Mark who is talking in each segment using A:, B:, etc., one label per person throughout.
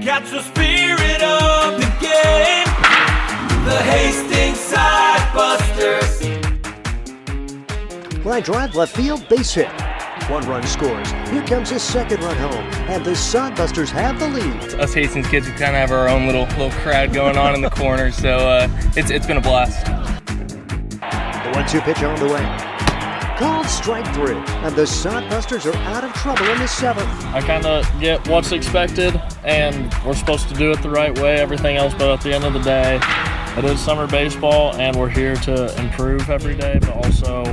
A: Catch the spirit of the game. The Hastings Side Busters.
B: Line drive, left field, base hit. 1 run scores. Here comes his second run home, and the Sodbusters have the lead.
C: Us Hastings kids, we kind of have our own little crowd going on in the corner, so it's been a blast.
B: The 1-2 pitch on the way. Called strike 3, and the Sodbusters are out of trouble in the 7th.
C: I kind of get what's expected, and we're supposed to do it the right way, everything else, but at the end of the day, it is summer baseball, and we're here to improve every day, but also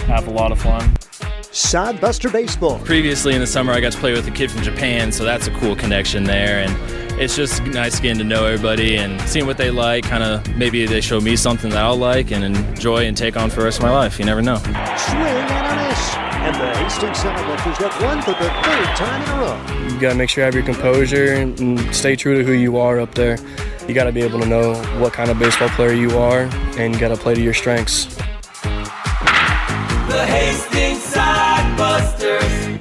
C: have a lot of fun.
B: Sodbuster Baseball.
D: Previously in the summer, I got to play with a kid from Japan, so that's a cool connection there. And it's just nice getting to know everybody and seeing what they like. Kind of maybe they show me something that I'll like and enjoy and take on for the rest of my life. You never know.
B: Swing and a miss. And the Hastings Sodbusters have won for the 3rd time in a row.
C: You got to make sure you have your composure and stay true to who you are up there. You got to be able to know what kind of baseball player you are, and you got to play to your strengths.
A: The Hastings Side Busters.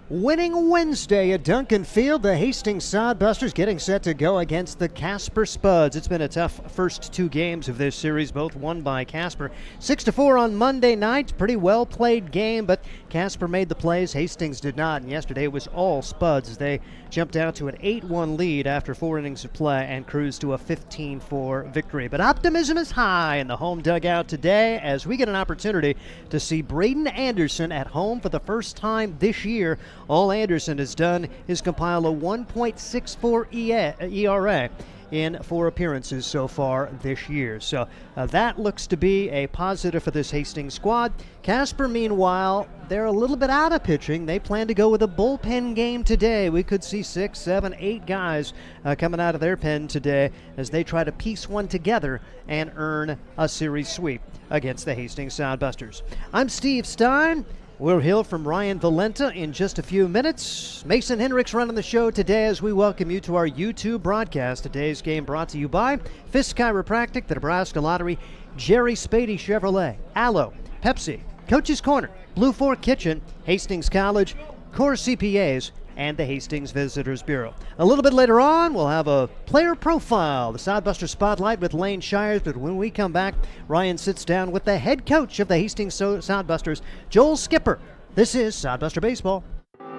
B: Winning Wednesday at Duncan Field, the Hastings Sodbusters getting set to go against the Casper Spuds. It's been a tough first 2 games of this series, both won by Casper. 6-4 on Monday night. Pretty well played game, but Casper made the plays. Hastings did not, and yesterday it was all Spuds as they jumped out to an 8-1 lead after 4 innings of play and cruised to a 15-4 victory. But optimism is high in the home dugout today as we get an opportunity to see Braden Anderson at home for the first time this year. All Anderson has done is compile a 1.64 ERA in 4 appearances so far this year. So that looks to be a positive for this Hastings squad. Casper, meanwhile, they're a little bit out of pitching. They plan to go with a bullpen game today. We could see 6, 7, 8 guys coming out of their pen today as they try to piece one together and earn a series sweep against the Hastings Sodbusters. I'm Steve Stein. We'll hear from Ryan Valenta in just a few minutes. Mason Hendricks running the show today as we welcome you to our YouTube broadcast. Today's game brought to you by Fisk Chiropractic, the Nebraska Lottery, Jerry Spady Chevrolet, Allo, Pepsi, Coach's Corner, Blue Fork Kitchen, Hastings College, Core CPAs, and the Hastings Visitors Bureau. A little bit later on, we'll have a player profile, the Sodbuster Spotlight with Lane Shires, but when we come back, Ryan sits down with the head coach of the Hastings Sodbusters, Joel Skipper. This is Sodbuster Baseball.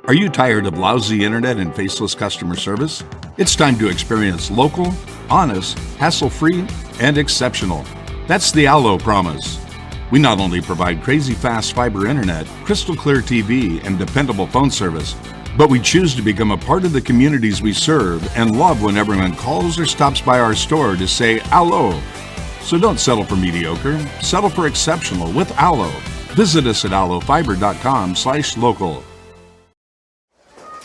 E: Are you tired of lousy internet and faceless customer service? It's time to experience local, honest, hassle-free, and exceptional. That's the Allo promise. We not only provide crazy fast fiber internet, crystal clear TV, and dependable phone service, but we choose to become a part of the communities we serve and love when everyone calls or stops by our store to say Allo. So don't settle for mediocre, settle for exceptional with Allo. Visit us at allofiber.com/local.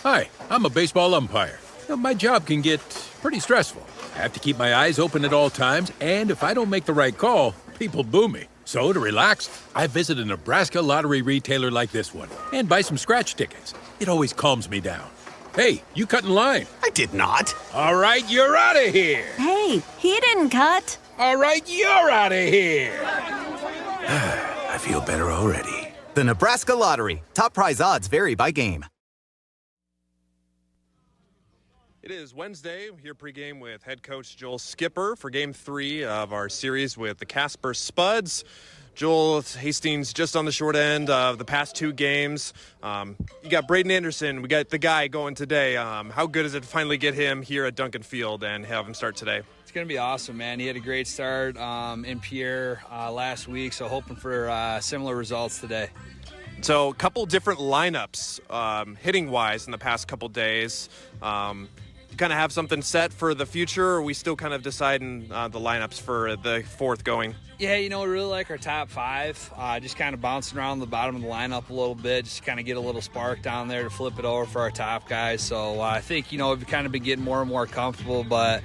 F: Hi, I'm a baseball umpire. My job can get pretty stressful. I have to keep my eyes open at all times, and if I don't make the right call, people boo me. So to relax, I visit a Nebraska Lottery retailer like this one and buy some scratch tickets. It always calms me down. Hey, you cut in line.
G: I did not.
F: All right, you're out of here.
H: Hey, he didn't cut.
F: All right, you're out of here. I feel better already.
G: The Nebraska Lottery. Top prize odds vary by game.
I: It is Wednesday. We're here pregame with head coach Joel Skipper for Game 3 of our series with the Casper Spuds. Joel, Hastings just on the short end of the past 2 games. You got Braden Anderson. We got the guy going today. How good is it to finally get him here at Duncan Field and have him start today?
J: It's going to be awesome, man. He had a great start in Pierre last week, so hoping for similar results today.
I: So a couple different lineups hitting-wise in the past couple days. Kind of have something set for the future, or are we still kind of deciding the lineups for the 4th going?
J: Yeah, we really like our top 5, just kind of bouncing around the bottom of the lineup a little bit, just kind of get a little spark down there to flip it over for our top guys. So I think, we've kind of been getting more and more comfortable, but,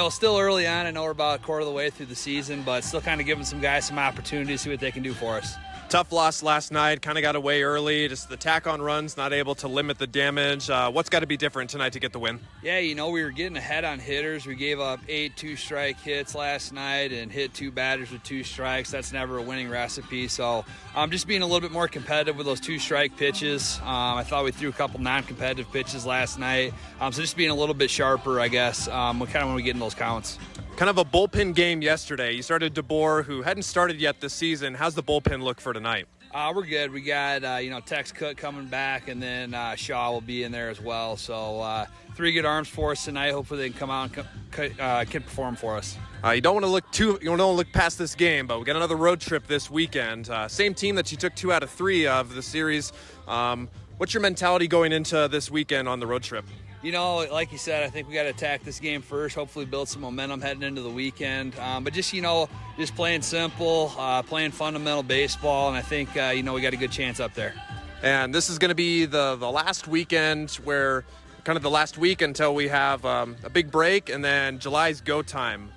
J: still early on. I know we're about a quarter of the way through the season, but still kind of giving some guys some opportunity to see what they can do for us.
I: Tough loss last night, kind of got away early. Just the tack on runs, not able to limit the damage. What's got to be different tonight to get the win?
J: Yeah, we were getting ahead on hitters. We gave up 8 two-strike hits last night and hit 2 batters with 2 strikes. That's never a winning recipe. So just being a little bit more competitive with those 2-strike pitches. I thought we threw a couple non-competitive pitches last night. So just being a little bit sharper, I guess, when we get in those counts.
I: Kind of a bullpen game yesterday. You started DeBoer, who hadn't started yet this season. How's the bullpen look for tonight?
J: We're good. We got, Tex Cook coming back, and then Shaw will be in there as well. So 3 good arms for us tonight. Hopefully they can come out and can perform for us.
I: You don't want to look past this game, but we got another road trip this weekend. Same team that you took 2 out of 3 of the series. What's your mentality going into this weekend on the road trip?
J: Like you said, I think we got to attack this game first, hopefully build some momentum heading into the weekend. But just playing simple, playing fundamental baseball, and I think, we got a good chance up there.
I: And this is going to be the last weekend where kind of the last week until we have a big break, and then July's go time.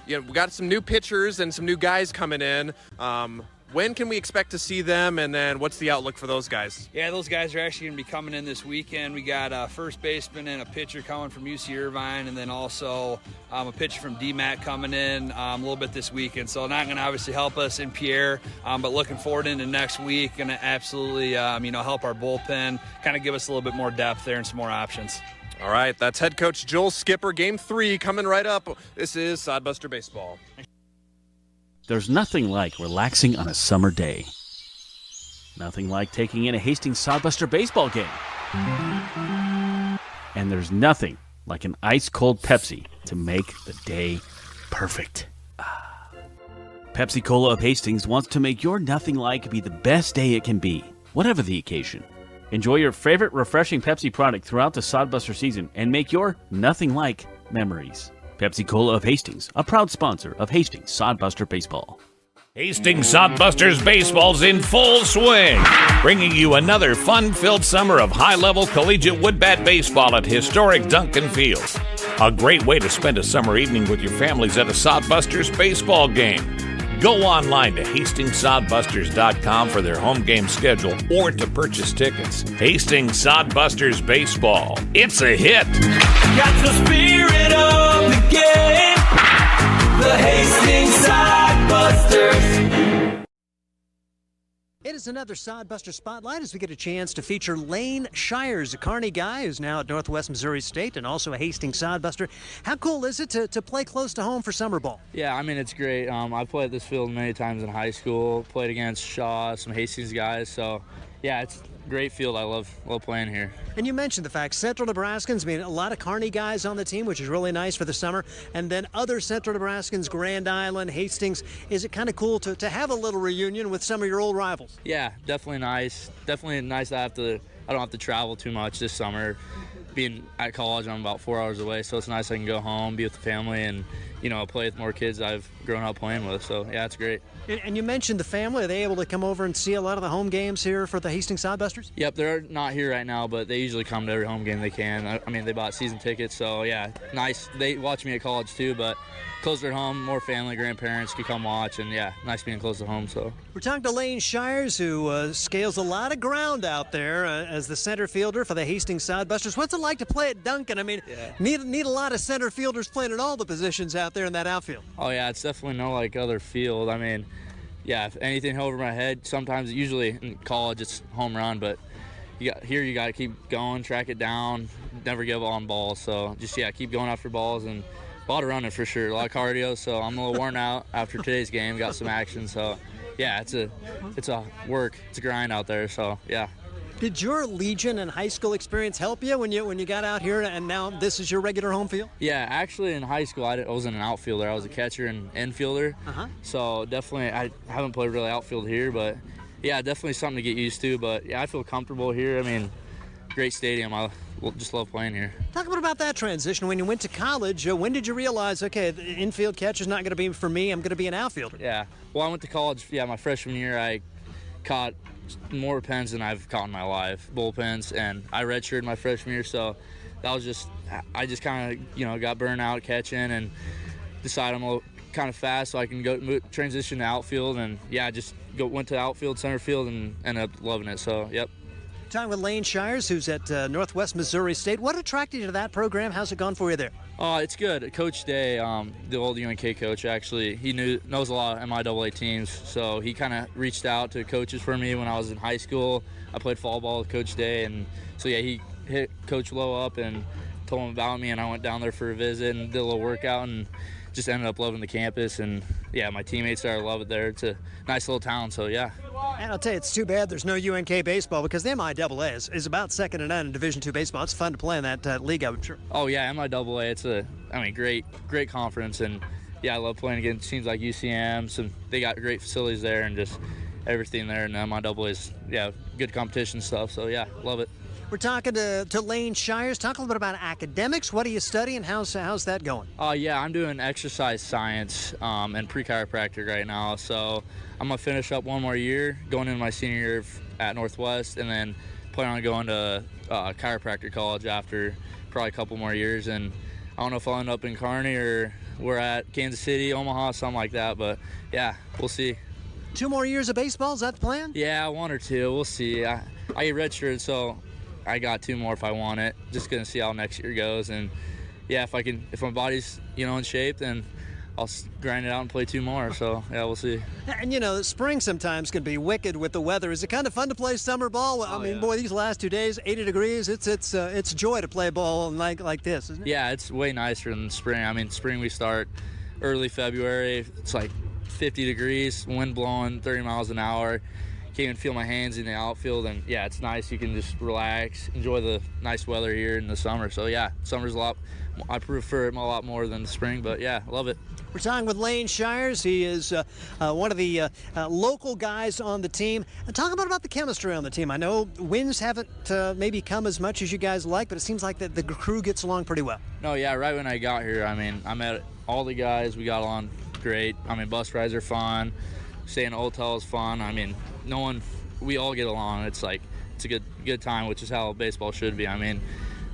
I: We got some new pitchers and some new guys coming in. When can we expect to see them, and then what's the outlook for those guys?
J: Yeah, those guys are actually going to be coming in this weekend. We got a first baseman and a pitcher coming from UC Irvine, and then also a pitcher from DMAC coming in a little bit this weekend. So not going to obviously help us in Pierre, but looking forward into next week. Going to absolutely help our bullpen, kind of give us a little bit more depth there and some more options.
I: All right, that's head coach Joel Skipper. Game 3 coming right up. This is Sodbuster Baseball.
K: There's nothing like relaxing on a summer day. Nothing like taking in a Hastings Sodbuster baseball game. And there's nothing like an ice-cold Pepsi to make the day perfect. Pepsi Cola of Hastings wants to make your nothing like be the best day it can be, whatever the occasion. Enjoy your favorite refreshing Pepsi product throughout the Sodbuster season and make your nothing like memories. Pepsi Cola of Hastings, a proud sponsor of Hastings Sodbuster Baseball.
L: Hastings Sodbusters Baseball's in full swing, bringing you another fun-filled summer of high-level collegiate woodbat baseball at historic Duncan Field. A great way to spend a summer evening with your families at a Sodbusters baseball game. Go online to HastingsSodbusters.com for their home game schedule or to purchase tickets. Hastings Sodbusters Baseball. It's a hit.
A: Got the spirit of the game. The Hastings Sodbusters.
B: It is another Sodbuster Spotlight as we get a chance to feature Lane Shires, a Kearney guy who's now at Northwest Missouri State and also a Hastings Sodbuster. How cool is it to play close to home for summer ball?
C: Yeah, it's great. I've played this field many times in high school, played against Shaw, some Hastings guys, so yeah, it's a great field. I love playing here.
B: And you mentioned the fact Central Nebraskans, a lot of Kearney guys on the team, which is really nice for the summer, and then other Central Nebraskans, Grand Island, Hastings. Is it kind of cool to have a little reunion with some of your old rivals?
C: Yeah, definitely nice. Definitely nice that I don't have to travel too much this summer. Being at college, I'm about 4 hours away, so it's nice I can go home, be with the family, and play with more kids I've grown up playing with. So yeah, it's great.
B: And you mentioned the family. Are they able to come over and see a lot of the home games here for the Hastings Sodbusters?
C: Yep, they're not here right now, but they usually come to every home game they can. They bought season tickets, so yeah, nice. They watch me at college too, but closer to home, more family, grandparents could come watch, and yeah, nice being close to home. So
B: we're talking to Lane Shires, who scales a lot of ground out there as the center fielder for the Hastings Sodbusters. What's it like to play at Duncan? Need a lot of center fielders playing at all the positions out there in that outfield.
C: Oh yeah, it's definitely no like other field. Yeah, if anything over my head, sometimes, usually in college, it's home run, but you got to keep going, track it down, never give up on balls. So just, keep going after balls, and a lot of running for sure, a lot of cardio. So I'm a little worn out after today's game, got some action. So yeah, it's a work, it's a grind out there. So yeah.
B: Did your Legion and high school experience help you when you got out here and now this is your regular home field?
C: Yeah, actually in high school I wasn't an outfielder. I was a catcher and infielder. So definitely I haven't played really outfield here, but yeah, definitely something to get used to. But yeah, I feel comfortable here. Great stadium. I just love playing here.
B: Talk a bit about that transition. When you went to college, when did you realize, okay, the infield catch is not going to be for me, I'm going to be an outfielder?
C: Yeah, well, I went to college, my freshman year. I caught more pens than I've caught in my life, bullpens, and I redshirted my freshman year, so that was I just kind of, got burned out catching and decided I'm going to
J: kind of fast, so I can transition to outfield, and yeah, just went to outfield, center field, and ended up loving it. So, yep.
B: Talking with Lane Shires, who's at Northwest Missouri State. What attracted you to that program? How's it gone for you there?
J: It's good. Coach Day, the old UNK coach, actually, he knows a lot of MIAA teams, so he kind of reached out to coaches for me when I was in high school. I played fall ball with Coach Day, and so yeah, he hit Coach Lowe up and told him about me, and I went down there for a visit and did a little workout and just ended up loving the campus. And yeah, my teammates there love it there. It's a nice little town, so yeah.
B: And I'll tell you, it's too bad there's no UNK baseball, because the MIAA is about second to none in Division II baseball. It's fun to play in that league, I'm sure.
J: Oh yeah, MIAA, it's great conference, and yeah, I love playing against teams like UCM. They got great facilities there and just everything there, and MIAA is good competition stuff. So yeah, love it.
B: We're talking to Lane Shires. Talk a little bit about academics. What are you studying? How's that going?
J: Yeah, I'm doing exercise science and pre-chiropractic right now. So I'm going to finish up one more year, going into my senior year at Northwest, and then plan on going to chiropractic college after probably a couple more years. And I don't know if I'll end up in Kearney or we're at Kansas City, Omaha, something like that. But yeah, we'll see.
B: 2 more years of baseball, is that the plan?
J: Yeah, 1 or 2. We'll see. I get redshirted, so I got 2 more if I want it. Just gonna see how next year goes, and yeah, if my body's in shape, then I'll grind it out and play 2 more. So yeah, we'll see.
B: And spring sometimes can be wicked with the weather. Is it kind of fun to play summer ball? I mean, boy, these last 2 days, 80 degrees. It's joy to play ball like this, isn't it?
J: Yeah, it's way nicer than spring. I mean, spring we start early February. It's like 50 degrees, wind blowing 30 miles an hour. Can't even feel my hands in the outfield, and yeah, it's nice. You can just relax, enjoy the nice weather here in the summer. So yeah, summer's I prefer it a lot more than the spring, but yeah, love it.
B: We're talking with Lane Shires. He is one of the local guys on the team. And talk about the chemistry on the team. I know wins haven't maybe come as much as you guys like, but it seems like the crew gets along pretty well.
J: No, yeah, right when I got here, I mean, I met all the guys. We got along great. I mean, bus rides are fun. Staying in a hotel is fun. I mean, we all get along. It's a good time, which is how baseball should be. I mean,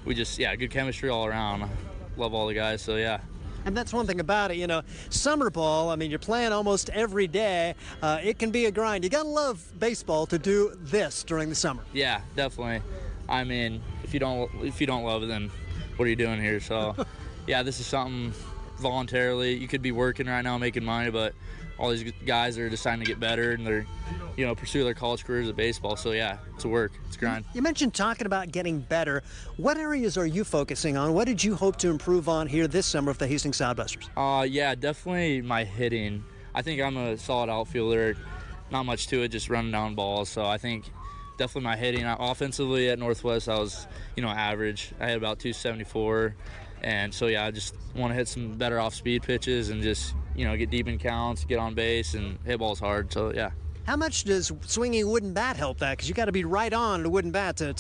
J: we just, good chemistry all around. Love all the guys, so yeah.
B: And that's one thing about it, summer ball, I mean, you're playing almost every day. It can be a grind. You gotta love baseball to do this during the summer.
J: Yeah, definitely. I mean, if you don't love it, then what are you doing here? So yeah, this is something voluntarily. You could be working right now making money, but all these guys are deciding to get better, and they're pursue their college careers of baseball. So yeah, it's a work, it's a grind.
B: You mentioned talking about getting better. What areas are you focusing on? What did you hope to improve on here this summer with the Hastings Sodbusters?
J: Yeah, definitely my hitting. I think I'm a solid outfielder. Not much to it, just running down balls. So I think definitely my hitting. Offensively at Northwest, I was average. I had about 274. And so yeah, I just want to hit some better off-speed pitches and just get deep in counts, get on base, and hit balls hard. So yeah.
B: How much does swinging a wooden bat help that? Because you got to be right on a wooden bat to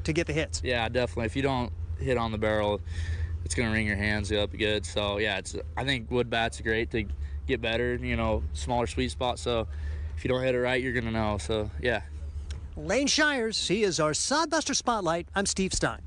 B: get the hits.
J: Yeah, definitely. If you don't hit on the barrel, it's gonna ring your hands up good. So yeah, I think wood bats are great to get better. Smaller sweet spot. So if you don't hit it right, you're gonna know. So yeah.
B: Lane Shires, he is our Sodbuster Spotlight. I'm Steve Stein.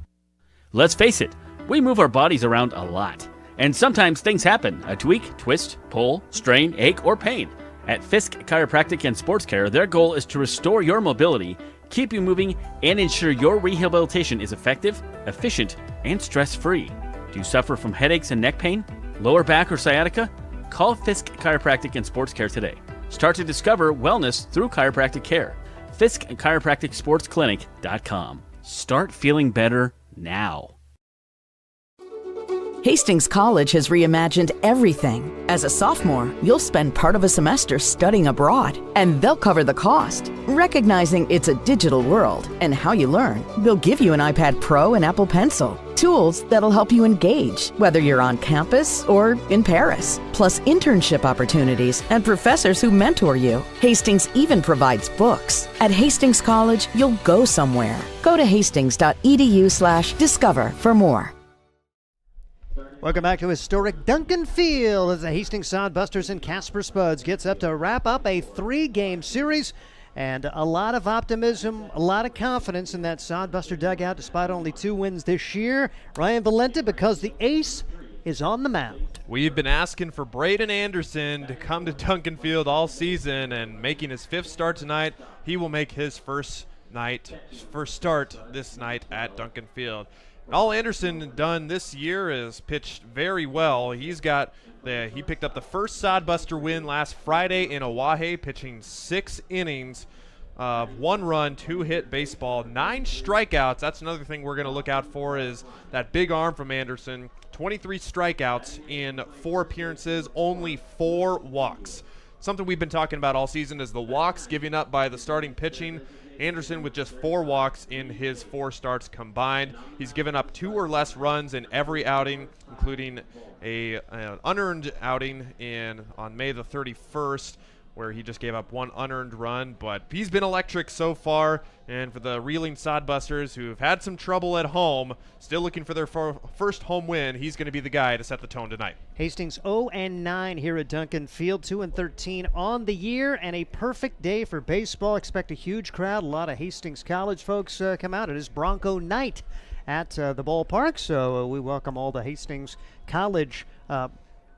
K: Let's face it, we move our bodies around a lot. And sometimes things happen. A tweak, twist, pull, strain, ache, or pain. At Fisk Chiropractic and Sports Care, their goal is to restore your mobility, keep you moving, and ensure your rehabilitation is effective, efficient, and stress-free. Do you suffer from headaches and neck pain, lower back, or sciatica? Call Fisk Chiropractic and Sports Care today. Start to discover wellness through chiropractic care. Fisk Chiropractic Sports Clinic.com. Start feeling better now.
M: Hastings College has reimagined everything. As a sophomore, you'll spend part of a semester studying abroad, and they'll cover the cost. Recognizing it's a digital world and how you learn, they'll give you an iPad Pro and Apple Pencil, tools that'll help you engage, whether you're on campus or in Paris, plus internship opportunities and professors who mentor you. Hastings even provides books. At Hastings College, you'll go somewhere. Go to hastings.edu/discover for more.
B: Welcome back to historic Duncan Field as the Hastings Sodbusters and Casper Spuds gets up to wrap up a 3-game series, and a lot of optimism, a lot of confidence in that Sodbuster dugout despite only 2 wins this year. Ryan Valenta, because the ace is on the mound.
I: We've been asking for Braden Anderson to come to Duncan Field all season, and making his 5th start tonight, he will make his first start this night at Duncan Field. All Anderson done this year is pitched very well. He picked up the first Sodbuster win last Friday in Oahe, pitching 6 innings of 1 run, 2-hit baseball, 9 strikeouts. That's another thing we're going to look out for, is that big arm from Anderson. 23 strikeouts in 4 appearances, only 4 walks. Something we've been talking about all season is the walks giving up by the starting pitching. Anderson with just 4 walks in his 4 starts combined. He's given up 2 or less runs in every outing, including an unearned outing on May the 31st, where he just gave up 1 unearned run. But he's been electric so far, and for the reeling Sodbusters who've had some trouble at home, still looking for their first home win, he's going to be the guy to set the tone tonight.
B: Hastings 0-9 here at Duncan Field, 2-13 on the year, and a perfect day for baseball. Expect a huge crowd. A lot of Hastings College folks come out. It is Bronco night at the ballpark, so we welcome all the Hastings College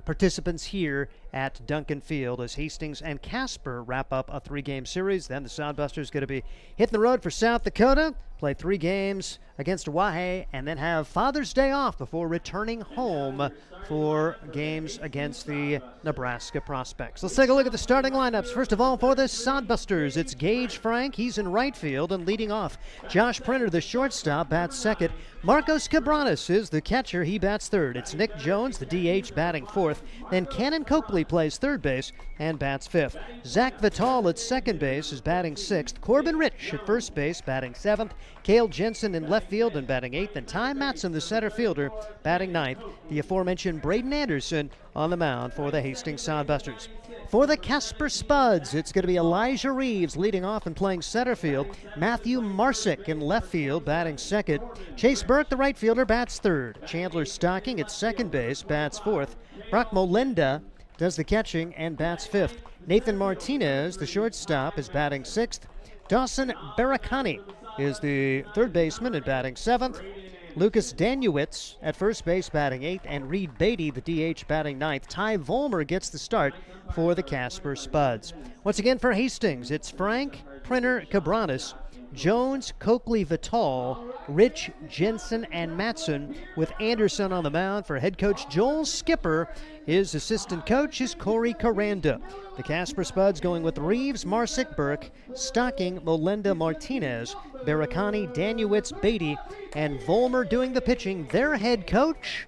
B: participants here at Duncan Field as Hastings and Casper wrap up a 3-game series. Then the Sodbusters going to be hitting the road for South Dakota, play 3 games against Oahe, and then have Father's Day off before returning home for games against the Nebraska Prospects. Let's take a look at the starting lineups. First of all, for the Sodbusters, it's Gage Frank. He's in right field and leading off. Josh Printer, the shortstop, bats second. Marcos Cabranes is the catcher. He bats third. It's Nick Jones, the DH, batting fourth. Then Cannon Coakley plays third base and bats fifth. Zach Vital at second base is batting sixth. Corbin Rich at first base, batting seventh. Cale Jensen in left field and batting eighth. And Ty Matson, the center fielder, batting ninth. The aforementioned Braden Anderson on the mound for the Hastings Sodbusters. For the Casper Spuds, it's going to be Elijah Reeves leading off and playing center field. Matthew Marsick in left field, batting second. Chase Burke, the right fielder, bats third. Chandler Stocking at second base, bats fourth. Brock Molenda does the catching and bats fifth. Nathan Martinez, the shortstop, is batting sixth. Dawson Barakani is the third baseman and batting seventh. Lucas Danuwitz at first base, batting eighth, and Reed Beatty, the DH, batting ninth. Ty Volmer gets the start for the Casper Spuds. Once again for Hastings, it's Frank, Printer, Cabranes, Jones, Coakley, Vital, Rich, Jensen, and Matson, with Anderson on the mound. For head coach Joel Skipper, his assistant coach is Corey Caranda. The Casper Spuds going with Reeves, Marsick, Burke, Stocking, Molenda, Martinez, Barakani, Danuwitz, Beatty, and Volmer doing the pitching. Their head coach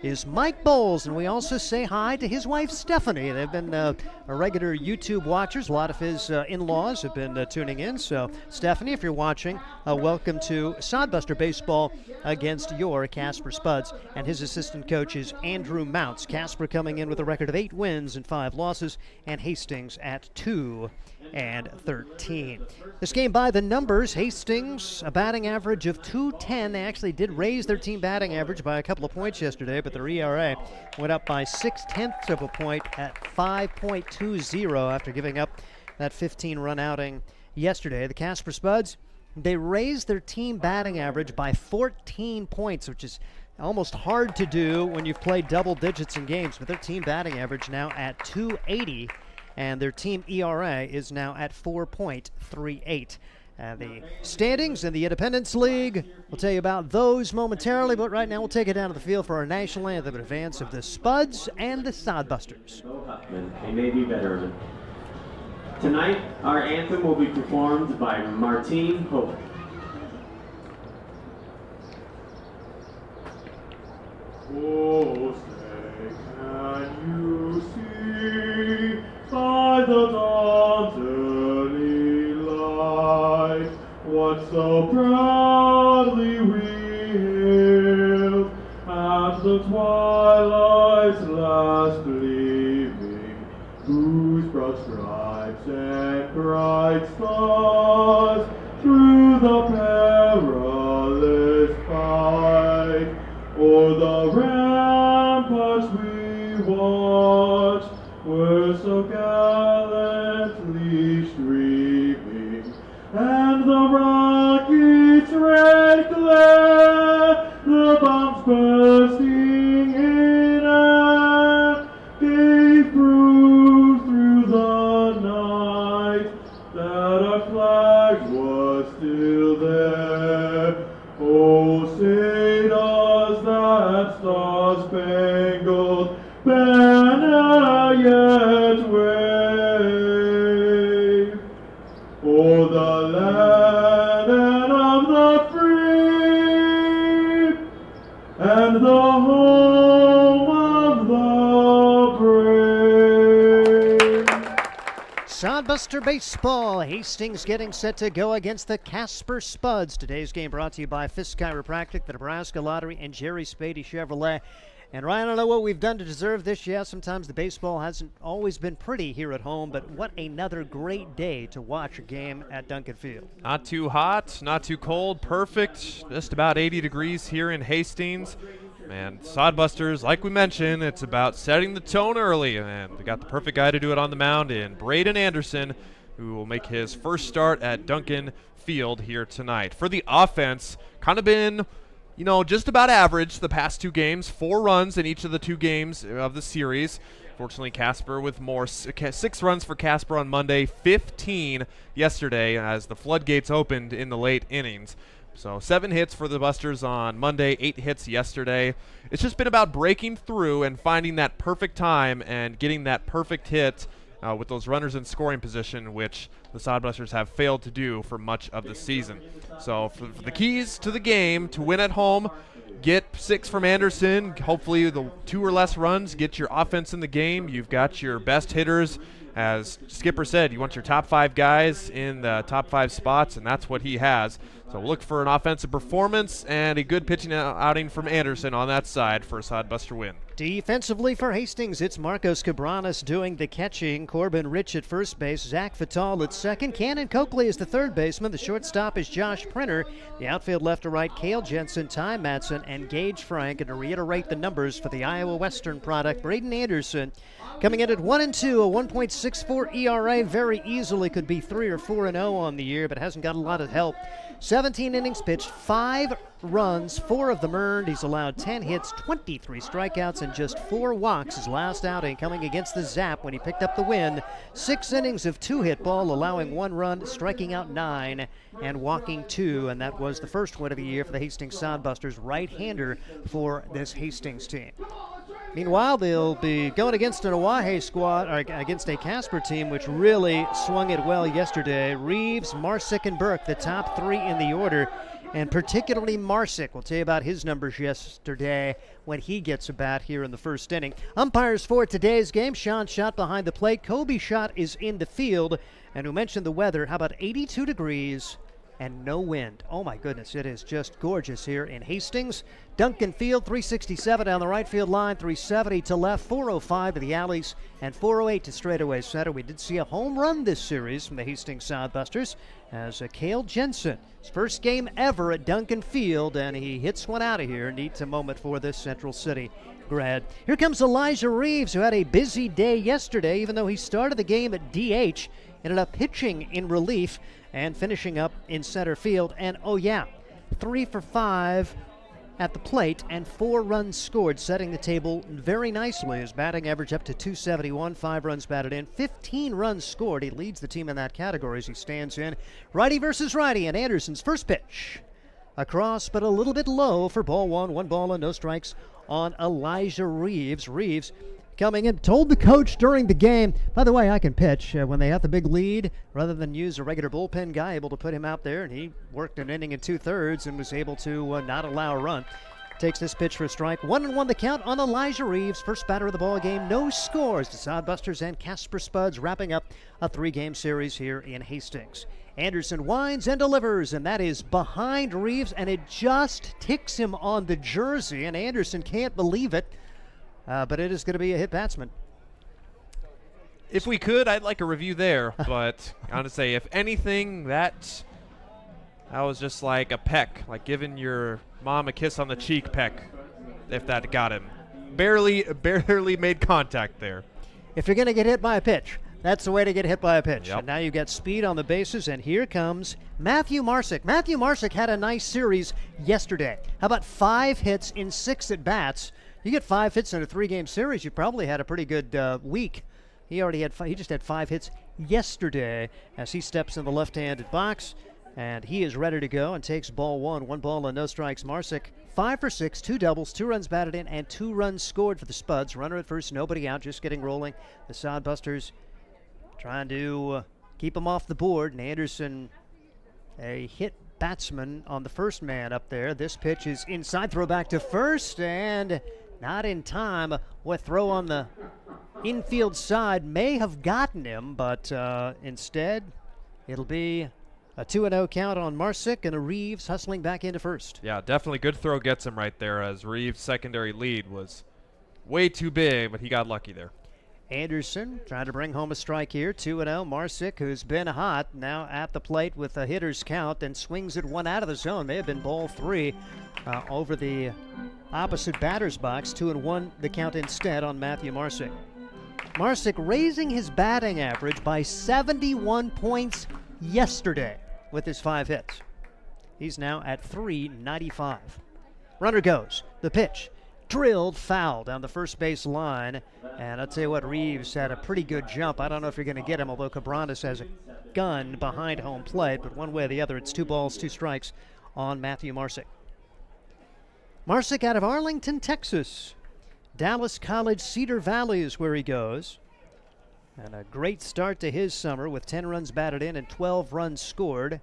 B: is Mike Bowles, and we also say hi to his wife Stephanie. They've been regular YouTube watchers. A lot of his in-laws have been tuning in. So Stephanie, if you're watching, welcome to Sodbuster Baseball against your Casper Spuds. And his assistant coach is Andrew Mounts. Casper coming in with a record of 8 wins and 5 losses, and Hastings at 2-13. This game by the numbers, Hastings a batting average of .210. They actually did raise their team batting average by a couple of points yesterday, but their ERA went up by 0.6 of a point at 5.20 after giving up that 15-run outing yesterday. The Casper Spuds, they raised their team batting average by 14 points, which is almost hard to do when you've played double digits in games, but their team batting average now at .280, and their team ERA is now at 4.38. The standings in the Independence League, we'll tell you about those momentarily, but right now we'll take it down to the field for our national anthem in advance of the Spuds and the Sodbusters.
N: They may be better. Tonight, our anthem will be performed by Martine Hope. Oh, say, can you see by the dawn's early light what so proudly we hailed at the twilight's last gleaming, whose broad stripes and bright stars through the perilous fight o'er the ramparts we watched were so gallantly streaming, and the rocket's red glare, the bombs bursting in and the home of the brave.
B: Sodbuster Baseball. Hastings getting set to go against the Casper Spuds. Today's game brought to you by Fisk Chiropractic, the Nebraska Lottery, and Jerry Spady Chevrolet. And Ryan, I don't know what we've done to deserve this yet. Sometimes the baseball hasn't always been pretty here at home, but what another great day to watch a game at Duncan Field.
O: Not too hot, not too cold, perfect. Just about 80 degrees here in Hastings. And Sodbusters, like we mentioned, it's about setting the tone early, and they got the perfect guy to do it on the mound in Braden Anderson, who will make his first start at Duncan Field here tonight. For the offense, kind of been, you know, just about average the past two games. 4 runs in each of the 2 games of the series. Fortunately, Casper with more. 6 runs for Casper on Monday, 15 yesterday as the floodgates opened in the late innings. So 7 hits for the Busters on Monday, 8 hits yesterday. It's just been about breaking through and finding that perfect time and getting that perfect hit with those runners in scoring position, which the Sodbusters have failed to do for much of the season. So for the keys to the game, to win at home, get 6 from Anderson. Hopefully the 2 or less runs get your offense in the game. You've got your best hitters. As Skipper said, you want your top 5 guys in the top 5 spots, and that's what he has. So look for an offensive performance and a good pitching outing from Anderson on that side for a Sodbuster win.
B: Defensively for Hastings, it's Marcos Cabranes doing the catching. Corbin Rich at first base. Zach Fatal at second. Cannon Coakley is the third baseman. The shortstop is Josh Printer. The outfield left to right, Cale Jensen, Ty Madsen, and Gage Frank. And to reiterate the numbers for the Iowa Western product, Braden Anderson coming in at 1-2, a 1.64 ERA. Very easily could be 3 or 4-0 on the year, but hasn't got a lot of help. 17 innings pitched, 5 runs, 4 of them earned. He's allowed 10 hits, 23 strikeouts, and just 4 walks his last outing, coming against the Zap when he picked up the win. 6 innings of 2-hit ball, allowing 1 run, striking out 9, and walking 2. And that was the first win of the year for the Hastings Sodbusters, right-hander for this Hastings team. Meanwhile, they'll be going against an Oahe squad, or against a Casper team, which really swung it well yesterday. Reeves, Marsick, and Burke, the top 3 in the order, and particularly Marsick. We'll tell you about his numbers yesterday when he gets a bat here in the first inning. Umpires for today's game: Sean Schott behind the plate. Kobe Schott is in the field. And we mentioned the weather. How about 82 degrees and no wind? Oh my goodness, it is just gorgeous here in Hastings. Duncan Field, 367 down the right field line, 370 to left, 405 to the alleys, and 408 to straightaway center. We did see a home run this series from the Hastings Sodbusters as Cale Jensen, his first game ever at Duncan Field, and he hits one out of here. Neat moment for this Central City grad. Here comes Elijah Reeves, who had a busy day yesterday, even though he started the game at DH, ended up pitching in relief and finishing up in center field. And oh yeah, 3 for 5 at the plate and 4 runs scored, setting the table very nicely. His batting average up to 271, 5 runs batted in, 15 runs scored. He leads the team in that category as he stands in. Righty versus righty, and Anderson's first pitch across, but a little bit low for ball 1. 1 ball and no strikes on Elijah Reeves. Reeves coming in, told the coach during the game, by the way, I can pitch. When they have the big lead, rather than use a regular bullpen guy, able to put him out there, and he worked an inning and 2/3 and was able to not allow a run. Takes this pitch for a strike. 1-1 the count on Elijah Reeves, first batter of the ball game. No scores. The Sodbusters and Casper Spuds wrapping up a 3-game series here in Hastings. Anderson winds and delivers, and that is behind Reeves, and it just ticks him on the jersey, and Anderson can't believe it. But it is going to be a hit batsman.
O: If we could, I'd like a review there. But I want to say, if anything, that was just like a peck, like giving your mom a kiss on the cheek peck, if that got him. Barely made contact there.
B: If you're going to get hit by a pitch, that's the way to get hit by a pitch.
O: Yep.
B: And now you've got speed on the bases, and here comes Matthew Marsick. Matthew Marsick had a nice series yesterday. How about 5 hits in 6 at-bats? You get 5 hits in a 3-game series, you probably had a pretty good week. He just had 5 hits yesterday as he steps in the left-handed box, and he is ready to go and takes ball 1. 1 ball and no strikes. Marsick 5 for 6, 2 doubles, 2 runs batted in, and 2 runs scored for the Spuds. Runner at first, nobody out, just getting rolling. The Sodbusters trying to keep him off the board, and Anderson, a hit batsman on the first man up there. This pitch is inside, throw back to first, and not in time. What throw on the infield side may have gotten him, but instead it'll be a 2-0 count on Marsick and a Reeves hustling back into first.
O: Yeah, definitely good throw gets him right there, as Reeves' secondary lead was way too big, but he got lucky there.
B: Anderson trying to bring home a strike here. 2-0. Marsick, who's been hot, now at the plate with a hitter's count and swings it one out of the zone. May have been ball 3 over the opposite batter's box. 2-1 the count instead on Matthew Marsick. Marsick raising his batting average by 71 points yesterday with his 5 hits. He's now at .395. Runner goes. The pitch. Drilled foul down the first base line. And I'll tell you what, Reeves had a pretty good jump. I don't know if you're going to get him, although Cabranes has a gun behind home plate. But one way or the other, it's 2 balls, 2 strikes on Matthew Marsick. Marsick out of Arlington, Texas. Dallas College Cedar Valley is where he goes. And a great start to his summer with 10 runs batted in and 12 runs scored.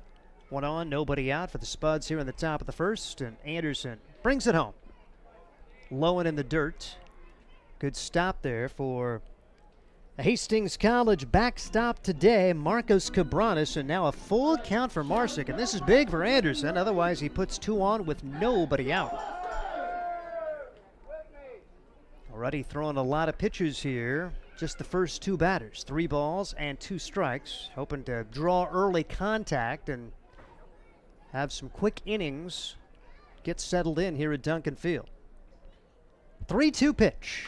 B: 1 on, nobody out for the Spuds here in the top of the first. And Anderson brings it home. Low and in the dirt. Good stop there for the Hastings College backstop today. Marcos Cabranes, and now a full count for Marsick. And this is big for Anderson. Otherwise, he puts 2 on with nobody out. Already throwing a lot of pitches here. Just the first 2 batters. 3 balls and 2 strikes. Hoping to draw early contact and have some quick innings. Get settled in here at Duncan Field. 3-2 pitch.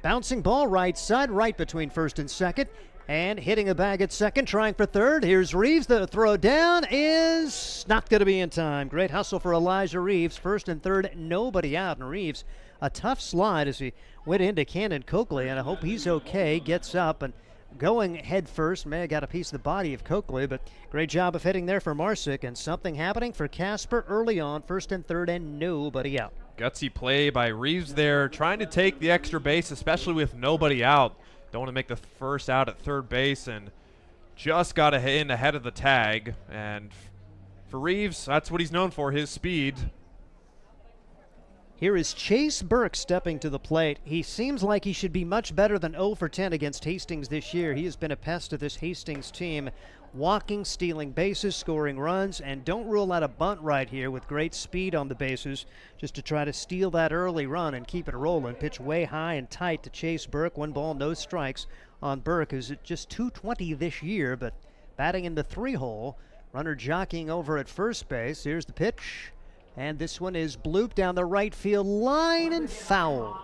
B: Bouncing ball right side, right between first and second. And hitting a bag at second, trying for third. Here's Reeves. The throw down is not going to be in time. Great hustle for Elijah Reeves. First and third, nobody out. And Reeves, a tough slide as he went into Cannon Coakley, and I hope he's okay. Gets up and going head first. May have got a piece of the body of Coakley, but great job of hitting there for Marsick. And something happening for Casper early on. First and third, and nobody out.
O: Gutsy play by Reeves there, trying to take the extra base, especially with nobody out. Don't want to make the first out at third base, and just got in ahead of the tag. And for Reeves, that's what he's known for, his speed.
B: Here is Chase Burke stepping to the plate. He seems like he should be much better than 0 for 10 against Hastings this year. He has been a pest to this Hastings team, walking, stealing bases, scoring runs, and don't rule out a bunt right here with great speed on the bases just to try to steal that early run and keep it rolling. Pitch way high and tight to Chase Burke. 1 ball, no strikes on Burke, who's at just .220 this year, but batting in the 3-hole. Runner jockeying over at first base. Here's the pitch. And this one is blooped down the right field line and foul.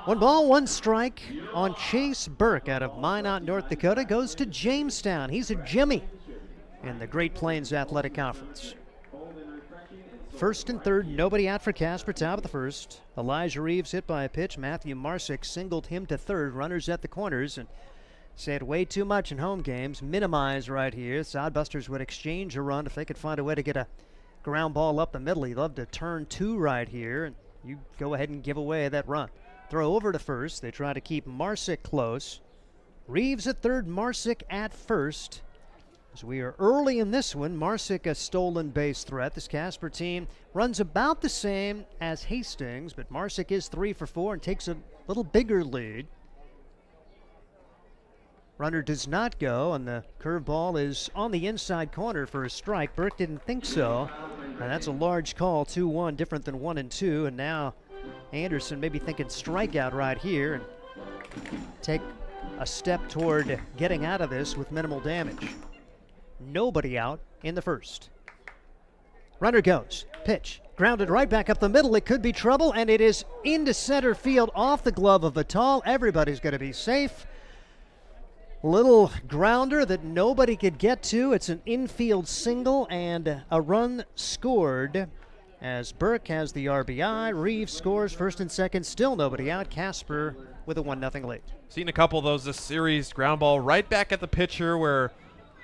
B: 1 ball, 1 strike on Chase Burke out of Minot, North Dakota. Goes to Jamestown. He's a Jimmy in the Great Plains Athletic Conference. First and third, nobody out for Casper, top of the first. Elijah Reeves hit by a pitch. Matthew Marsick singled him to third. Runners at the corners, and said way too much in home games. Minimize right here. Sodbusters would exchange a run if they could find a way to get a ground ball up the middle. He'd love to turn 2 right here, and you go ahead and give away that run. Throw over to first. They try to keep Marsick close. Reeves at third, Marsick at first. As we are early in this one, Marsick a stolen base threat. This Casper team runs about the same as Hastings, but Marsick is 3 for 4 and takes a little bigger lead. Runner does not go, and the curveball is on the inside corner for a strike. Burke didn't think so, and that's a large call. 2-1, different than 1 and 2, and now Anderson maybe thinking strikeout right here and take a step toward getting out of this with minimal damage. Nobody out in the first. Runner goes, pitch, grounded right back up the middle. It could be trouble, and it is into center field off the glove of Vital. Everybody's going to be safe. Little grounder that nobody could get to. It's an infield single and a run scored as Burke has the RBI. Reeves scores first and second. Still nobody out. Casper with a 1-0 lead.
O: Seen a couple of those this series. Ground ball right back at the pitcher where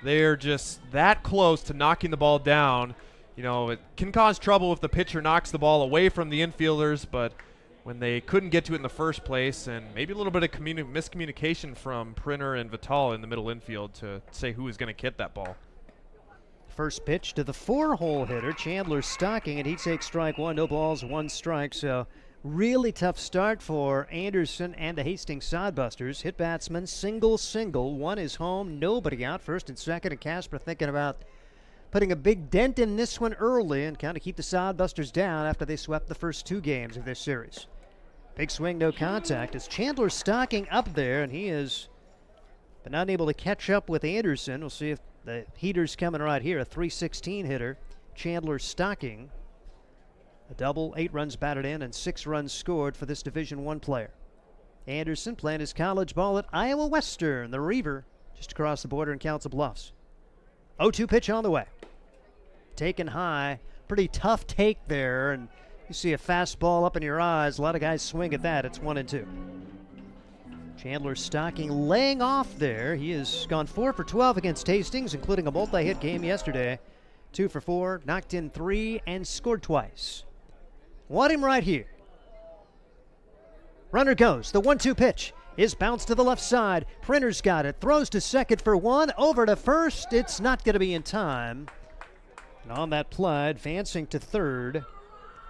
O: they're just that close to knocking the ball down. You know, it can cause trouble if the pitcher knocks the ball away from the infielders, but when they couldn't get to it in the first place, and maybe a little bit of miscommunication from Printer and Vital in the middle infield to say who was going to hit that ball.
B: First pitch to the 4-hole hitter, Chandler Stocking, and he takes strike one. No balls, 1 strike. So really tough start for Anderson and the Hastings Sodbusters. Hit batsman, single. One is home, nobody out. First and second, and Casper thinking about putting a big dent in this one early and kind of keep the Sodbusters down after they swept the first 2 games of this series. Big swing, no contact. It's Chandler Stocking up there, and he is but not able to catch up with Anderson. We'll see if the heater's coming right here. A .316 hitter, Chandler Stocking. A double, 8 runs batted in, and 6 runs scored for this Division I player. Anderson playing his college ball at Iowa Western, the Reaver, just across the border in Council Bluffs. 0-2 pitch on the way. Taken high. Pretty tough take there, and you see a fastball up in your eyes. A lot of guys swing at that. It's 1-2. Chandler Stocking laying off there. He has gone 4 for 12 against Hastings, including a multi-hit game yesterday. 2 for 4, knocked in 3, and scored twice. Want him right here. Runner goes. The 1-2 pitch is bounced to the left side. Printer's got it. Throws to second for 1. Over to first. It's not going to be in time. And on that play, advancing to third,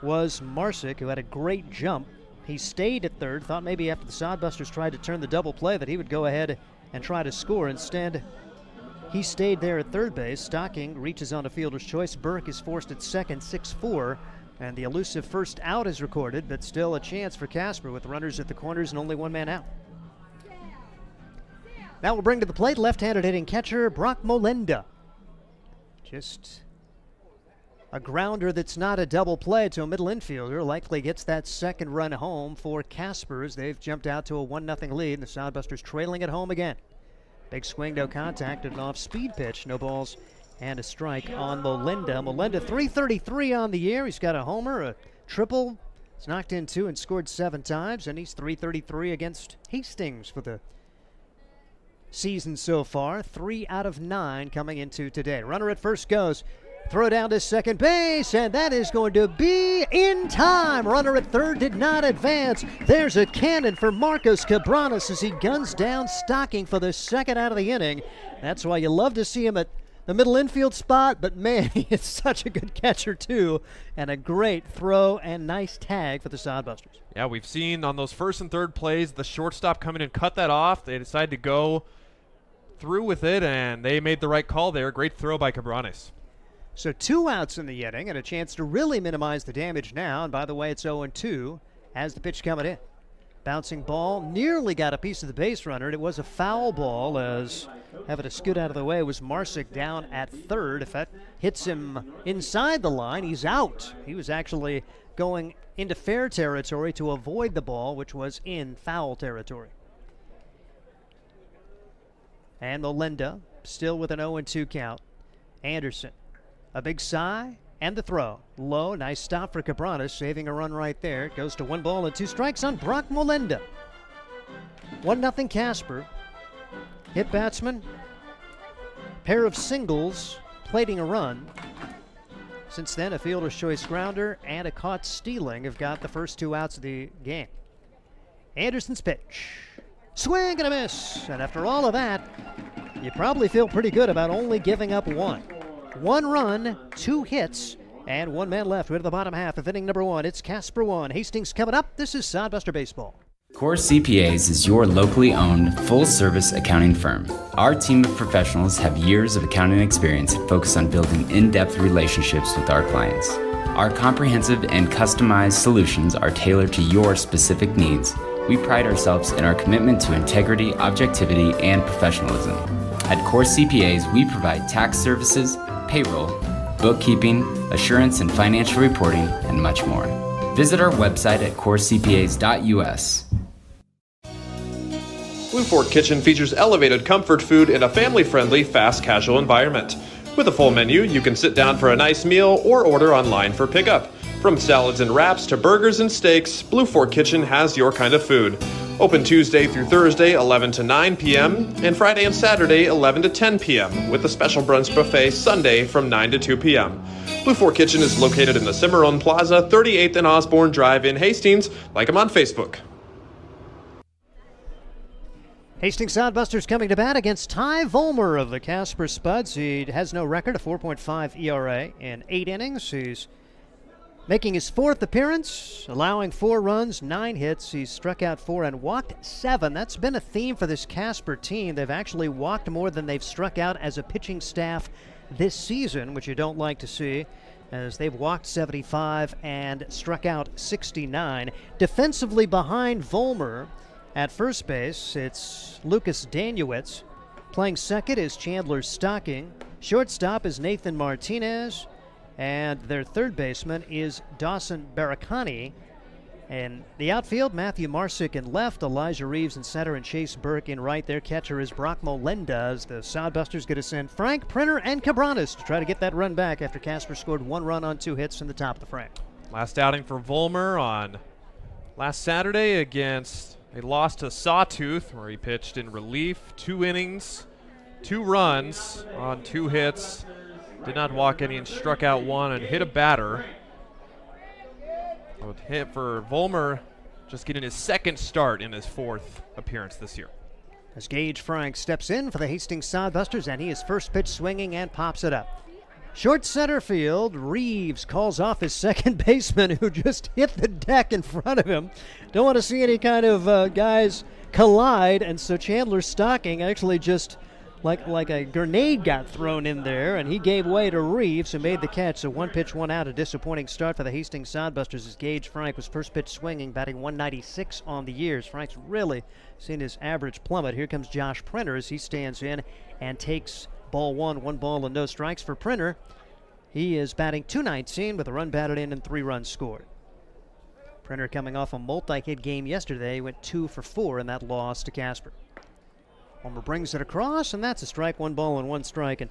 B: was Marsick, who had a great jump. He stayed at third, thought maybe after the Sodbusters tried to turn the double play that he would go ahead and try to score. Instead, he stayed there at third base. Stocking reaches on a fielder's choice. Burke is forced at second, 6-4, and the elusive first out is recorded, but still a chance for Casper with runners at the corners and only 1 man out. That will bring to the plate left-handed hitting catcher Brock Molenda. Just a grounder that's not a double play to a middle infielder. Likely gets that second run home for Casper as they've jumped out to a 1-0 lead, and the Sodbusters trailing at home again. Big swing, no contact, an off-speed pitch, no balls, and a strike on Molenda. Molenda, .333 on the year. He's got a homer, a triple. He's knocked in 2 and scored 7 times, and he's .333 against Hastings for the season so far. 3 out of 9 coming into today. Runner at first goes. Throw down to second base, and that is going to be in time. Runner at third did not advance. There's a cannon for Marcos Cabranes as he guns down Stocking for the second out of the inning. That's why you love to see him at the middle infield spot, but man, he is such a good catcher too, and a great throw and nice tag for the Sodbusters.
O: Yeah, we've seen on those first and third plays the shortstop come in and cut that off. They decided to go through with it, and they made the right call there. Great throw by Cabranes.
B: So 2 outs in the inning and a chance to really minimize the damage now. And by the way, it's 0-2 as the pitch coming in. Bouncing ball nearly got a piece of the base runner. It was a foul ball as having to scoot out of the way was Marsick down at third. If that hits him inside the line, he's out. He was actually going into fair territory to avoid the ball, which was in foul territory. And Molenda still with an 0-2 count. Anderson. A big sigh, and the throw. Low, nice stop for Cabranes, saving a run right there. It goes to 1 ball and 2 strikes on Brock Molenda. 1-0 Casper. Hit batsman. Pair of singles, plating a run. Since then, a fielder's choice grounder and a caught stealing have got the first 2 outs of the game. Anderson's pitch. Swing and a miss. And after all of that, you probably feel pretty good about only giving up 1. 1 run, 2 hits, and 1 man left. We're to the bottom half of inning number 1. It's Casper 1. Hastings coming up. This is Sodbuster Baseball.
P: Core CPAs is your locally owned, full-service accounting firm. Our team of professionals have years of accounting experience and focus on building in-depth relationships with our clients. Our comprehensive and customized solutions are tailored to your specific needs. We pride ourselves in our commitment to integrity, objectivity, and professionalism. At Core CPAs, we provide tax services, payroll, bookkeeping, assurance and financial reporting, and much more. Visit our website at corecpas.us.
I: Blue Fork Kitchen features elevated comfort food in a family-friendly, fast casual environment. With a full menu, you can sit down for a nice meal or order online for pickup. From salads and wraps to burgers and steaks, Blue Fork Kitchen has your kind of food. Open Tuesday through Thursday, 11 to 9 p.m., and Friday and Saturday, 11 to 10 p.m., with a special brunch buffet Sunday from 9 to 2 p.m. Blue Fork Kitchen is located in the Cimarron Plaza, 38th and Osborne Drive in Hastings. Like them on Facebook.
B: Hastings Sodbusters coming to bat against Ty Volmer of the Casper Spuds. He has no record, a 4.5 ERA in 8 innings. He's making his 4th appearance, allowing 4 runs, 9 hits. He's struck out 4 and walked 7. That's been a theme for this Casper team. They've actually walked more than they've struck out as a pitching staff this season, which you don't like to see, as they've walked 75 and struck out 69. Defensively behind Volmer at first base, it's Lucas Danuitz. Playing second is Chandler Stocking. Shortstop is Nathan Martinez. And their third baseman is Dawson Barakani. And the outfield, Matthew Marsick in left, Elijah Reeves in center, and Chase Burke in right. Their catcher is Brock Molenda, as the Sodbusters going to send Frank Printer and Cabranes to try to get that run back after Casper scored 1 run on 2 hits in the top of the frame.
O: Last outing for Volmer on last Saturday against a loss to Sawtooth, where he pitched in relief, 2 innings, 2 runs on 2 hits. Did not walk any and struck out 1 and hit a batter. With hit for Volmer, just getting his 2nd start in his 4th appearance this year.
B: As Gage Frank steps in for the Hastings Sodbusters, and he is first pitch swinging and pops it up. Short center field, Reeves calls off his second baseman who just hit the deck in front of him. Don't want to see any kind of guys collide, and so Chandler Stocking actually just like a grenade got thrown in there, and he gave way to Reeves, who made the catch. So 1 pitch, 1 out. A disappointing start for the Hastings Sodbusters as Gage Frank was first pitch swinging, batting 196 on the years. Frank's really seen his average plummet. Here comes Josh Printer as he stands in and takes ball 1, 1 ball and no strikes for Printer. He is batting 219 with a run batted in and 3 runs scored. Printer coming off a multi-hit game yesterday, went 2 for 4 in that loss to Casper. Homer brings it across, and that's a strike, 1 ball and 1 strike. And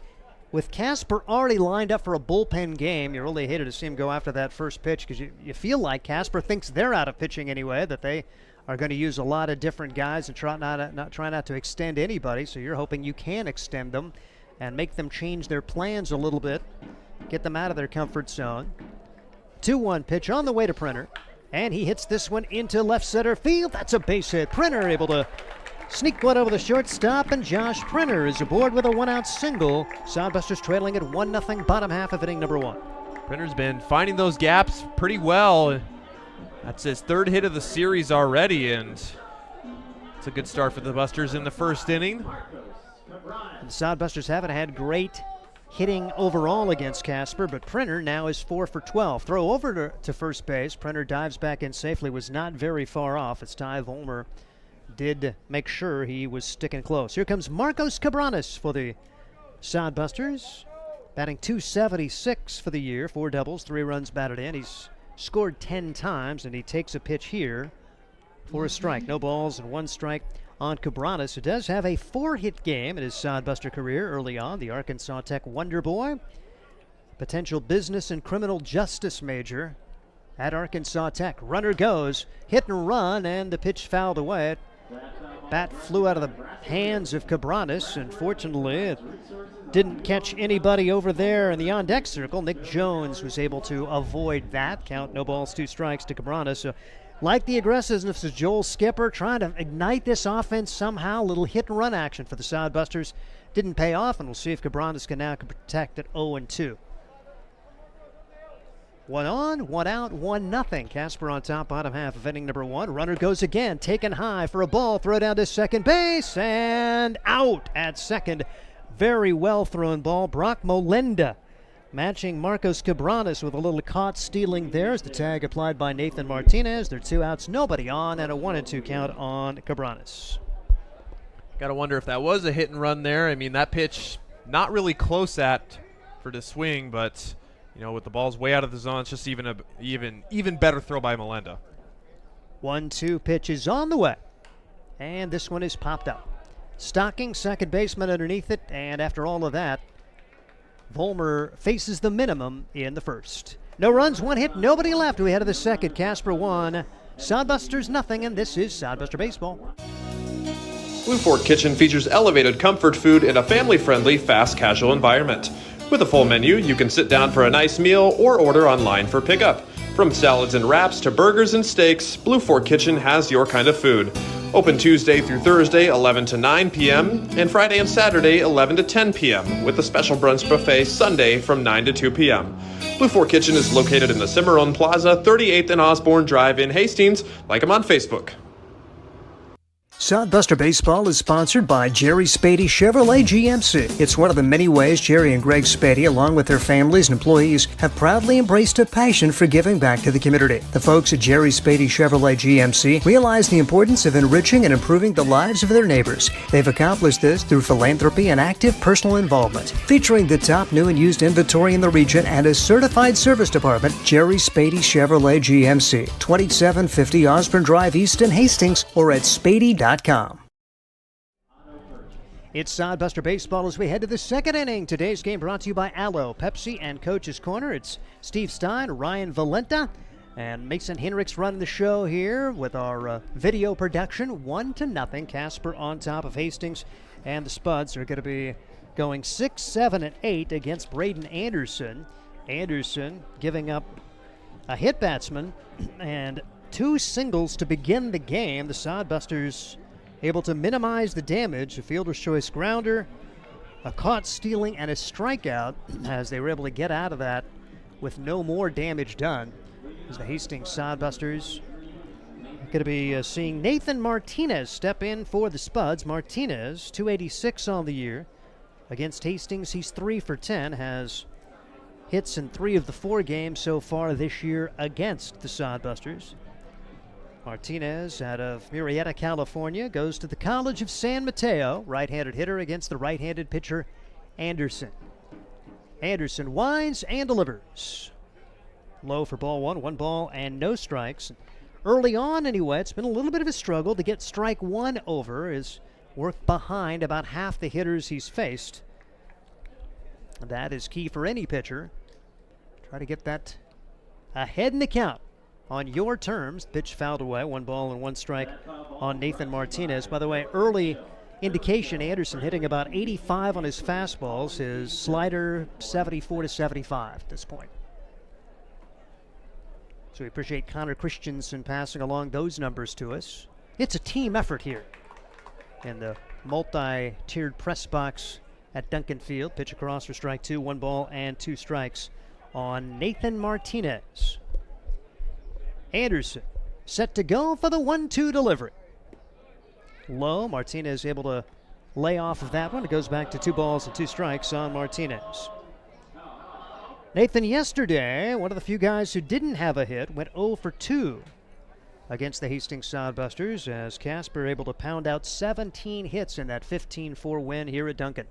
B: with Casper already lined up for a bullpen game, you really hated to see him go after that first pitch, because you feel like Casper thinks they're out of pitching anyway, that they are going to use a lot of different guys and try not to extend anybody. So you're hoping you can extend them and make them change their plans a little bit, get them out of their comfort zone. 2-1 pitch on the way to Printer, and he hits this one into left center field. That's a base hit. Printer able to sneak one over the shortstop, and Josh Printer is aboard with a 1-out single. Sodbusters trailing at 1-0, bottom half of inning number 1.
O: Printer's been finding those gaps pretty well. That's his 3rd hit of the series already, and it's a good start for the Busters in the 1st inning.
B: The Sodbusters haven't had great hitting overall against Casper, but Printer now is 4 for 12. Throw over to first base. Printer dives back in safely, was not very far off as Ty Volmer did make sure he was sticking close. Here comes Marcos Cabranes for the Sodbusters, batting .276 for the year, 4 doubles, 3 runs batted in. He's scored 10 times, and he takes a pitch here for a strike. No balls and 1 strike on Cabranes, who does have a 4-hit game in his Sodbuster career early on. The Arkansas Tech Wonder Boy, potential business and criminal justice major at Arkansas Tech. Runner goes, hit and run, and the pitch fouled away. Bat flew out of the hands of Cabranes. Unfortunately, it didn't catch anybody over there in the on-deck circle. Nick Jones was able to avoid that. Count, no balls, 2 strikes to Cabranes. So, like the aggressiveness of Joel Skipper, trying to ignite this offense somehow. A little hit-and-run action for the Sodbusters. Didn't pay off, and we'll see if Cabranes can now protect at 0-2. 1 on, 1 out, 1-0. Casper on top, bottom half of inning number 1. Runner goes again, taken high for a ball, throw down to second base, and out at second. Very well thrown ball. Brock Molenda matching Marcos Cabranes with a little caught stealing there as the tag applied by Nathan Martinez. There are 2 outs, nobody on, and a 1-2 count on Cabranes.
O: Got to wonder if that was a hit and run there. I mean, that pitch not really close for the swing, but you know, with the balls way out of the zone, it's just even better throw by Molenda.
B: 1-2 pitch is on the way, and this one is popped up. Stocking, second baseman underneath it, and after all of that, Volmer faces the minimum in the 1st. No runs, 1 hit, nobody left. We head to the 2nd. Casper 1, Sodbusters 0, and this is Sodbuster Baseball.
I: Blue Fork Kitchen features elevated comfort food in a family-friendly, fast casual environment. With a full menu, you can sit down for a nice meal or order online for pickup. From salads and wraps to burgers and steaks, Blue Fork Kitchen has your kind of food. Open Tuesday through Thursday, 11 to 9 p.m., and Friday and Saturday, 11 to 10 p.m., with a special brunch buffet Sunday from 9 to 2 p.m. Blue Fork Kitchen is located in the Cimarron Plaza, 38th and Osborne Drive in Hastings. Like them on Facebook.
B: Sodbuster Baseball is sponsored by Jerry Spady Chevrolet GMC. It's one of the many ways Jerry and Greg Spady, along with their families and employees, have proudly embraced a passion for giving back to the community. The folks at Jerry Spady Chevrolet GMC realize the importance of enriching and improving the lives of their neighbors. They've accomplished this through philanthropy and active personal involvement. Featuring the top new and used inventory in the region and a certified service department, Jerry Spady Chevrolet GMC, 2750 Osborne Drive East in Hastings, or at spady.com. It's Sodbuster Baseball as we head to the second inning. Today's game brought to you by Aloe, Pepsi, and Coach's Corner. It's Steve Stein, Ryan Valenta, and Mason Hinrichs running the show here with our video production. 1-0, Casper on top of Hastings, and the Spuds are going to be going 6, 7, and 8 against Braden Anderson. Anderson giving up a hit batsman and 2 singles to begin the game. The Sodbusters able to minimize the damage. A fielder's choice grounder, a caught stealing, and a strikeout as they were able to get out of that with no more damage done. As the Hastings Sodbusters going to be seeing Nathan Martinez step in for the Spuds. Martinez, 286 on the year. Against Hastings, he's 3 for 10, has hits in 3 of the 4 games so far this year against the Sodbusters. Martinez out of Murrieta, California, goes to the College of San Mateo. Right-handed hitter against the right-handed pitcher, Anderson. Anderson winds and delivers. Low for ball 1, 1 ball and no strikes. Early on, anyway, it's been a little bit of a struggle to get strike 1 over. His work behind about half the hitters he's faced. That is key for any pitcher. Try to get that ahead in the count. On your terms, pitch fouled away, 1 ball and 1 strike on Nathan Martinez. By the way, early indication, Anderson hitting about 85 on his fastballs, his slider 74 to 75 at this point. So we appreciate Connor Christensen passing along those numbers to us. It's a team effort here in the multi-tiered press box at Duncan Field. Pitch across for strike 2, 1 ball and 2 strikes on Nathan Martinez. Anderson set to go for the 1-2 delivery. Low, Martinez able to lay off of that one. It goes back to 2 balls and 2 strikes on Martinez. Nathan yesterday, one of the few guys who didn't have a hit, went 0 for 2 against the Hastings Sodbusters as Casper able to pound out 17 hits in that 15-4 win here at Duncan.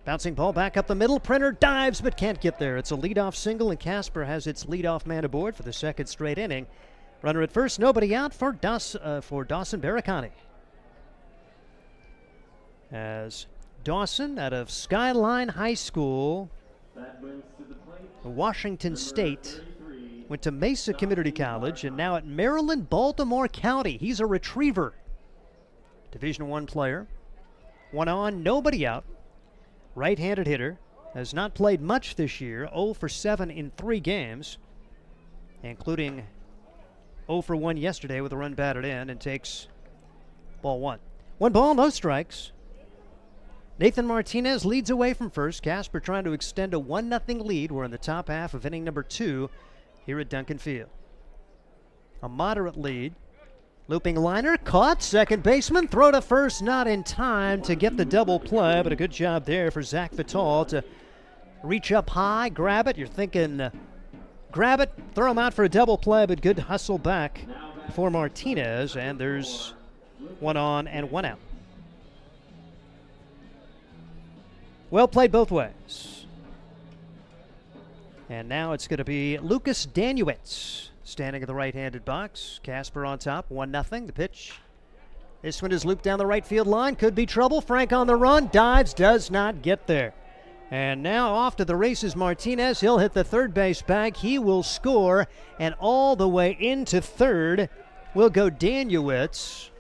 B: Bouncing ball back up the middle. Printer dives but can't get there. It's a leadoff single, and Casper has its leadoff man aboard for the second straight inning. Runner at first, nobody out for Dawson Baracani. As Dawson out of Skyline High School, Washington State, went to Mesa Community College, and now at Maryland, Baltimore County. He's a retriever. Division I player. 1 on, nobody out. Right-handed hitter, has not played much this year, 0 for 7 in 3 games, including 0 for 1 yesterday with a run batted in, and takes ball 1. 1 ball, no strikes. Nathan Martinez leads away from first. Casper trying to extend a 1-0 lead. We're in the top half of inning number 2 here at Duncan Field. A moderate lead. Looping liner, caught, second baseman, throw to first, not in time to get the double play, but a good job there for Zach Vital to reach up high, grab it. You're thinking, grab it, throw him out for a double play, but good hustle back for Martinez, and there's 1 on and 1 out. Well played both ways. And now it's going to be Lucas Danuitz standing in the right-handed box. Casper on top, 1-0. The pitch. This one is looped down the right field line. Could be trouble. Frank on the run. Dives, does not get there. And now off to the races, Martinez. He'll hit the third base bag. He will score. And all the way into third will go Danuitz.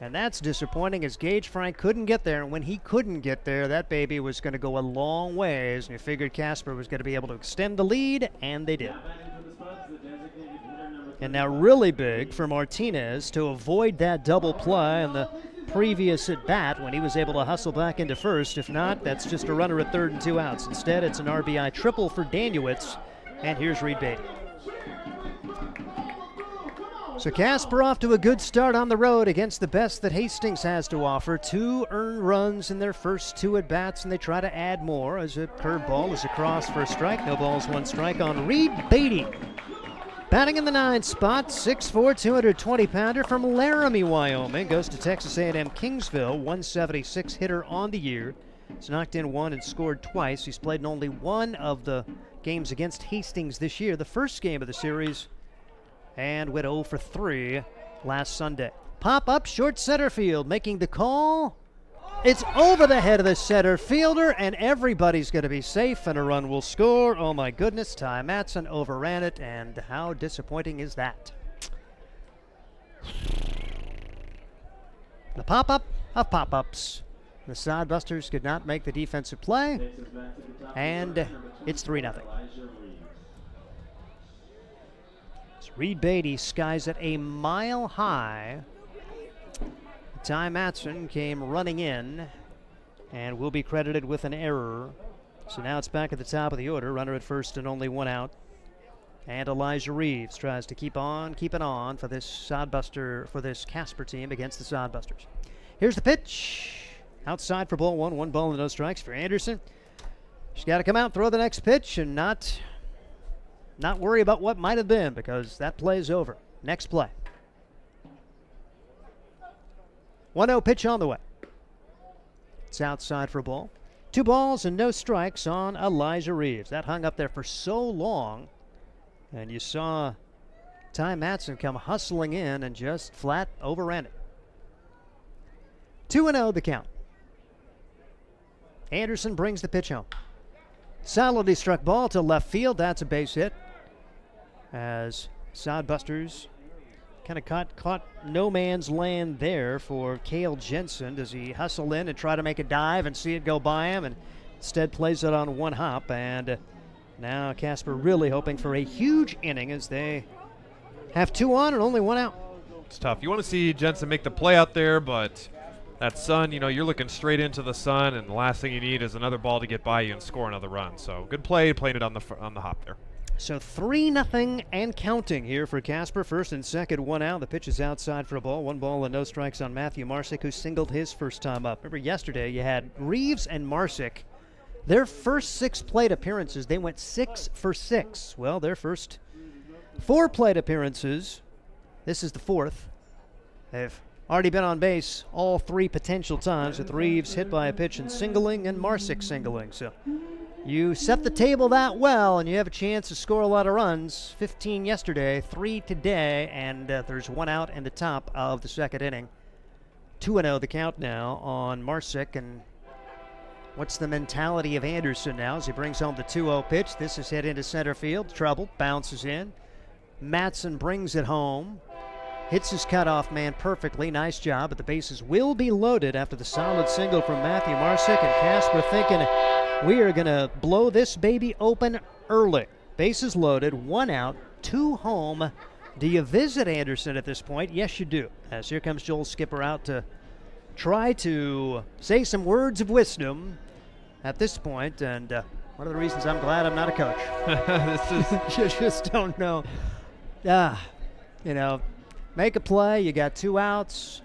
B: And that's disappointing as Gage Frank couldn't get there. And when he couldn't get there, that baby was going to go a long ways. And you figured Casper was going to be able to extend the lead, and they did. And now really big for Martinez to avoid that double play on the previous at bat when he was able to hustle back into first. If not, that's just a runner at third and 2 outs. Instead, it's an RBI triple for Daniewicz. And here's Reed Beatty. So Casper off to a good start on the road against the best that Hastings has to offer. 2 earned runs in their first 2 at-bats, and they try to add more as a curveball is across for a strike. No balls, 1 strike on Reed Beatty. Batting in the 9th spot, 6'4", 220-pounder from Laramie, Wyoming. Goes to Texas A&M Kingsville, 176 hitter on the year. He's knocked in 1 and scored twice. He's played in only 1 of the games against Hastings this year, the first game of the series, and went 0 for 3 last Sunday. Pop up short center field, making the call. It's over the head of the center fielder, and everybody's going to be safe, and a run will score. Oh my goodness, Ty Matson overran it, and how disappointing is that? The pop-up of pop-ups. The Sodbusters could not make the defensive play, and it's 3-0. Reed Beatty skies it a mile high. Ty Matson came running in and will be credited with an error. So now it's back at the top of the order. Runner at first and only 1 out. And Elijah Reeves tries to keep on keeping on for this Sodbuster, for this Casper team against the Sodbusters. Here's the pitch. Outside for ball 1. 1 ball and no strikes for Anderson. She's got to come out, throw the next pitch, and not worry about what might have been, because that play is over. Next play. 1-0 pitch on the way. It's outside for a ball. 2 balls and no strikes on Elijah Reeves. That hung up there for so long, and you saw Ty Matson come hustling in and just flat overran it. 2-0 the count. Anderson brings the pitch home. Solidly struck ball to left field. That's a base hit, as Sodbusters kind of caught no man's land there for Cale Jensen. Does he hustle in and try to make a dive and see it go by him, and instead plays it on 1 hop? And now Casper really hoping for a huge inning as they have 2 on and only 1 out.
O: It's tough. You want to see Jensen make the play out there, but that sun, you know, you're looking straight into the sun, and the last thing you need is another ball to get by you and score another run. So good play, playing it on the hop there.
B: So 3-0 and counting here for Casper. First and second, 1 out. The pitch is outside for a ball. 1 ball and no strikes on Matthew Marsick, who singled his first time up. Remember yesterday you had Reeves and Marsick. Their first 6 plate appearances, they went 6 for 6. Well, their first 4 plate appearances, this is the 4th. They've already been on base all 3 potential times, with Reeves hit by a pitch and singling, and Marsick singling. So you set the table that well, and you have a chance to score a lot of runs. 15 yesterday, 3 today, and there's 1 out in the top of the second inning. 2-0 the count now on Marsick. And what's the mentality of Anderson now as he brings home the 2-0 pitch? This is hit into center field. Trouble, bounces in. Matson brings it home. Hits his cutoff man perfectly. Nice job, but the bases will be loaded after the solid single from Matthew Marsick, and Casper thinking, we are going to blow this baby open early. Bases loaded, 1 out, 2 home. Do you visit Anderson at this point? Yes, you do. As here comes Joel Skipper out to try to say some words of wisdom at this point, and one of the reasons I'm glad I'm not a coach. You just don't know. You know, make a play, you got 2 outs,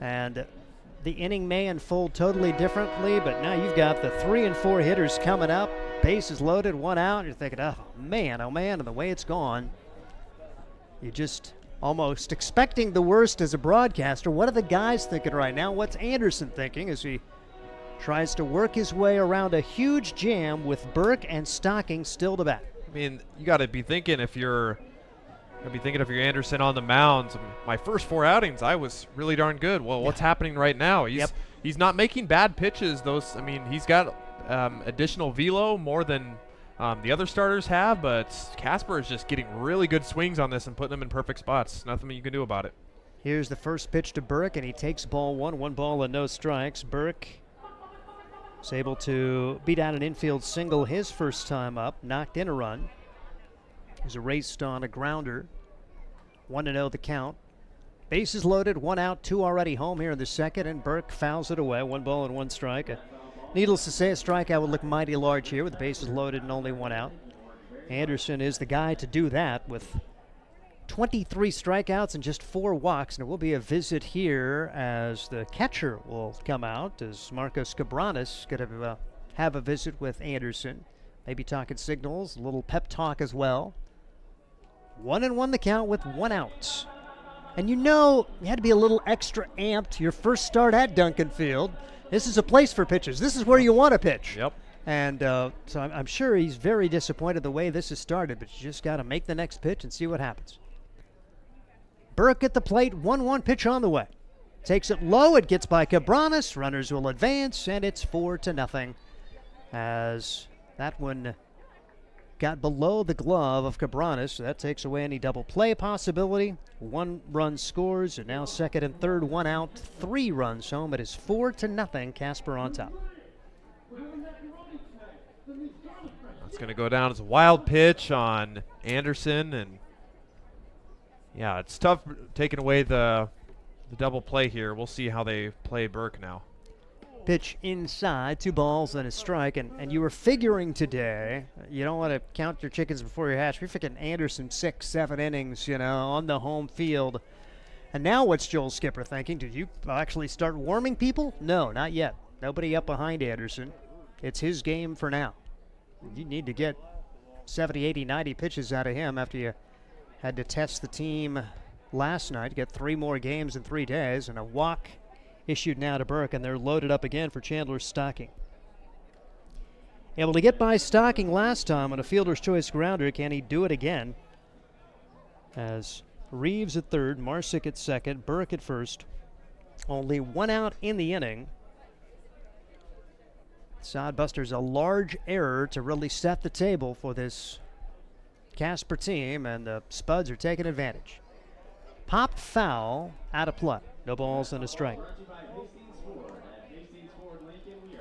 B: and the inning may unfold totally differently, but now you've got the 3 and 4 hitters coming up, bases loaded, 1 out, and you're thinking, oh man, and the way it's gone, you're just almost expecting the worst as a broadcaster. What are the guys thinking right now? What's Anderson thinking as he tries to work his way around a huge jam with Burke and Stocking still to bat?
O: I mean, you got to be thinking if you're Anderson on the mound. My first 4 outings, I was really darn good. Well, what's happening right now? He's not making bad pitches. He's got additional velo more than the other starters have, but Casper is just getting really good swings on this and putting them in perfect spots. Nothing you can do about it.
B: Here's the first pitch to Burke, and he takes ball 1. 1 ball and no strikes. Burke is able to beat out an infield single his first time up, knocked in a run. He's erased on a grounder 1-0 the count. Bases loaded, 1 out, 2 already home here in the second, and Burke fouls it away. 1 ball and 1 strike. Needless to say, a strikeout would look mighty large here with the bases loaded and only 1 out. Anderson is the guy to do that with 23 strikeouts and just 4 walks. And it will be a visit here as the catcher will come out, as Marcos Cabranes going to have a visit with Anderson. Maybe talking signals, a little pep talk as well. 1-1 the count with 1 out. And you know you had to be a little extra amped your first start at Duncan Field. This is a place for pitchers. This is where you want to pitch.
O: Yep.
B: And so I'm sure he's very disappointed the way this has started, but you just got to make the next pitch and see what happens. Burke at the plate, 1-1 pitch on the way. Takes it low, it gets by Cabranes. Runners will advance, and it's 4-0 as that one got below the glove of Cabranes. So that takes away any double play possibility. 1 run scores, and now second and third, 1 out, 3 runs home. It is 4-0, Casper on top.
O: It's going to go down as a wild pitch on Anderson, and yeah, it's tough taking away the double play here. We'll see how they play Burke now.
B: Pitch inside, 2 balls and a strike, and you were figuring today, you don't want to count your chickens before you hatch. You're thinking Anderson 6-7 innings, on the home field. And now what's Joel Skipper thinking? Did you actually start warming people? No, not yet. Nobody up behind Anderson. It's his game for now. You need to get 70, 80, 90 pitches out of him after you had to test the team last night. Get 3 more games in 3 days, and a walk issued now to Burke, and they're loaded up again for Chandler Stocking. Able to get by Stocking last time on a fielder's choice grounder. Can he do it again? As Reeves at third, Marsick at second, Burke at first. Only 1 out in the inning. Sodbusters, a large error to really set the table for this Casper team, and the Spuds are taking advantage. Popped foul, out of play. No balls and a strike.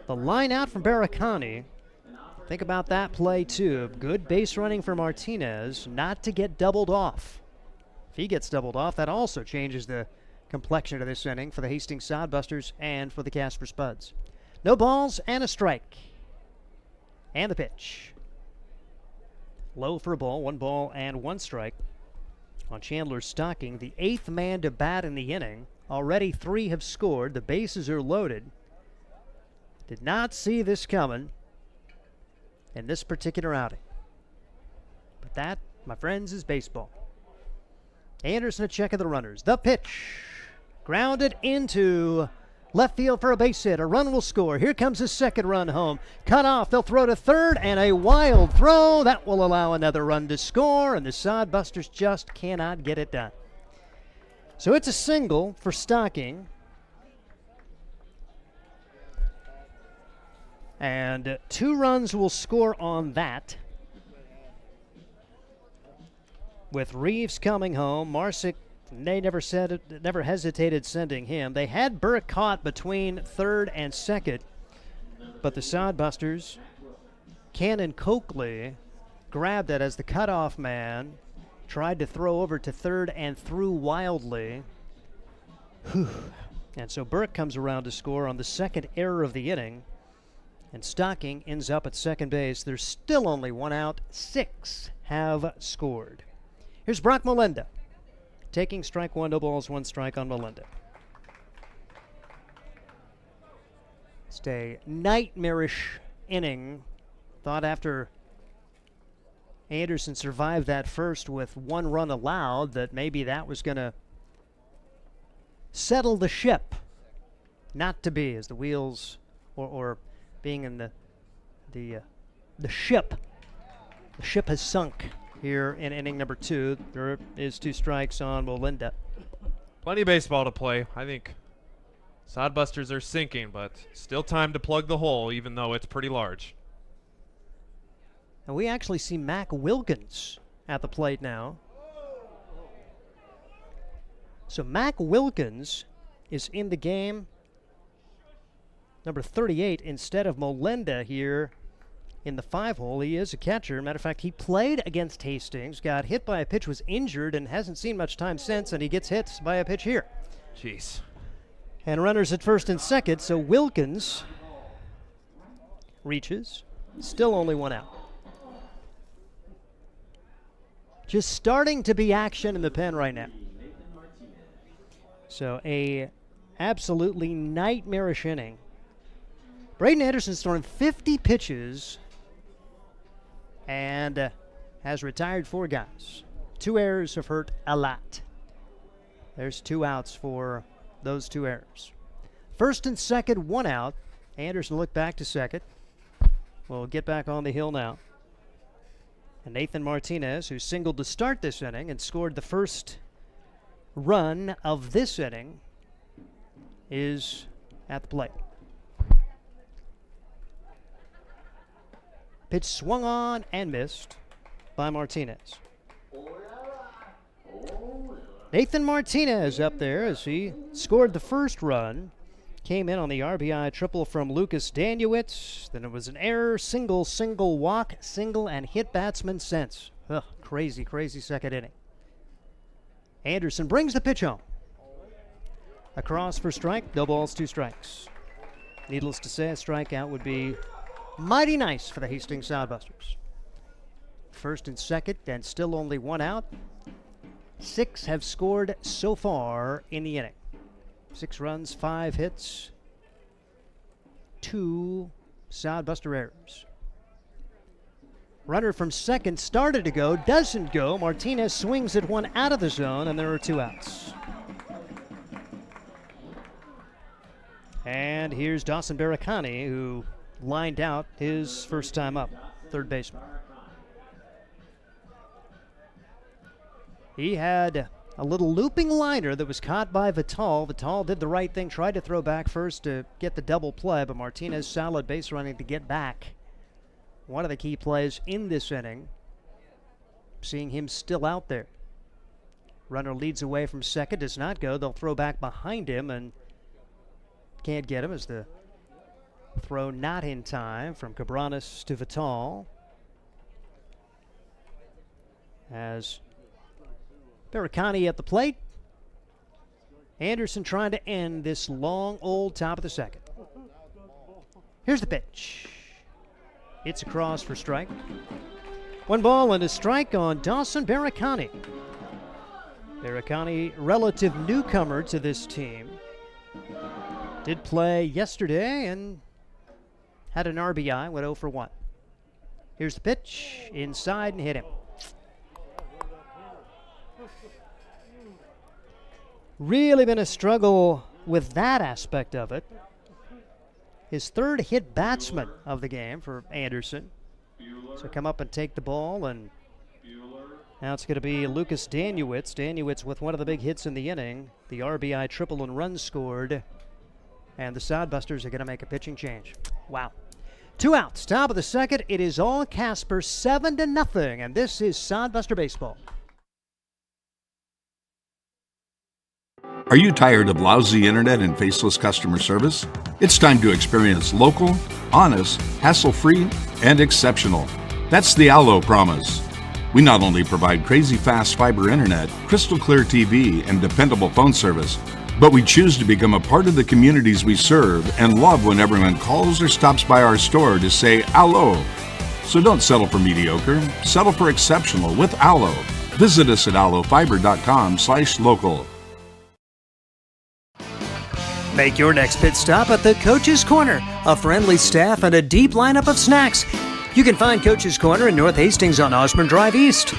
B: The line out from Baracani. Think about that play, too. Good base running for Martinez, not to get doubled off. If he gets doubled off, that also changes the complexion of this inning for the Hastings Sodbusters and for the Casper Spuds. No balls and a strike. And the pitch. Low for a ball, 1 ball and 1 strike on Chandler Stocking, the 8th man to bat in the inning. Already 3 have scored. The bases are loaded. Did not see this coming in this particular outing. But that, my friends, is baseball. Anderson a check of the runners. The pitch. Grounded into left field for a base hit. A run will score. Here comes his second run home. Cut off. They'll throw to third, and a wild throw. That will allow another run to score, and the Sodbusters just cannot get it done. So it's a single for Stocking. And 2 runs will score on that. With Reeves coming home, Marsick, they never hesitated sending him. They had Burke caught between third and second, but the Sodbusters, Cannon Coakley, grabbed it as the cutoff man tried to throw over to third and threw wildly. And so Burke comes around to score on the second error of the inning, and Stocking ends up at second base. There's still only 1 out. 6 have scored. Here's Brock Melinda taking strike 1, no balls, 1 strike on Melinda. It's a nightmarish inning. Thought after Anderson survived that first with 1 run allowed that maybe that was going to settle the ship. Not to be, as the wheels, or being in the ship. The ship has sunk here in inning number 2. There is 2 strikes on Melinda.
O: Plenty of baseball to play. I think Sodbusters are sinking, but still time to plug the hole, even though it's pretty large.
B: And we actually see Mac Wilkins at the plate now. So Mac Wilkins is in the game, number 38, instead of Melinda here in the 5-hole. He is a catcher. Matter of fact, he played against Hastings, got hit by a pitch, was injured, and hasn't seen much time since, and he gets hit by a pitch here.
O: Jeez.
B: And runners at first and second, so Wilkins reaches. Still only one out. Just starting to be action in the pen right now. So a absolutely nightmarish inning. Braden Anderson's thrown 50 pitches and has retired 4 guys. 2 errors have hurt a lot. There's 2 outs for those 2 errors. First and second, 1 out. Anderson looked back to second. We'll get back on the hill now. And Nathan Martinez, who singled to start this inning and scored the first run of this inning, is at the plate. Pitch swung on and missed by Martinez. Nathan Martinez up there as he scored the first run. Came in on the RBI triple from Lucas Danuitz. Then it was an error, single, walk, single, and hit batsman since. Ugh, crazy, crazy second inning. Anderson brings the pitch home. Across for strike, no balls, 2 strikes. Needless to say, a strikeout would be mighty nice for the Hastings Soundbusters. First and second, and still only 1 out. 6 have scored so far in the inning. 6 runs, 5 hits, 2 Soundbuster errors. Runner from second started to go, doesn't go. Martinez swings at one out of the zone, and there are 2 outs. And here's Dawson Barakani, who lined out his first time up, third baseman. He had a little looping liner that was caught by Vital. Vital did the right thing, tried to throw back first to get the double play, but Martinez solid base running to get back. One of the key plays in this inning, seeing him still out there. Runner leads away from second, does not go. They'll throw back behind him and can't get him as the throw not in time from Cabranes to Vital. As Barakani at the plate. Anderson trying to end this long old top of the second. Here's the pitch. It's across for strike. 1 ball and a strike on Dawson Barakani. Barakani, relative newcomer to this team. Did play yesterday and had an RBI, went 0 for 1. Here's the pitch, inside and hit him. Really been a struggle with that aspect of it. His 3rd hit batsman of the game for Anderson. So come up and take the ball, and now it's going to be Lucas Danuitz. Danuitz with one of the big hits in the inning, the RBI triple and runs scored. And the Soundbusters are going to make a pitching change. Wow. 2 outs, top of the second. It is all Casper, 7-0, and this is Soundbuster Baseball.
E: Are you tired of lousy internet and faceless customer service? It's time to experience local, honest, hassle-free, and exceptional. That's the Allo promise. We not only provide crazy fast fiber internet, crystal clear TV, and dependable phone service, but we choose to become a part of the communities we serve and love when everyone calls or stops by our store to say Allo. So don't settle for mediocre, settle for exceptional with Allo. Visit us at allofiber.com/local.
B: Make your next pit stop at the Coach's Corner. A friendly staff and a deep lineup of snacks. You can find Coach's Corner in North Hastings on Osborne Drive East.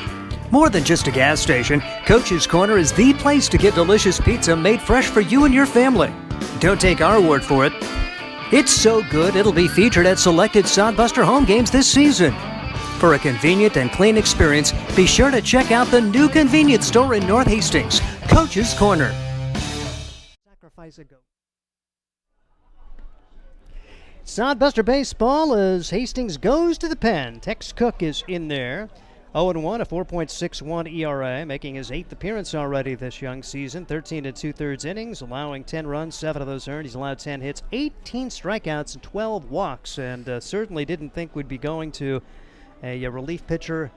B: More than just a gas station, Coach's Corner is the place to get delicious pizza made fresh for you and your family. Don't take our word for it. It's so good it'll be featured at selected Soundbuster home games this season. For a convenient and clean experience, be sure to check out the new convenience store in North Hastings, Coach's Corner. Sacrifice a goat. Soundbuster Baseball as Hastings goes to the pen. Tex Cook is in there. 0-1, a 4.61 ERA, making his 8th appearance already this young season. 13 2/3 innings, allowing 10 runs, 7 of those earned. He's allowed 10 hits, 18 strikeouts, and 12 walks, and certainly didn't think we'd be going to a relief pitcher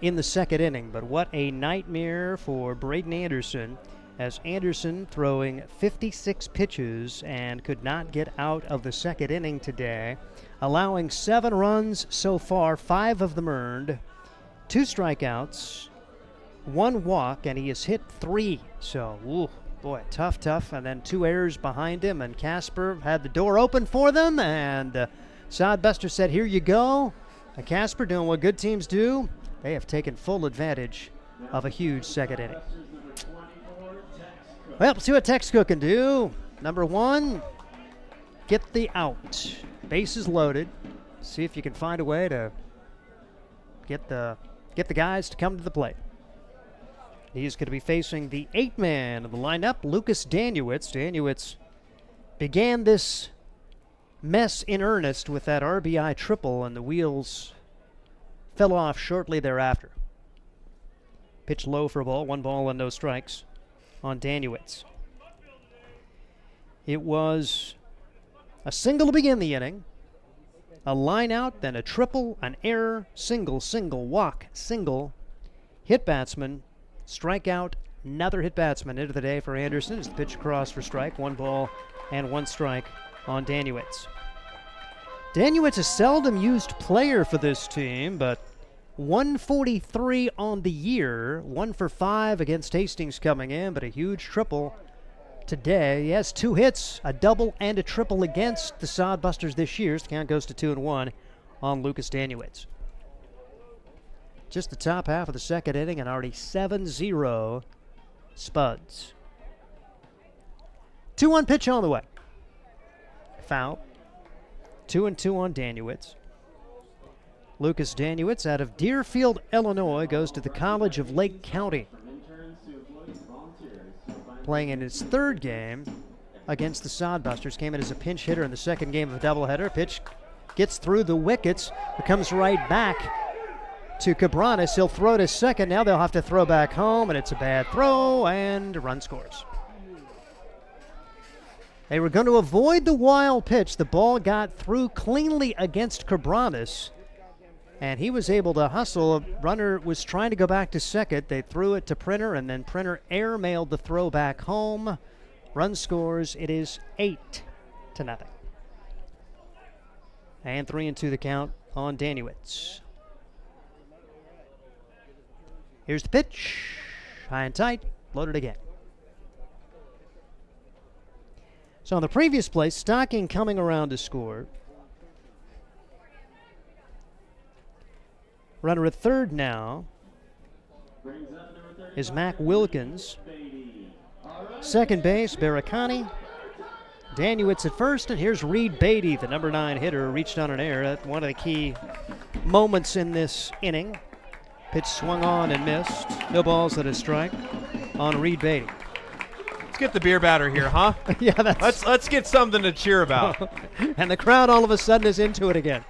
B: in the second inning. But what a nightmare for Braden Anderson, as Anderson throwing 56 pitches and could not get out of the second inning today, allowing 7 runs so far, 5 of them earned. 2 strikeouts, 1 walk, and he has hit 3. So, ooh, boy, tough. And then 2 errors behind him, and Casper had the door open for them, and Sodbuster said, here you go. And Casper doing what good teams do. They have taken full advantage of a huge second inning. Well, let's see what Tex Cook can do. Number 1, get the out. Bases loaded. See if you can find a way to get the guys to come to the plate. He's going to be facing the 8th man of the lineup, Lucas Danewitz. Danewitz began this mess in earnest with that RBI triple, and the wheels fell off shortly thereafter. Pitch low for a ball, 1 ball and no strikes on Danewitz. It was a single to begin the inning, a line out, then a triple, an error, single, walk, single, hit batsman, strikeout, another hit batsman into the day for Anderson as the pitch across for strike, 1 ball and 1 strike on Danewitz. Danewitz a seldom used player for this team, but 143 on the year, 1 for 5 against Hastings coming in, but a huge triple today. He has 2 hits, a double and a triple against the Sodbusters this year. So the count goes to 2-1 on Lucas Danewitz. Just the top half of the second inning and already 7-0 Spuds. 2-1 pitch on the way. Foul. 2-2 on Danewitz. Lucas Danewitz out of Deerfield, Illinois, goes to the College of Lake County, playing in his 3rd game against the Sodbusters. Came in as a pinch hitter in the 2nd game of a doubleheader. Pitch gets through the wickets. It comes right back to Cabranes. He'll throw to second. Now they'll have to throw back home, and it's a bad throw, and a run scores. They were going to avoid the wild pitch. The ball got through cleanly against Cabranes, and he was able to hustle. A runner was trying to go back to second. They threw it to Printer, and then Printer airmailed the throw back home. Run scores. It is 8-0. And 3-2 the count on Danewitz. Here's the pitch. High and tight. Loaded again. So on the previous play, Stocking coming around to score. Runner at third now is Mac Wilkins. Second base, Baracani. Danewitz at first, and here's Reed Beatty, the number 9 hitter, reached on an error. That's one of the key moments in this inning. Pitch swung on and missed. No balls and a strike on Reed Beatty.
O: Let's get the beer batter here, huh?
B: Yeah, that's...
O: Let's get something to cheer about.
B: And the crowd all of a sudden is into it again.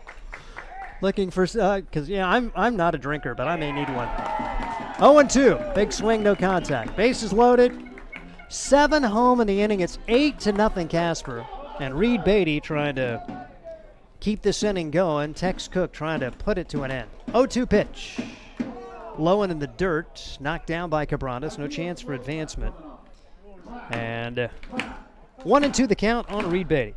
B: Looking for, because I'm not a drinker, but I may need one. 0-2, big swing, no contact. Bases loaded, 7 home in the inning. It's 8-0 Casper, and Reed Beatty trying to keep this inning going. Tex Cook trying to put it to an end. 0-2 pitch, low and in the dirt, knocked down by Cabranes. No chance for advancement, and 1-2 the count on Reed Beatty.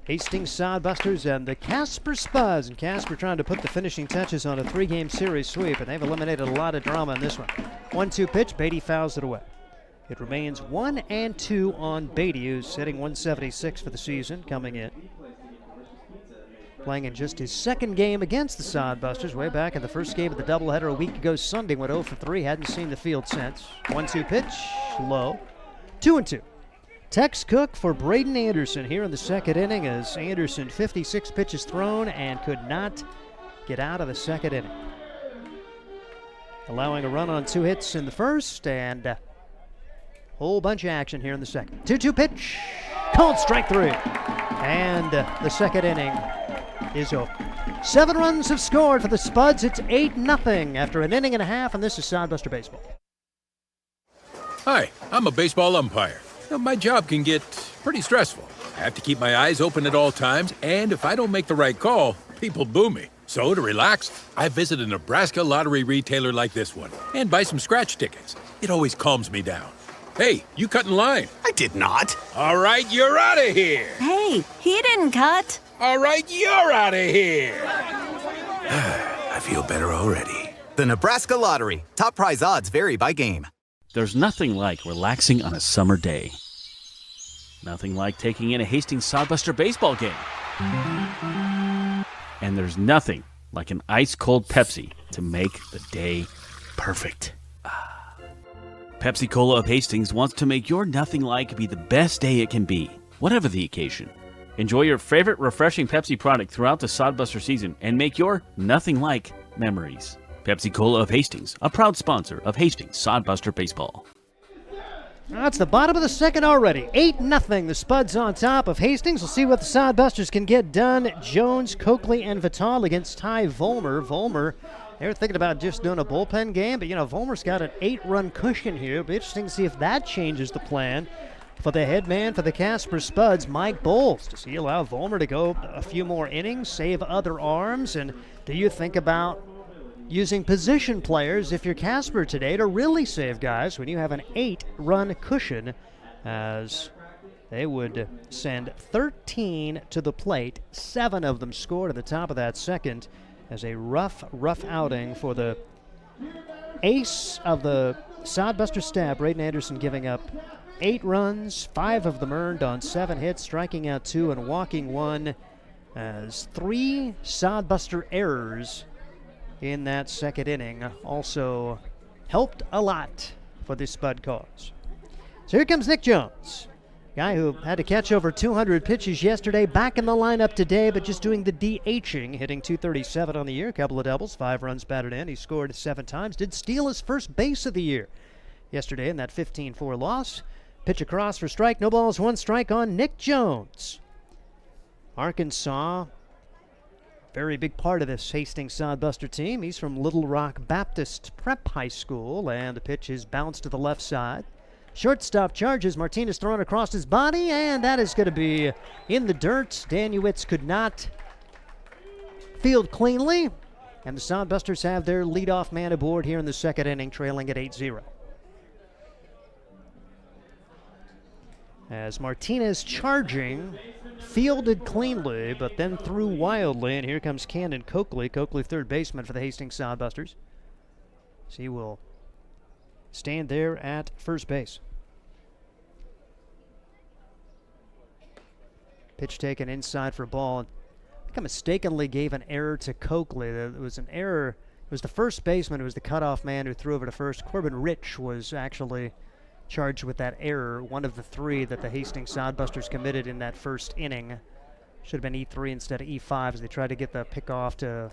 B: Hastings Sodbusters and the Casper Spuds. And Casper trying to put the finishing touches on a 3-game series sweep, and they've eliminated a lot of drama in this one. 1-2 pitch, Beatty fouls it away. It remains 1-2 on Beatty, who's hitting 176 for the season, coming in. Playing in just his 2nd game against the Sodbusters, way back in the first game of the doubleheader a week ago Sunday, went 0 for 3, hadn't seen the field since. 1-2 pitch, low. 2-2. Tex Cook for Braden Anderson here in the 2nd inning, as Anderson 56 pitches thrown and could not get out of the 2nd inning. Allowing a run on 2 hits in the first, and a whole bunch of action here in the 2nd. 2-2 pitch, called strike 3. And the 2nd inning is over. 7 runs have scored for the Spuds. It's 8-0 after an inning and a half, and this is Sodbuster Baseball.
F: Hi, I'm a baseball umpire. My job can get pretty stressful. I have to keep my eyes open at all times, and if I don't make the right call, people boo me. So to relax, I visit a Nebraska lottery retailer like this one and buy some scratch tickets. It always calms me down. Hey, you cut in line.
G: I did not.
F: All right, you're out of here.
H: Hey, he didn't cut.
F: All right, you're out of here. I feel better already.
G: The Nebraska Lottery. Top prize odds vary by game.
K: There's nothing like relaxing on a summer day. Nothing like taking in a Hastings Sodbuster baseball game. And there's nothing like an ice-cold Pepsi to make the day perfect. Pepsi Cola of Hastings wants to make your nothing like be the best day it can be, whatever the occasion. Enjoy your favorite refreshing Pepsi product throughout the Sodbuster season and make your nothing like memories. Pepsi Cola of Hastings, a proud sponsor of Hastings Sodbuster Baseball.
B: That's the bottom of the second already. 8-0. The Spuds on top of Hastings. We'll see what the Sodbusters can get done. Jones, Coakley, and Vital against Ty Vollmer. Vollmer, they were thinking about just doing a bullpen game, but, Vollmer's got an 8-run cushion here. It'll be interesting to see if that changes the plan for the head man for the Casper Spuds, Mike Bowles. Does he allow Vollmer to go a few more innings, save other arms? And do you think about using position players if you're Casper today to really save guys when you have an 8-run cushion, as they would send 13 to the plate. 7 of them scored at the top of that second as a rough outing for the ace of the Sodbuster staff, Braden Anderson, giving up 8 runs, 5 of them earned on 7 hits, striking out 2 and walking 1, as 3 Sodbuster errors in that second inning also helped a lot for the Spud cause. So here comes Nick Jones, guy who had to catch over 200 pitches yesterday, back in the lineup today, but just doing the DHing, hitting .237 on the year, a couple of doubles, 5 runs batted in. He scored 7 times, did steal his first base of the year yesterday in that 15-4 loss. Pitch across for strike, no balls, 1 strike on Nick Jones. Arkansas, very big part of this Hastings Sodbuster team. He's from Little Rock Baptist Prep High School, and the pitch is bounced to the left side. Shortstop charges, Martinez thrown across his body, and that is going to be in the dirt. Danuitz could not field cleanly, and the Sodbusters have their leadoff man aboard here in the second inning, trailing at 8-0. As Martinez charging, fielded cleanly, but then threw wildly, and here comes Cannon Coakley. Coakley, third baseman for the Hastings Sodbusters. So he will stand there at first base. Pitch taken inside for a ball. I think I mistakenly gave an error to Coakley. It was an error. It was the first baseman. It was the cutoff man who threw over to first. Corbin Rich was actually charged with that error, one of the 3 that the Hastings Sodbusters committed in that first inning. Should have been E3 instead of E5 as they tried to get the pick off to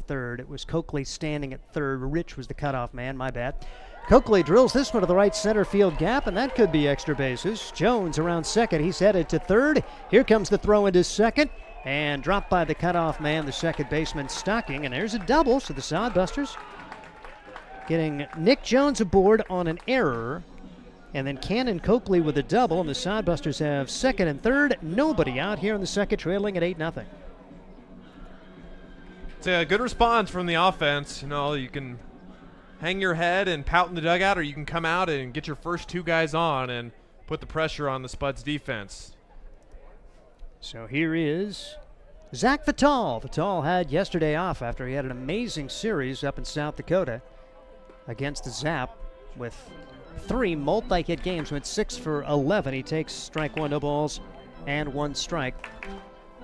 B: third. It was Coakley standing at third. Rich was the cutoff man, my bad. Coakley drills this one to the right center field gap, and that could be extra bases. Jones around second. He's headed to third. Here comes the throw into second, and dropped by the cutoff man, the second baseman, Stocking, and there's a double. So the Sodbusters getting Nick Jones aboard on an error, and then Cannon Coakley with a double, and the Sodbusters have second and third. Nobody out here in the second, trailing at 8-0.
O: It's a good response from the offense. You can hang your head and pout in the dugout, or you can come out and get your first 2 guys on and put the pressure on the Spuds defense.
B: So here is Zach Vital. Vital had yesterday off after he had an amazing series up in South Dakota against the Zap with 3 multi-hit games, went 6 for 11. He takes strike 1, no balls, and 1 strike.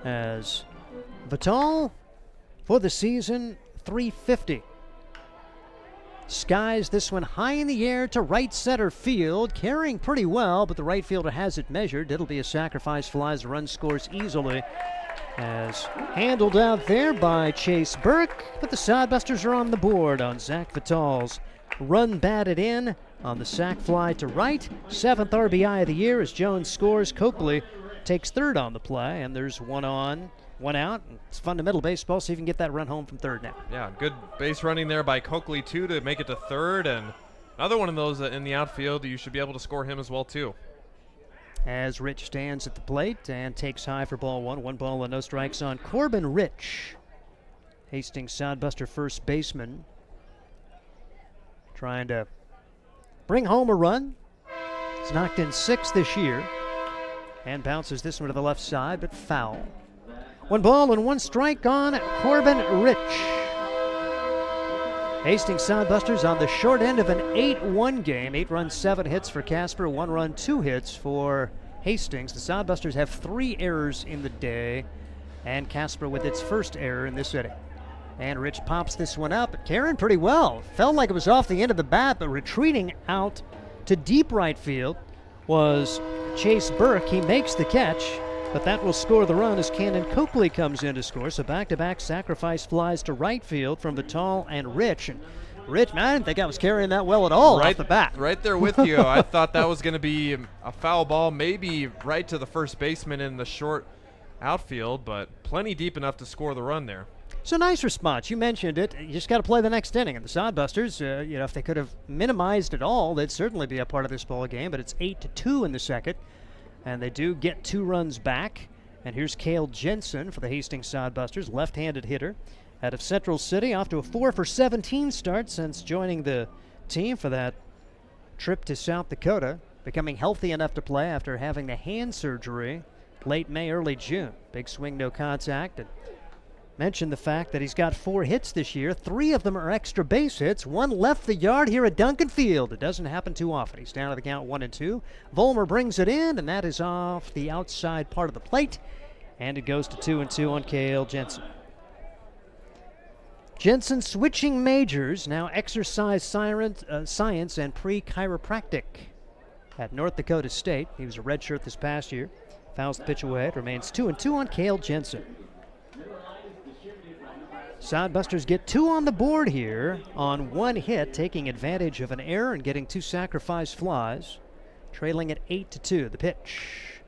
B: As Vital, for the season, .350. Skies this one high in the air to right center field, carrying pretty well, but the right fielder has it measured. It'll be a sacrifice fly as the run scores easily, as handled out there by Chase Burke, but the Sodbusters are on the board on Zach Vital's run batted in on the sac fly to right. 7th RBI of the year as Jones scores. Coakley takes third on the play, and there's 1 one out. It's fundamental baseball, see if you can get that run home from third now.
O: Yeah, good base running there by Coakley, too, to make it to third. And another one of those in the outfield, you should be able to score him as well, too.
B: As Rich stands at the plate and takes high for ball one. 1 ball and no strikes on Corbin Rich. Hastings Sodbuster first baseman. Trying to bring home a run. He's knocked in 6 this year. And bounces this one to the left side, but foul. 1 ball and 1 strike on Corbin Rich. Hastings Sodbusters on the short end of an 8-1 game. 8 runs, 7 hits for Casper, 1 run, 2 hits for Hastings. The Sodbusters have 3 errors in the day, and Casper with its first error in this inning. And Rich pops this one up, carrying pretty well. Felt like it was off the end of the bat, but retreating out to deep right field was Chase Burke. He makes the catch, but that will score the run as Cannon Coakley comes in to score. So back-to-back sacrifice flies to right field from Vital and Rich. And Rich, man, I didn't think I was carrying that well at all off the bat.
O: Right there with you. I thought that was going to be a foul ball, maybe right to the first baseman in the short outfield, but plenty deep enough to score the run there.
B: So nice response. You mentioned it. You just got to play the next inning. And the Sodbusters, if they could have minimized it all, they'd certainly be a part of this ball game. But it's 8-2 in the second, and they do get 2 runs back. And here's Cale Jensen for the Hastings Sodbusters, left-handed hitter out of Central City, off to a 4 for 17 start since joining the team for that trip to South Dakota, becoming healthy enough to play after having the hand surgery late May, early June. Big swing, no contact. And mentioned the fact that he's got 4 hits this year. 3 of them are extra base hits. 1 left the yard here at Duncan Field. It doesn't happen too often. He's down to the count 1-2. Volmer brings it in, and that is off the outside part of the plate. And it goes to 2-2 on Cale Jensen. Jensen switching majors, now exercise science and pre-chiropractic at North Dakota State. He was a redshirt this past year. Fouls the pitch away. It remains 2-2 on Cale Jensen. Sodbusters get 2 on the board here on 1 hit, taking advantage of an error and getting 2 sacrifice flies, trailing at 8-2. The pitch.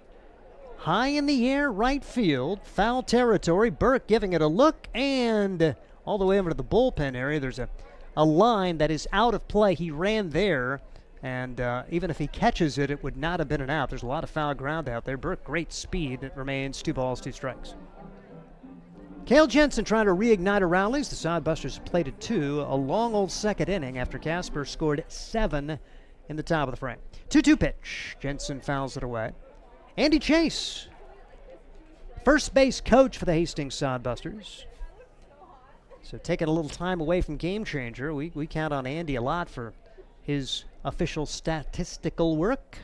B: High in the air, right field, foul territory. Burke giving it a look, and all the way over to the bullpen area, there's a line that is out of play. He ran there, and even if he catches it, it would not have been an out. There's a lot of foul ground out there. Burke, great speed. It remains 2 balls, 2 strikes. Cale Jensen trying to reignite her rallies. The Sodbusters plated 2, a long old second inning after Casper scored 7 in the top of the frame. 2-2 pitch. Jensen fouls it away. Andy Chase, first base coach for the Hastings Sodbusters. So taking a little time away from Game Changer. We count on Andy a lot for his official statistical work.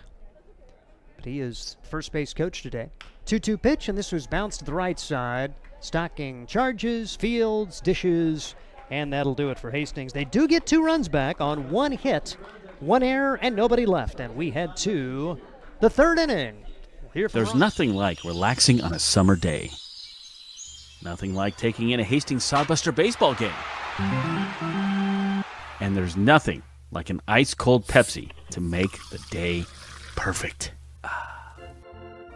B: But he is first base coach today. 2-2 pitch, and this was bounced to the right side. Stocking charges, fields, dishes, and that'll do it for Hastings. They do get 2 runs back on 1 hit, 1 error, and nobody left. And we head to the 3rd inning.
K: There's nothing like relaxing on a summer day. Nothing like taking in a Hastings Sodbuster baseball game. And there's nothing like an ice-cold Pepsi to make the day perfect.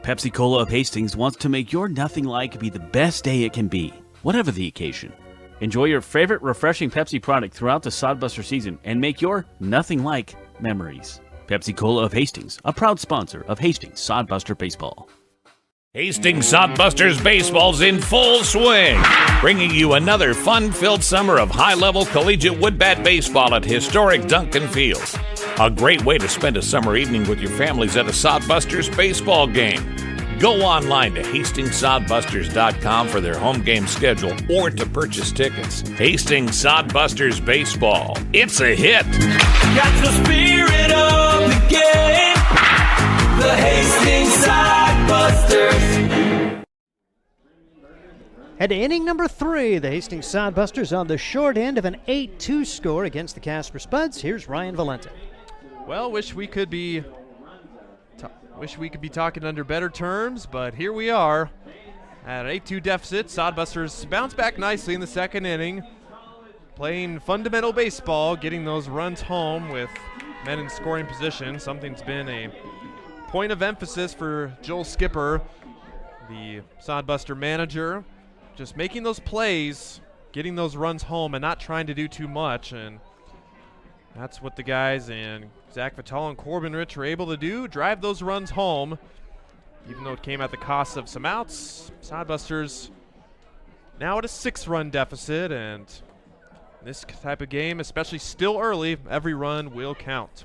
K: Pepsi Cola of Hastings wants to make your nothing like be the best day it can be, whatever the occasion. Enjoy your favorite refreshing Pepsi product throughout the Sodbuster season and make your nothing like memories. Pepsi Cola of Hastings, a proud sponsor of Hastings Sodbuster Baseball.
L: Hastings Sodbusters baseball's in full swing, bringing you another fun-filled summer of high-level collegiate woodbat baseball at historic Duncan Field. A great way to spend a summer evening with your families at a Sodbusters baseball game. Go online to HastingsSodbusters.com for their home game schedule or to purchase tickets. Hastings Sodbusters baseball. It's a hit.
A: Got the spirit of the game. The Hastings Sodbusters.
B: Head to inning number 3. The Hastings Sodbusters on the short end of an 8-2 score against the Casper Spuds. Here's Ryan Valente.
O: Well, wish we could be talking under better terms, but here we are at an 8-2 deficit. Sodbusters bounce back nicely in the second inning, playing fundamental baseball, getting those runs home with men in scoring position. Something's been a point of emphasis for Joel Skipper, the Sodbuster manager. just making those plays, getting those runs home, and not trying to do too much. And that's what the guys in Zach Vitale and Corbin Rich were able to do, drive those runs home, even though it came at the cost of some outs. Sodbusters now at a 6-run deficit, and this type of game, especially still early, every run will count.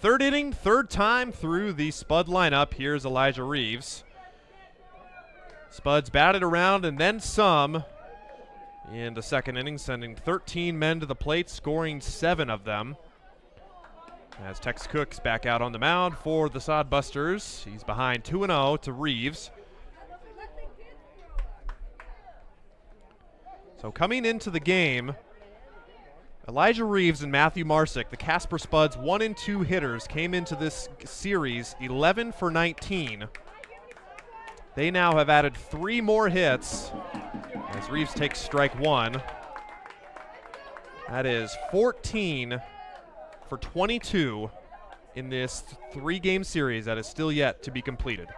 O: Third inning, third time through the Spud lineup. Here's Elijah Reeves. Spuds batted around and then some in the second inning, sending 13 men to the plate, scoring 7 of them. As Tex Cook's back out on the mound for the Sodbusters. He's behind 2-0 to Reeves. So coming into the game, Elijah Reeves and Matthew Marsick, the Casper Spuds 1 and 2 hitters, came into this series 11 for 19. They now have added 3 more hits as Reeves takes strike 1. That is 14 for 22 in this 3-game series that is still yet to be completed.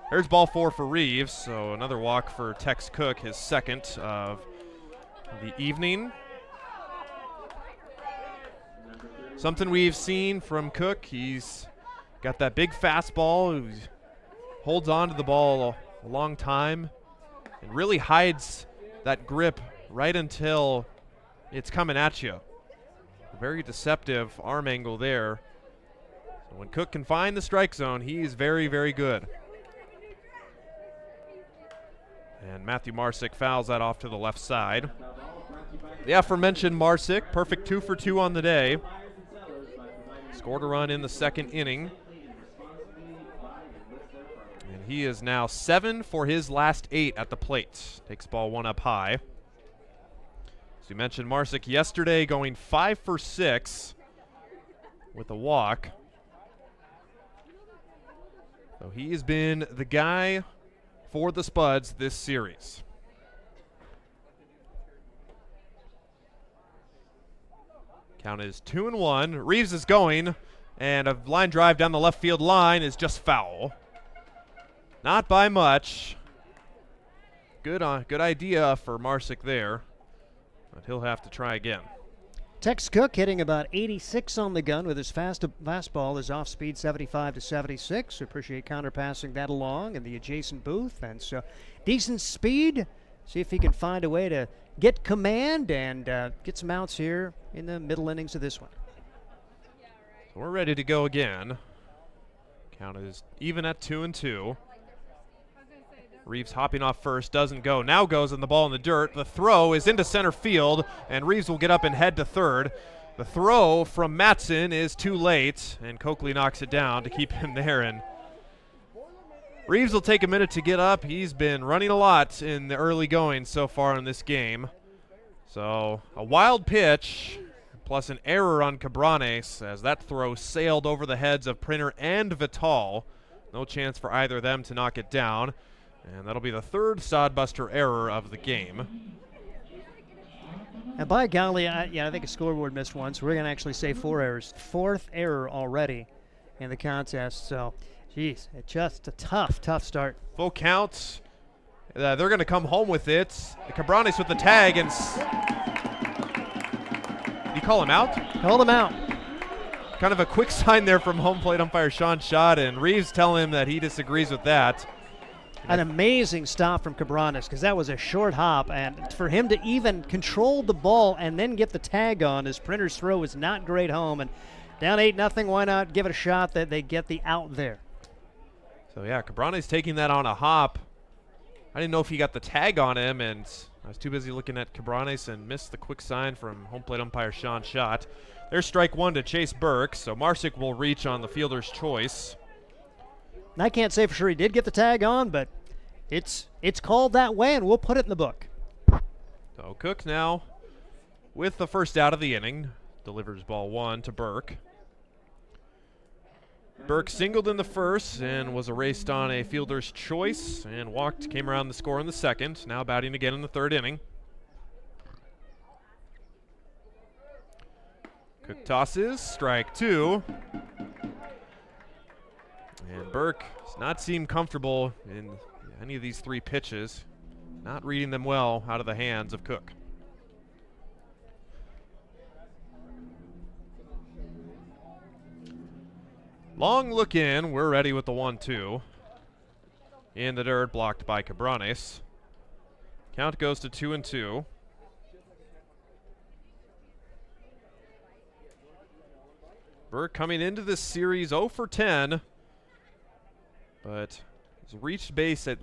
O: There's ball 4 for Reeves, so another walk for Tex Cook, his second of the evening. Something we've seen from Cook, he's got that big fastball, he holds on to the ball a long time and really hides that grip right until it's coming at you. Very deceptive arm angle there. So when Cook can find the strike zone, he's very, very good. And Matthew Marsick fouls that off to the left side. The aforementioned Marsick, perfect 2 for 2 on the day. Scored a run in the second inning. And he is now 7 for his last 8 at the plate. Takes ball 1 up high. As we mentioned, Marsick yesterday going 5 for 6 with a walk. So he has been the guy for the Spuds this series. Count is 2-1. Reeves is going, and a line drive down the left field line is just foul. Not by much. Good idea for Marsick there, but he'll have to try again.
B: Tex Cook hitting about 86 on the gun with his fastball, his off-speed 75 to 76. We appreciate counter-passing that along in the adjacent booth, and so decent speed. See if he can find a way to get command and get some outs here in the middle innings of this one.
O: So we're ready to go again. Count is even at 2-2. Reeves hopping off first, doesn't go. Now goes, and the ball in the dirt. The throw is into center field, and Reeves will get up and head to third. The throw from Matson is too late, and Coakley knocks it down to keep him there. And Reeves will take a minute to get up. He's been running a lot in the early going so far in this game. So a wild pitch, plus an error on Cabranes as that throw sailed over the heads of Printer and Vitale. No chance for either of them to knock it down. And that'll be the third Sodbuster error of the game.
B: And by golly, I think a scoreboard missed one, so we're going to actually say 4 errors. 4th error already in the contest. So, geez, it's just a tough start.
O: Full count. They're going to come home with it. Cabranes with the tag, and did you call him out?
B: Called him out.
O: Kind of a quick sign there from home plate umpire Sean Schott, and Reeves telling him that he disagrees with that.
B: An amazing stop from Cabranes, because that was a short hop, and for him to even control the ball and then get the tag on his Printer's throw was not great home. And down 8-0, why not give it a shot that they get the out there?
O: So yeah, Cabranes taking that on a hop. I didn't know if he got the tag on him, and I was too busy looking at Cabranes and missed the quick sign from home plate umpire Sean Schott. There's strike 1 to Chase Burke, so Marsick will reach on the fielder's choice.
B: And I can't say for sure he did get the tag on, but it's called that way, and we'll put it in the book.
O: So Cook now with the first out of the inning. Delivers ball 1 to Burke. Burke singled in the first and was erased on a fielder's choice and walked, came around the score in the second. Now batting again in the third inning. Cook tosses, strike 2. And Burke does not seem comfortable in any of these 3 pitches. not reading them well out of the hands of Cook. Long look in. We're ready with the 1-2. In the dirt, blocked by Cabranes. Count goes to 2-2. Burke coming into this series 0 for 10, but has reached base at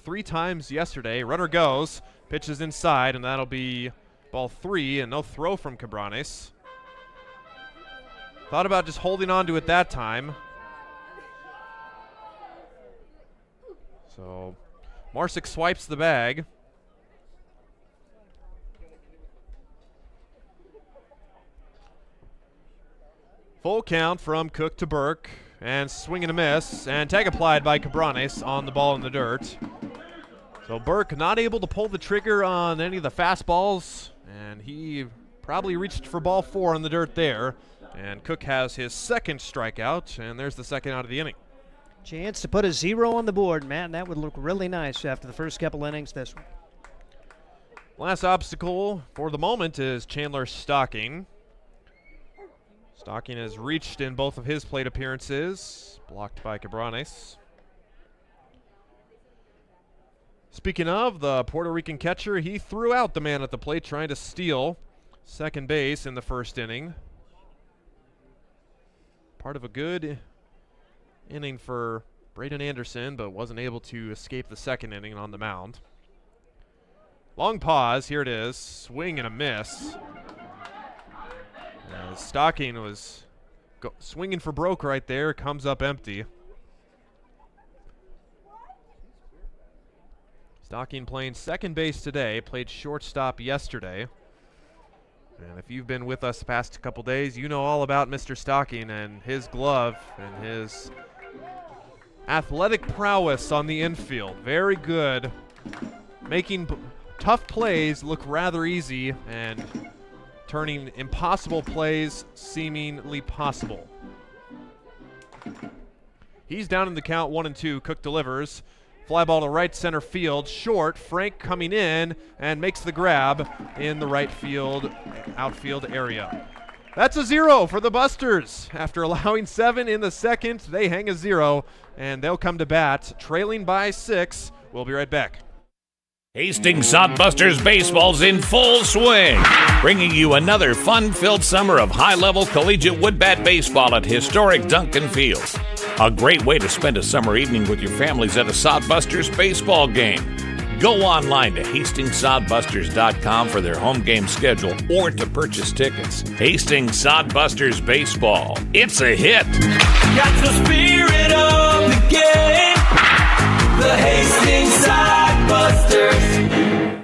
O: 3 times yesterday. Runner goes, pitches inside, and that'll be ball 3, and no throw from Cabranes. Thought about just holding on to it that time. So Marsick swipes the bag. Full count from Cook to Burke, and swing and a miss, and tag applied by Cabranes on the ball in the dirt. So Burke not able to pull the trigger on any of the fastballs, and he probably reached for ball 4 in the dirt there. And Cook has his second strikeout, and there's the second out of the inning.
B: Chance to put a 0 on the board, Matt, and that would look really nice after the first couple innings this one.
O: Last obstacle for the moment is Chandler Stocking. Stocking has reached in both of his plate appearances, blocked by Cabranes. Speaking of the Puerto Rican catcher, he threw out the man at the plate trying to steal second base in the first inning. Part of a good inning for Braden Anderson, but wasn't able to escape the second inning on the mound. Long pause, here it is, swing and a miss. Stocking was swinging for broke right there, comes up empty. Stocking playing second base today, played shortstop yesterday. And if you've been with us the past couple days, you know all about Mr. Stocking and his glove and his athletic prowess on the infield. Very good. Making tough plays look rather easy and turning impossible plays seemingly possible. He's down in the count 1-2. Cook delivers. Fly ball to right center field. Short. Frank coming in and makes the grab in the right field, outfield area. That's a 0 for the Busters. After allowing 7 in the second, they hang a 0, and they'll come to bat, trailing by 6. We'll be right back.
L: Hastings Sodbusters baseball's in full swing, bringing you another fun-filled summer of high-level collegiate woodbat baseball at historic Duncan Field. A great way to spend a summer evening with your families at a Sodbusters baseball game. Go online to HastingsSodbusters.com for their home game schedule or to purchase tickets. Hastings Sodbusters baseball. It's a hit.
A: Got the spirit of the game. The Hastings Sodbusters.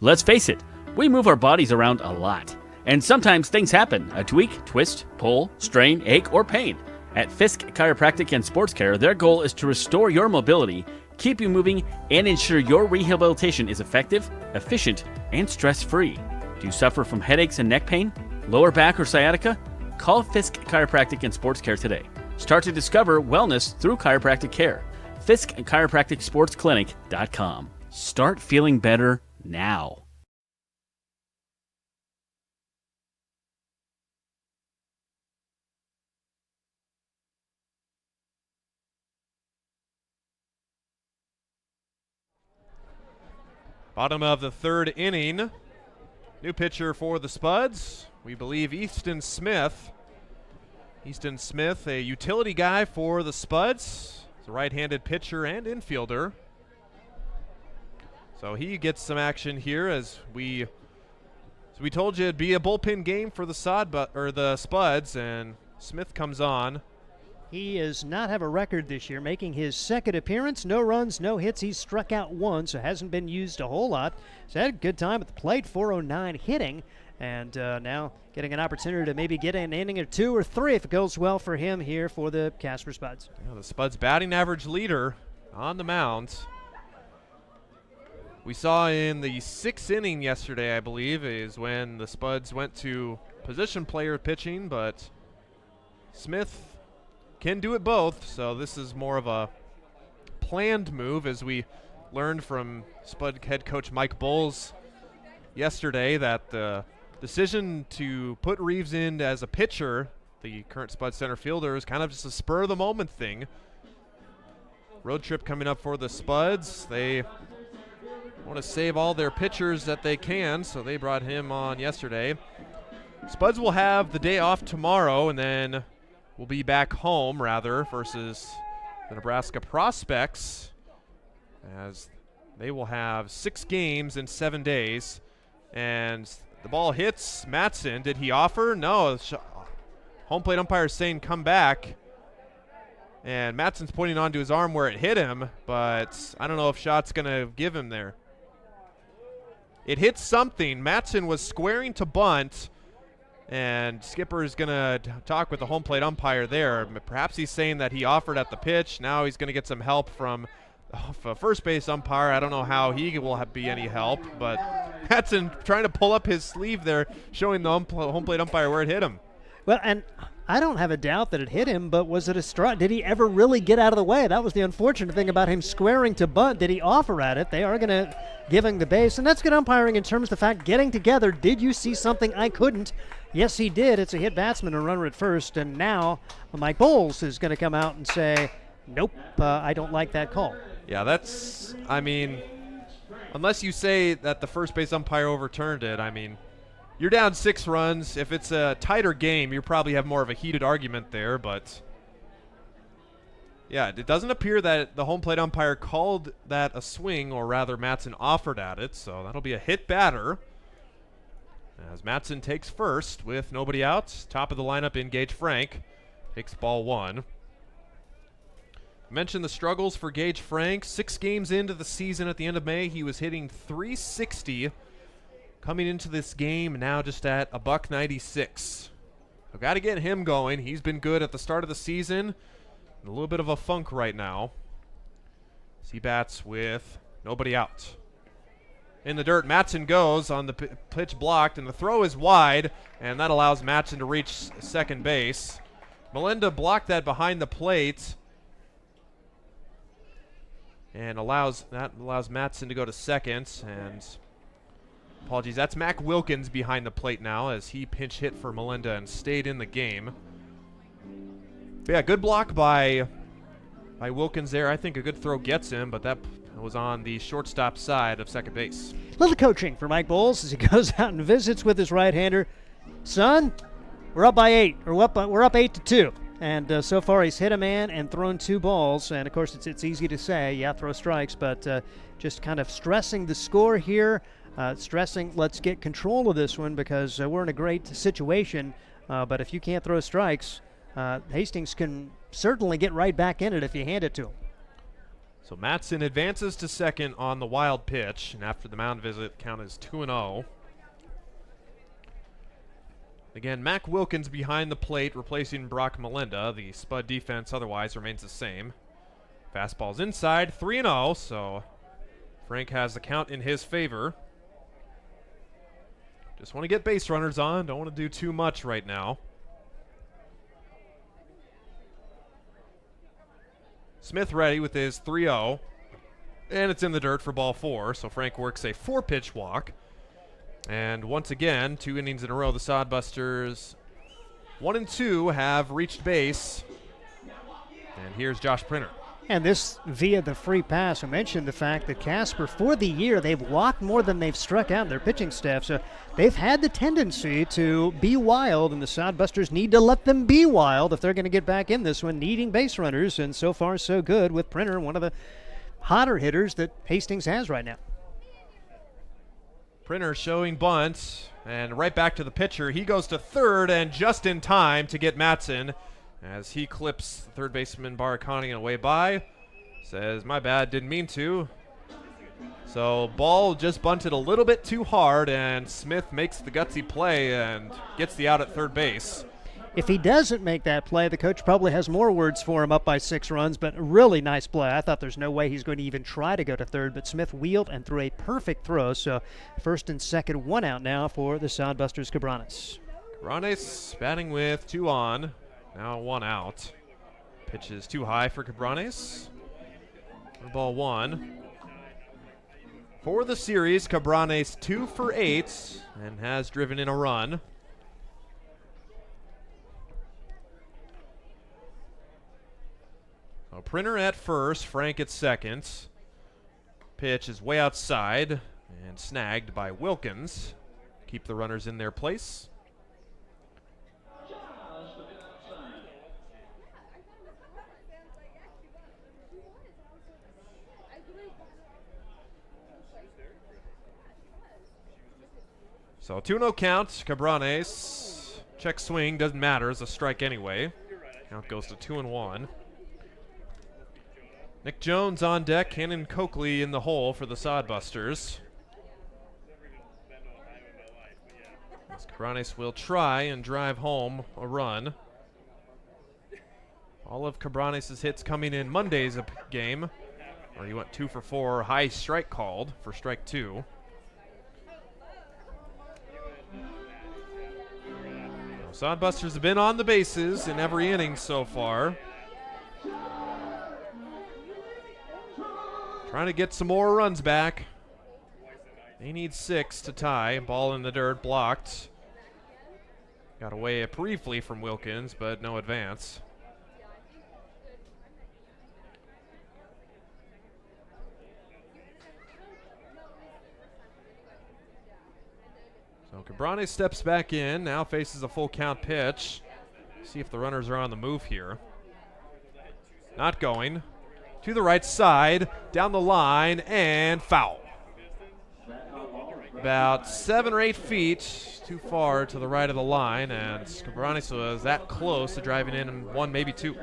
K: Let's face it, we move our bodies around a lot. And sometimes things happen. A tweak, twist, pull, strain, ache, or pain. At Fisk Chiropractic and Sports Care, their goal is to restore your mobility, keep you moving, and ensure your rehabilitation is effective, efficient, and stress-free. Do you suffer from headaches and neck pain, lower back, or sciatica? Call Fisk Chiropractic and Sports Care today. Start to discover wellness through chiropractic care. Fisk Chiropractic Sports Clinic.com. Start feeling better now.
O: Bottom of the third inning. New pitcher for the Spuds. We believe Easton Smith. Easton Smith, a utility guy for the Spuds. He's a right-handed pitcher and infielder. So he gets some action here as we told you it'd be a bullpen game for the Spuds, and Smith comes on.
B: He does not have a record this year, making his second appearance. No runs, no hits. He's struck out 1, so hasn't been used a whole lot. He's had a good time at the plate, 409 hitting, and now getting an opportunity to maybe get an inning or 2 or 3 if it goes well for him here for the Casper Spuds.
O: Yeah, the Spuds batting average leader on the mound. We saw in the 6th inning yesterday, I believe, is when the Spuds went to position player pitching, but Smith can do it both, so this is more of a planned move as we learned from Spud head coach Mike Bowles yesterday that the decision to put Reeves in as a pitcher, the current Spud center fielder, is kind of just a spur of the moment thing. Road trip coming up for the Spuds. They want to save all their pitchers that they can, so they brought him on yesterday. Spuds will have the day off tomorrow, and then we'll be back home, rather, versus the Nebraska Prospects, as they will have 6 games in 7 days. And the ball hits Matson. Did he offer? No. Home plate umpire saying come back. And Matson's pointing onto his arm where it hit him, but I don't know if shot's going to give him there. It hit something. Matson was squaring to bunt, and Skipper is going to talk with the home plate umpire there. Perhaps he's saying that he offered at the pitch. Now he's going to get some help from a first base umpire. I don't know how he will be any help, but Matson trying to pull up his sleeve there, showing the home plate umpire where it hit him.
B: Well, and I don't have a doubt that it hit him, but was it a strike? Did he ever really get out of the way? That was the unfortunate thing about him squaring to bunt. Did he offer at it? They are going to give him the base, and that's good umpiring in terms of the fact getting together. Did you see something I couldn't? Yes, he did. It's a hit batsman, a runner at first, and now Mike Bowles is going to come out and say, nope, I don't like that call.
O: Yeah, that's, I mean, unless you say that the first base umpire overturned it, I mean, you're down 6 runs. If it's a tighter game, you probably have more of a heated argument there, but yeah, it doesn't appear that the home plate umpire called that a swing, or rather Matson offered at it, so that'll be a hit batter. As Matson takes first with nobody out, top of the lineup in Gage Frank, takes ball 1. I mentioned the struggles for Gage Frank. 6 games into the season at the end of May, he was hitting .360. Coming into this game now just at a $196. I've got to get him going. He's been good at the start of the season. In a little bit of a funk right now. He bats with nobody out. In the dirt, Matson goes on the pitch blocked, and the throw is wide, and that allows Matson to reach second base. Melinda blocked that behind the plate, and allows Matson to go to second. And apologies, that's Mac Wilkins behind the plate now as he pinch hit for Melinda and stayed in the game. But yeah, good block by Wilkins there. I think a good throw gets him, but that was on the shortstop side of second base.
B: Little coaching for Mike Bowles as he goes out and visits with his right-hander. Son, we're up by 8. We're up 8-2. And so far he's hit a man and thrown 2 balls. And, of course, it's easy to say, yeah, throw strikes, but just kind of stressing the score here. Stressing, let's get control of this one because we're in a great situation. But if you can't throw strikes, Hastings can certainly get right back in it if you hand it to him.
O: So Matson advances to second on the wild pitch, and after the mound visit, count is 2-0. Again, Mac Wilkins behind the plate, replacing Brock Melinda. The Spud defense otherwise remains the same. Fastball's inside, 3-0, so Frank has the count in his favor. Just want to get base runners on. Don't want to do too much right now. Smith ready with his 3-0. And it's in the dirt for ball 4. So Frank works a 4-pitch walk. And once again, 2 innings in a row, the Sodbusters 1 and 2 have reached base. And here's Josh Printer.
B: And this via the free pass. I mentioned the fact that Casper, for the year, they've walked more than they've struck out in their pitching staff. So they've had the tendency to be wild, and the Sodbusters need to let them be wild if they're going to get back in this one, needing base runners. And so far, so good with Printer, one of the hotter hitters that Hastings has right now.
O: Printer showing bunt, and right back to the pitcher. He goes to third, and just in time to get Matson, as he clips third baseman Barakani away by. Says, my bad, didn't mean to. So ball just bunted a little bit too hard, and Smith makes the gutsy play and gets the out at third base.
B: If he doesn't make that play, the coach probably has more words for him up by 6 runs, but a really nice play. I thought there's no way he's going to even try to go to third, but Smith wheeled and threw a perfect throw. So first and second, 1 out now for the Sodbusters Cabranes.
O: Cabranes batting with 2 on. Now 1 out. Pitch is too high for Cabranes. Ball 1. For the series, Cabranes 2 for 8 and has driven in a run. So Printer at first, Frank at second. Pitch is way outside and snagged by Wilkins. Keep the runners in their place. So 2-0 count, Cabranes. Check swing, doesn't matter, it's a strike anyway. Count goes to 2-1. Nick Jones on deck, Cannon Coakley in the hole for the Sodbusters. As Cabranes will try and drive home a run. All of Cabranes' hits coming in Monday's game, where he went 2 for 4, high strike called for strike 2. Sodbusters have been on the bases in every inning so far. Trying to get some more runs back. They need 6 to tie. Ball in the dirt, blocked. Got away briefly from Wilkins, but no advance. So Cabranes steps back in, now faces a full count pitch. See if the runners are on the move here. Not going. To the right side, down the line, and foul. About 7 or 8 feet too far to the right of the line, and Cabranes was that close to driving in 1, maybe 2.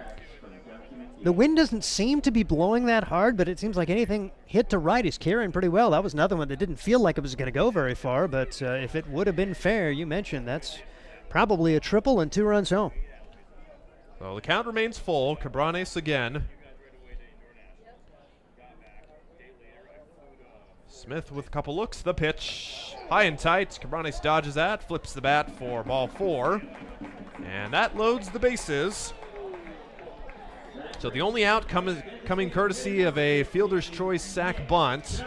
B: The wind doesn't seem to be blowing that hard, but it seems like anything hit to right is carrying pretty well. That was another one that didn't feel like it was going to go very far, but if it would have been fair, you mentioned, that's probably a triple and 2 runs home.
O: So the count remains full. Cabranes again. Smith with a couple looks. The pitch. High and tight. Cabranes dodges that. Flips the bat for ball 4. And that loads the bases. So the only out coming courtesy of a fielder's choice sac bunt,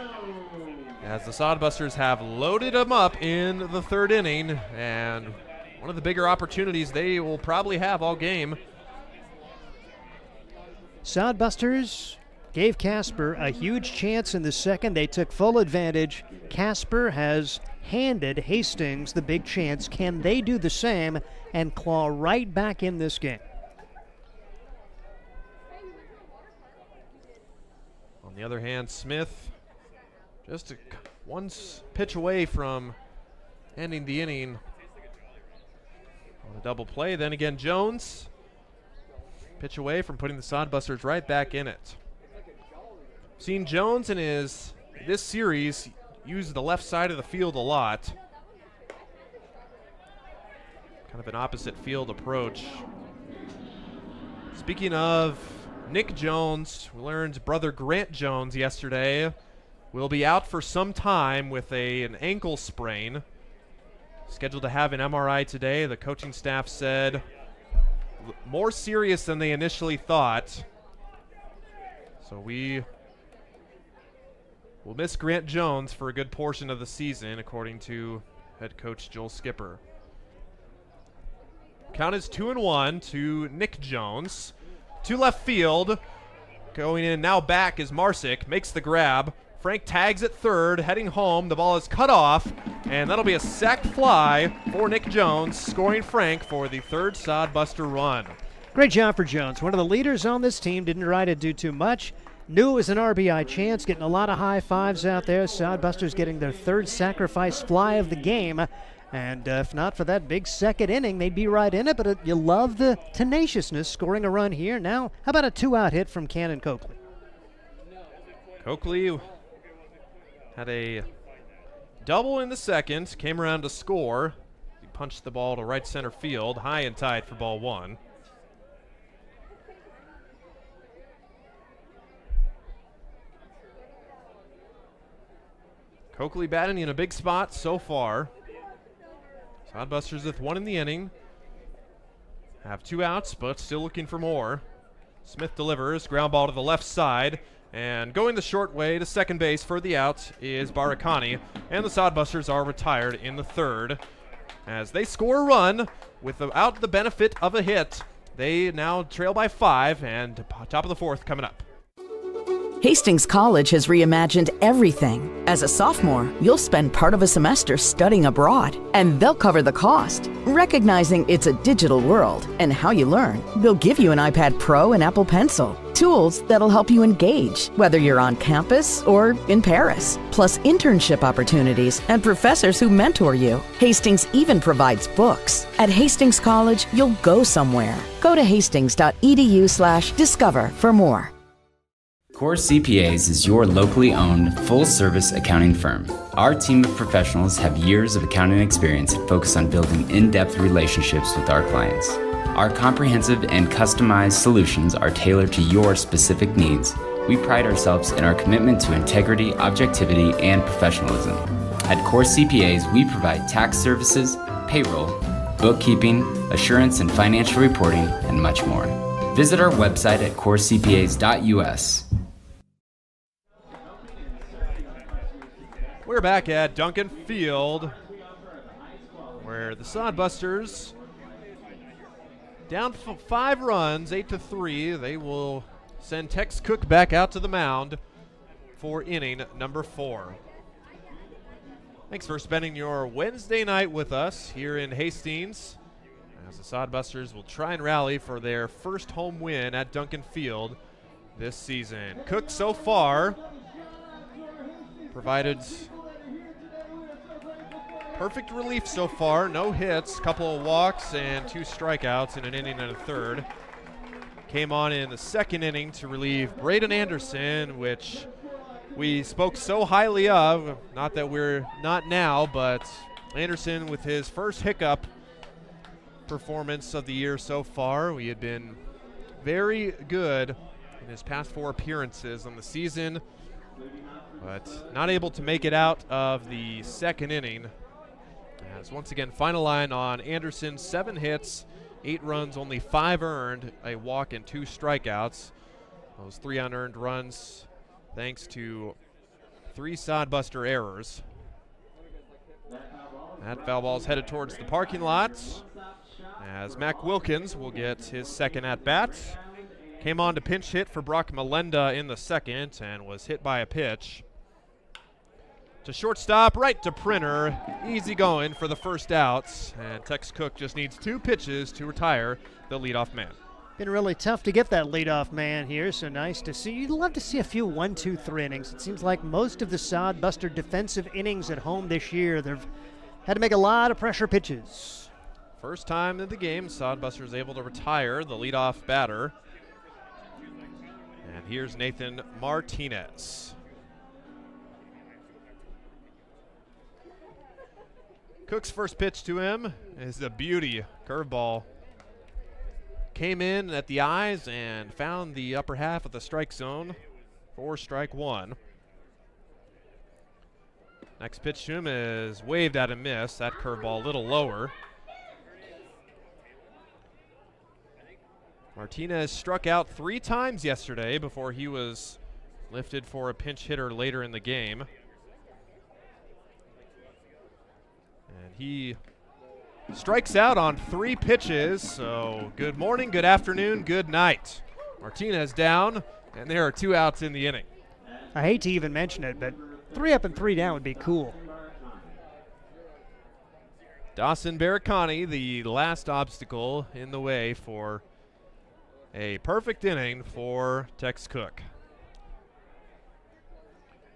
O: as the Sodbusters have loaded them up in the 3rd inning, and one of the bigger opportunities they will probably have all game.
B: Sodbusters gave Casper a huge chance in the 2nd. They took full advantage. Casper has handed Hastings the big chance. Can they do the same and claw right back in this game?
O: On the other hand, Smith just one pitch away from ending the inning on a double play. Then again, Jones, pitch away from putting the Sodbusters right back in it. Seen Jones in this series use the left side of the field a lot. Kind of an opposite field approach. Speaking of Nick Jones, we learned brother Grant Jones yesterday will be out for some time with an ankle sprain. Scheduled to have an MRI today. The coaching staff said more serious than they initially thought. So we will miss Grant Jones for a good portion of the season, according to head coach Joel Skipper. Count is 2-1 to Nick Jones. To left field. Going in now back is Marsick. Makes the grab. Frank tags at 3rd. Heading home. The ball is cut off. And that'll be a sac fly for Nick Jones. Scoring Frank for the 3rd Sodbuster run.
B: Great job for Jones. One of the leaders on this team. Didn't try to do too much. Knew it was an RBI chance. Getting a lot of high fives out there. Sodbusters getting their 3rd sacrifice fly of the game. And if not for that big 2nd inning, they'd be right in it. But you love the tenaciousness scoring a run here. Now, how about a 2-out hit from Cannon Coakley?
O: Coakley had a double in the 2nd. Came around to score. He punched the ball to right center field. High and tight for ball 1. Coakley batting in a big spot so far. Sodbusters with 1 in the inning. Have 2 outs, but still looking for more. Smith delivers. Ground ball to the left side. And going the short way to second base for the out is Barakani, and the Sodbusters are retired in the third. As they score a run without the benefit of a hit, they now trail by 5, and top of the fourth coming up.
M: Hastings College has reimagined everything. As a sophomore, you'll spend part of a semester studying abroad, and they'll cover the cost. Recognizing it's a digital world and how you learn, they'll give you an iPad Pro and Apple Pencil, tools that'll help you engage, whether you're on campus or in Paris, plus internship opportunities and professors who mentor you. Hastings even provides books. At Hastings College, you'll go somewhere. Go to hastings.edu/discover for more.
P: Core CPAs is your locally owned, full-service accounting firm. Our team of professionals have years of accounting experience and focus on building in-depth relationships with our clients. Our comprehensive and customized solutions are tailored to your specific needs. We pride ourselves in our commitment to integrity, objectivity, and professionalism. At Core CPAs, we provide tax services, payroll, bookkeeping, assurance and financial reporting, and much more. Visit our website at corecpas.us.
O: We're back at Duncan Field, where the Sodbusters, down 5 runs, 8-3. They will send Tex Cook back out to the mound for inning number 4. Thanks for spending your Wednesday night with us here in Hastings, as the Sodbusters will try and rally for their first home win at Duncan Field this season. Cook so far provided perfect relief so far. No hits, couple of walks, and 2 strikeouts in an inning and a third. Came on in the second inning to relieve Braden Anderson, which we spoke so highly of. Not that we're not now, but Anderson with his first hiccup performance of the year so far. We had been very good in his past 4 appearances on the season, but not able to make it out of the second inning. As once again, final line on Anderson, 7 hits, 8 runs, only 5 earned, a walk and 2 strikeouts. Those 3 unearned runs thanks to 3 Sodbuster errors. That foul ball is headed towards the parking lot as Mac Wilkins will get his second at-bat. Came on to pinch hit for Brock Melenda in the second and was hit by a pitch. To shortstop, right to Printer. Easy going for the first outs. And Tex Cook just needs 2 pitches to retire the leadoff man.
B: Been really tough to get that leadoff man here, so nice to see. You'd love to see a few 1-2-3 innings. It seems like most of the Sodbuster defensive innings at home this year, they've had to make a lot of pressure pitches.
O: First time in the game, Sodbuster is able to retire the leadoff batter. And here's Nathan Martinez. Cook's first pitch to him is a beauty curveball. Came in at the eyes and found the upper half of the strike zone for strike 1. Next pitch to him is waved at a miss. That curveball a little lower. Martinez struck out 3 times yesterday before he was lifted for a pinch hitter later in the game. And he strikes out on 3 pitches, so good morning, good afternoon, good night. Martinez down, and there are 2 outs in the inning.
B: I hate to even mention it, but 3 up and 3 down would be cool.
O: Dawson Barakani, the last obstacle in the way for a perfect inning for Tex Cook.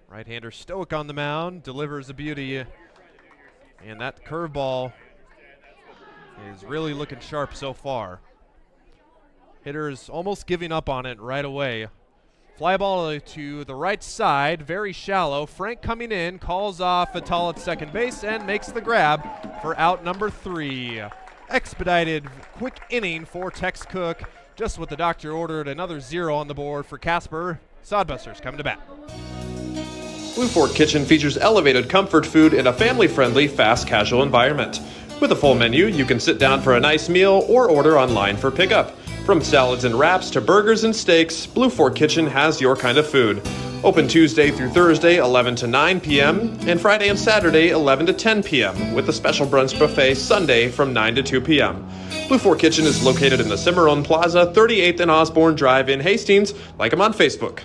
O: Right-hander Stoic on the mound, delivers a beauty. And that curveball is really looking sharp so far. Hitter's almost giving up on it right away. Fly ball to the right side, very shallow. Frank coming in, calls off Vital at second base and makes the grab for out number 3. Expedited quick inning for Tex Cook. Just what the doctor ordered, another 0 on the board for Casper. Sodbusters coming to bat.
I: Blue Fork Kitchen features elevated comfort food in a family-friendly, fast casual environment. With a full menu, you can sit down for a nice meal or order online for pickup. From salads and wraps to burgers and steaks, Blue Fork Kitchen has your kind of food. Open Tuesday through Thursday, 11 to 9 p.m., and Friday and Saturday, 11 to 10 p.m., with a special brunch buffet Sunday from 9 to 2 p.m. Blue Fork Kitchen is located in the Cimarron Plaza, 38th and Osborne Drive in Hastings. Like them on Facebook.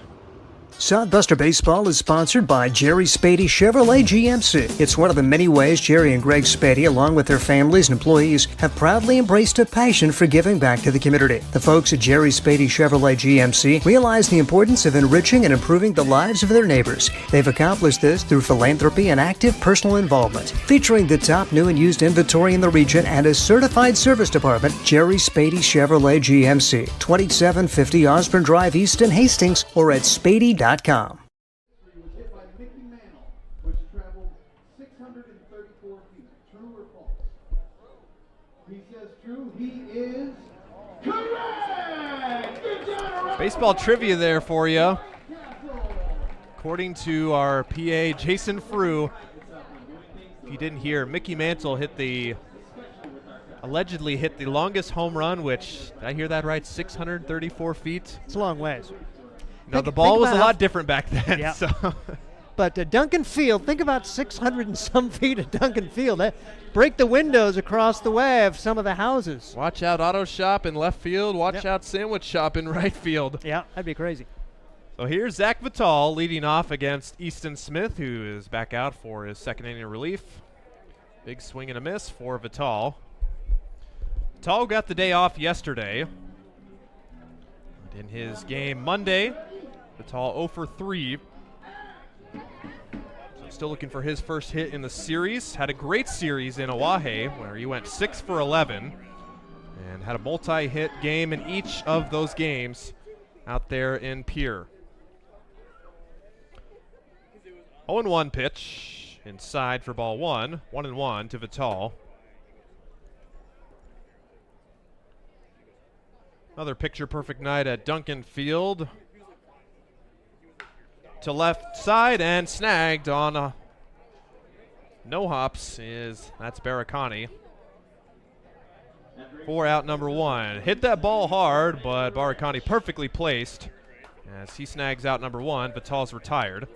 B: Sodbuster Baseball is sponsored by Jerry Spady Chevrolet GMC. It's one of the many ways Jerry and Greg Spady, along with their families and employees, have proudly embraced a passion for giving back to the community. The folks at Jerry Spady Chevrolet GMC realize the importance of enriching and improving the lives of their neighbors. They've accomplished this through philanthropy and active personal involvement. Featuring the top new and used inventory in the region and a certified service department, Jerry Spady Chevrolet GMC, 2750 Osborne Drive East in Hastings, or at spady.com.
O: Baseball trivia there for you. According to our PA, Jason Frew, if you didn't hear, Mickey Mantle allegedly hit the longest home run, which, did I hear that right, 634 feet?
B: It's a long ways.
O: No, the ball was a lot different back then.
B: Yeah.
O: So.
B: But Duncan Field, think about 600 and some feet at Duncan Field. That break the windows across the way of some of the houses.
O: Watch out Auto Shop in left field. Watch out Sandwich Shop in right field.
B: Yeah, that'd be crazy.
O: So here's Zach Vitale leading off against Easton Smith, who is back out for his second inning relief. Big swing and a miss for Vitale. Vitale got the day off yesterday. In his game Monday, Vitale 0 for 3. So still looking for his first hit in the series. Had a great series in Oahe where he went 6 for 11 and had a multi-hit game in each of those games out there in Pierre. 0-1 pitch inside for ball 1. 1-1 to Vitale. Another picture-perfect night at Duncan Field. To left side and snagged on no hops that's Barakani. 4 out number 1. Hit that ball hard, but Barakani perfectly placed as he snags out number 1. Vitale's retired.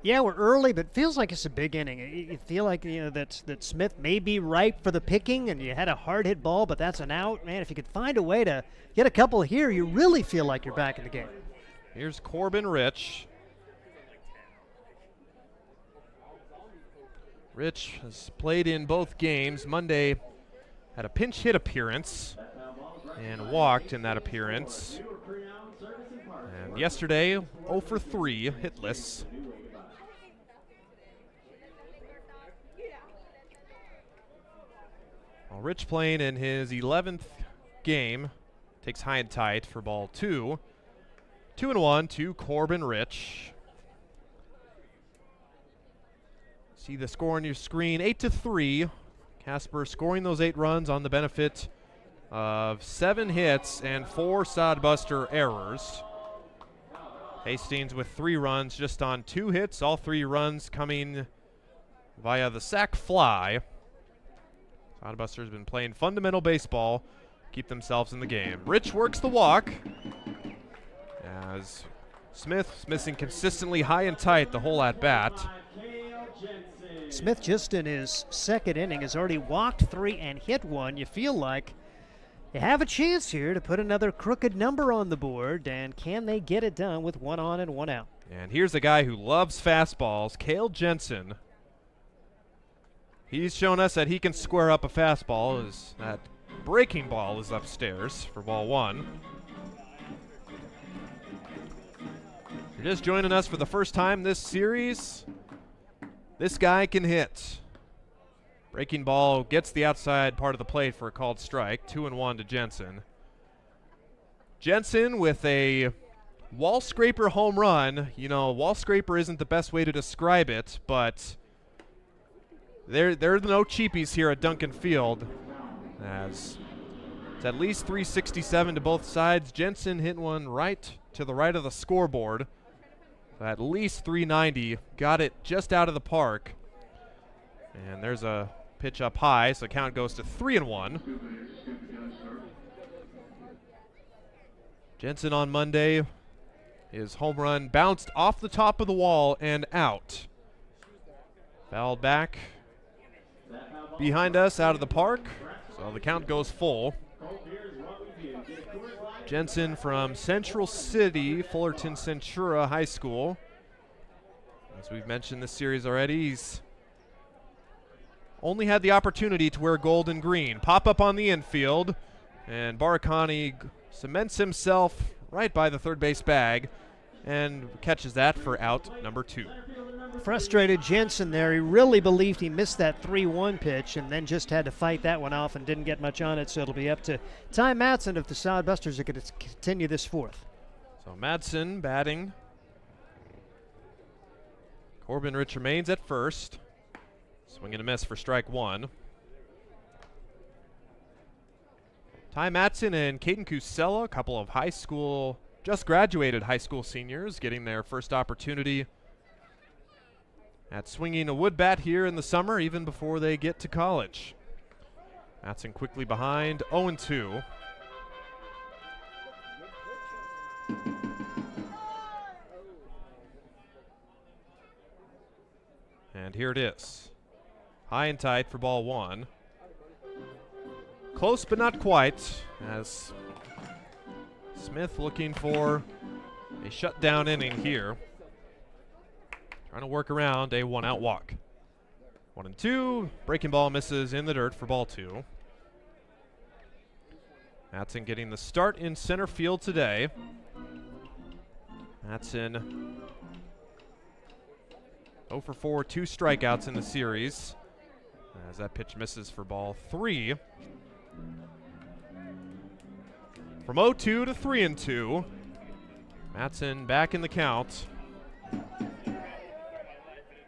B: Yeah, we're early, but feels like it's a big inning. You feel like that Smith may be ripe for the picking, and you had a hard hit ball, but that's an out. Man, if you could find a way to get a couple here, you really feel like you're back in the game.
O: Here's Corbin Rich. Rich has played in both games. Monday had a pinch hit appearance and walked in that appearance. And yesterday, 0 for 3, hitless. Well, Rich playing in his 11th game. Takes high and tight for ball 2. 2-1 to Corbin Rich. See the score on your screen, 8-3. Casper scoring those 8 runs on the benefit of 7 hits and 4 Sodbuster errors. Hastings with 3 runs just on 2 hits, all 3 runs coming via the sac fly. Sodbuster's been playing fundamental baseball, keep themselves in the game. Rich works the walk as Smith's missing consistently high and tight the whole at bat.
B: Smith just in his second inning has already walked 3 and hit 1. You feel like you have a chance here to put another crooked number on the board, and can they get it done with 1 on and 1 out?
O: And here's a guy who loves fastballs, Cale Jensen. He's shown us that he can square up a fastball. That breaking ball is upstairs for ball 1. If you're just joining us for the first time this series, this guy can hit. Breaking ball gets the outside part of the plate for a called strike. 2-1 to Jensen. Jensen with a wall scraper home run. You know, wall scraper isn't the best way to describe it, but there are no cheapies here at Duncan Field. As it's at least 367 to both sides. Jensen hit one right to the right of the scoreboard. At least 390. Got it just out of the park. And there's a pitch up high, so count goes to 3-1. Jensen on Monday, his home run bounced off the top of the wall and out. Fouled back behind us out of the park, so the count goes full. Jensen from Central City, Fullerton Centura High School. As we've mentioned this series already, he's only had the opportunity to wear gold and green. Pop up on the infield, and Barakani cements himself right by the third base bag and catches that for out number 2.
B: Frustrated Jensen there. He really believed he missed that 3-1 pitch and then just had to fight that one off and didn't get much on it, so it'll be up to Ty Madsen if the Sodbusters are going to continue this fourth.
O: So Madsen batting. Corbin Rich remains at first. Swing and a miss for strike 1. Ty Madsen and Caden Cusella, a couple of high school, just graduated high school seniors, getting their first opportunity at swinging a wood bat here in the summer, even before they get to college. Madsen quickly behind, 0-2. And here it is. High and tight for ball 1. Close but not quite, as Smith looking for a shutdown inning here. Trying to work around a 1-out walk. 1-2. Breaking ball misses in the dirt for ball 2. Madsen getting the start in center field today. Madsen 0 for 4, 2 strikeouts in the series, as that pitch misses for ball 3. From 0-2 to 3-2. Madsen back in the count.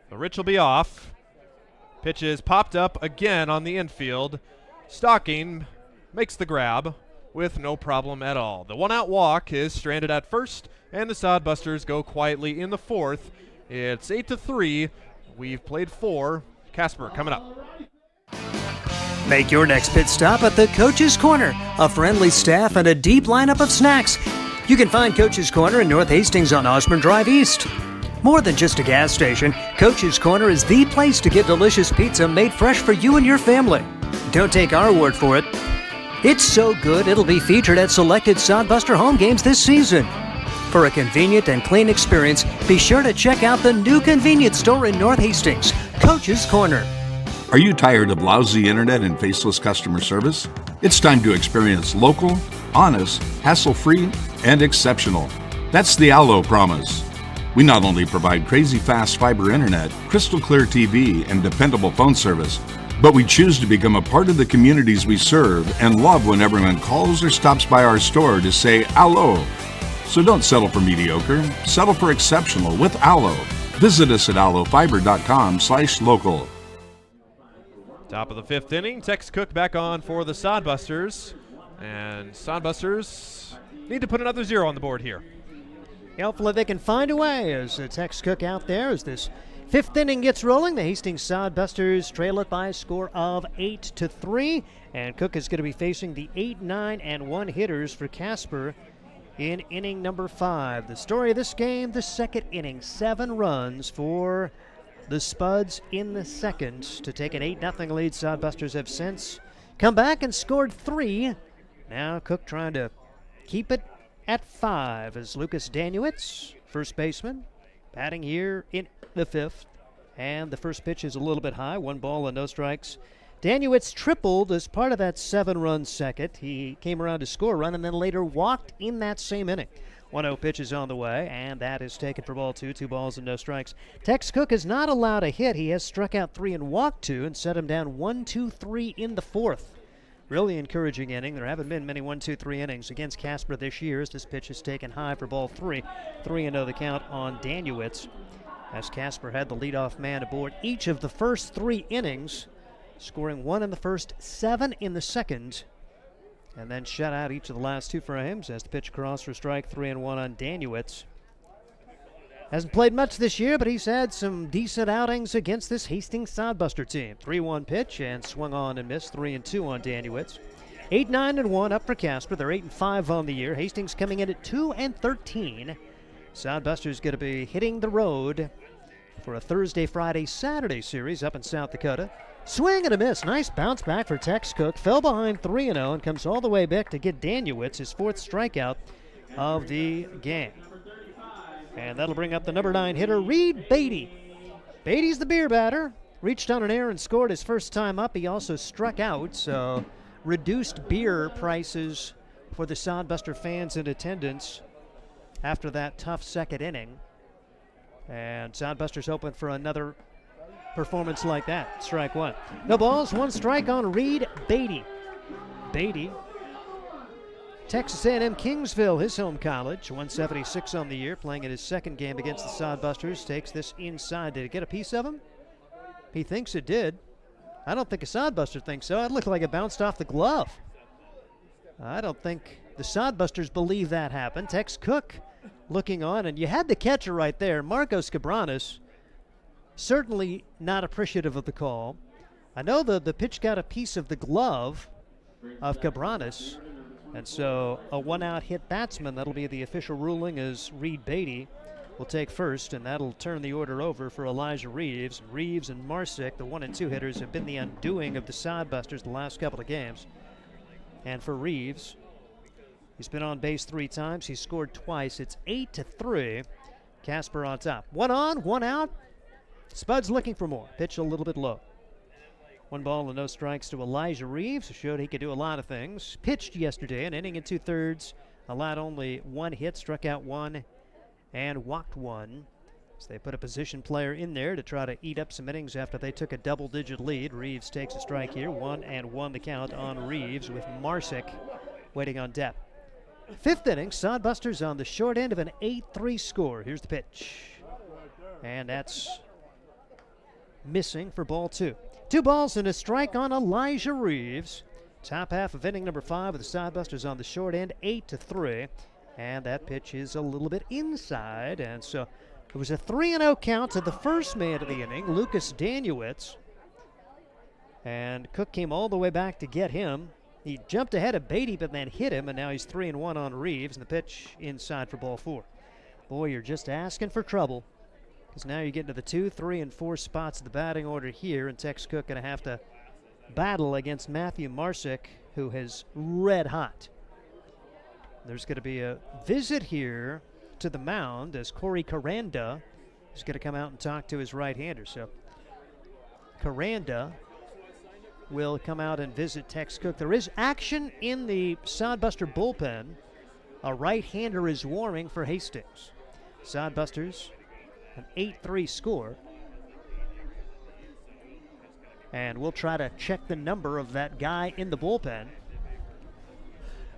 O: The Rich will be off. Pitches popped up again on the infield. Stocking makes the grab with no problem at all. The 1-out walk is stranded at first, and the Sodbusters go quietly in the fourth. It's 8-3. We've played 4. Casper coming up.
B: Make your next pit stop at the Coach's Corner. A friendly staff and a deep lineup of snacks. You can find Coach's Corner in North Hastings on Osborne Drive East. More than just a gas station, Coach's Corner is the place to get delicious pizza made fresh for you and your family. Don't take our word for it. It's so good it'll be featured at selected Sodbuster home games this season. For a convenient and clean experience, be sure to check out the new convenience store in North Hastings, Coach's Corner.
E: Are you tired of lousy internet and faceless customer service? It's time to experience local, honest, hassle-free, and exceptional. That's the Allo promise. We not only provide crazy fast fiber internet, crystal clear TV, and dependable phone service, but we choose to become a part of the communities we serve and love when everyone calls or stops by our store to say Allo. So don't settle for mediocre, settle for exceptional with Allo. Visit us at allofiber.com/local.
O: Top of the 5th inning, Tex Cook back on for the Sodbusters. And Sodbusters need to put another 0 on the board here.
B: Hopefully they can find a way as Tex Cook out there as this 5th inning gets rolling. The Hastings Sodbusters trail it by a score of 8-3. And Cook is going to be facing the 8, 9, and 1 hitters for Casper in inning number 5. The story of this game, the second inning, 7 runs for the Spuds in the second to take an 8-0 lead. Sodbusters have since come back and scored 3. Now Cook trying to keep it at 5 as Lucas Danuitz, first baseman, batting here in the 5th. And the first pitch is a little bit high, 1 ball and no strikes. Danuitz tripled as part of that 7-run second. He came around to score a run and then later walked in that same inning. 1-0 pitch is on the way, and that is taken for ball 2, 2 balls and no strikes. Tex Cook is not allowed a hit. He has struck out 3 and walked 2 and set him down 1-2-3 in the 4th. Really encouraging inning. There haven't been many 1-2-3 innings against Casper this year as this pitch is taken high for ball 3. 3-0 the count on Danuitz as Casper had the leadoff man aboard each of the first 3 innings, scoring 1 in the first, 7 in the second, and then shut out each of the last 2 frames as the pitch across for strike 3 and 1 on Danuitz. Hasn't played much this year, but he's had some decent outings against this Hastings Sodbuster team. 3-1 pitch and swung on and missed. 3 and 2 on Danuitz. 8-9-1 up for Casper. They're 8-5 on the year. Hastings coming in at 2-13. Sodbusters going to be hitting the road for a Thursday, Friday, Saturday series up in South Dakota. Swing and a miss. Nice bounce back for Tex Cook. Fell behind 3-0 and comes all the way back to get Daniewicz his 4th strikeout of the game. And that'll bring up the number 9 hitter, Reed Beatty. Beatty's the beer batter. Reached on an air and scored his first time up. He also struck out, so reduced beer prices for the Sodbuster fans in attendance after that tough second inning. And Sodbusters hoping for another performance like that. Strike 1. No balls, 1 strike on Reed Beatty. Beatty, Texas A&M Kingsville, his home college, 176 on the year, playing in his 2nd game against the Sodbusters. Takes this inside. Did it get a piece of him? He thinks it did. I don't think a Sodbuster thinks so. It looked like it bounced off the glove. I don't think the Sodbusters believe that happened. Tex Cook looking on, and you had the catcher right there, Marcos Cabranes. Certainly not appreciative of the call. I know the pitch got a piece of the glove of Cabranes, and so a 1-out hit batsman, that'll be the official ruling, as Reed Beatty will take first, and that'll turn the order over for Elijah Reeves. Reeves and Marsick, the 1 and 2 hitters, have been the undoing of the Sodbusters the last couple of games. And for Reeves, he's been on base 3 times. He's scored twice. It's 8-3. Casper on top. 1 on, 1 out. Spuds looking for more. Pitch a little bit low. 1 ball and no strikes to Elijah Reeves, who showed he could do a lot of things. Pitched yesterday, an inning and 2/3. Allowed only 1 hit, struck out 1, and walked 1. So they put a position player in there to try to eat up some innings after they took a double-digit lead. Reeves takes a strike here. 1-1 the count on Reeves, with Marsick waiting on deck. 5th inning, Sodbusters on the short end of an 8-3 score. Here's the pitch. And that's missing for ball 2. 2 balls and a strike on Elijah Reeves. Top half of inning number 5 with the Sodbusters on the short end, 8-3. And that pitch is a little bit inside. And so it was a 3-0 count to the first man of the inning, Lucas Daniewicz. And Cook came all the way back to get him. He jumped ahead of Beatty, but then hit him, and now he's 3-1 on Reeves, and the pitch inside for ball 4. Boy, you're just asking for trouble, because now you're getting to the 2, 3, and 4 spots of the batting order here, and Tex Cook going to have to battle against Matthew Marsick, who is red hot. There's going to be a visit here to the mound as Corey Caranda is going to come out and talk to his right-hander. So Caranda will come out and visit Tex Cook. There is action in the Sodbuster bullpen. A right-hander is warming for Hastings. Sodbusters, an 8-3 score. And we'll try to check the number of that guy in the bullpen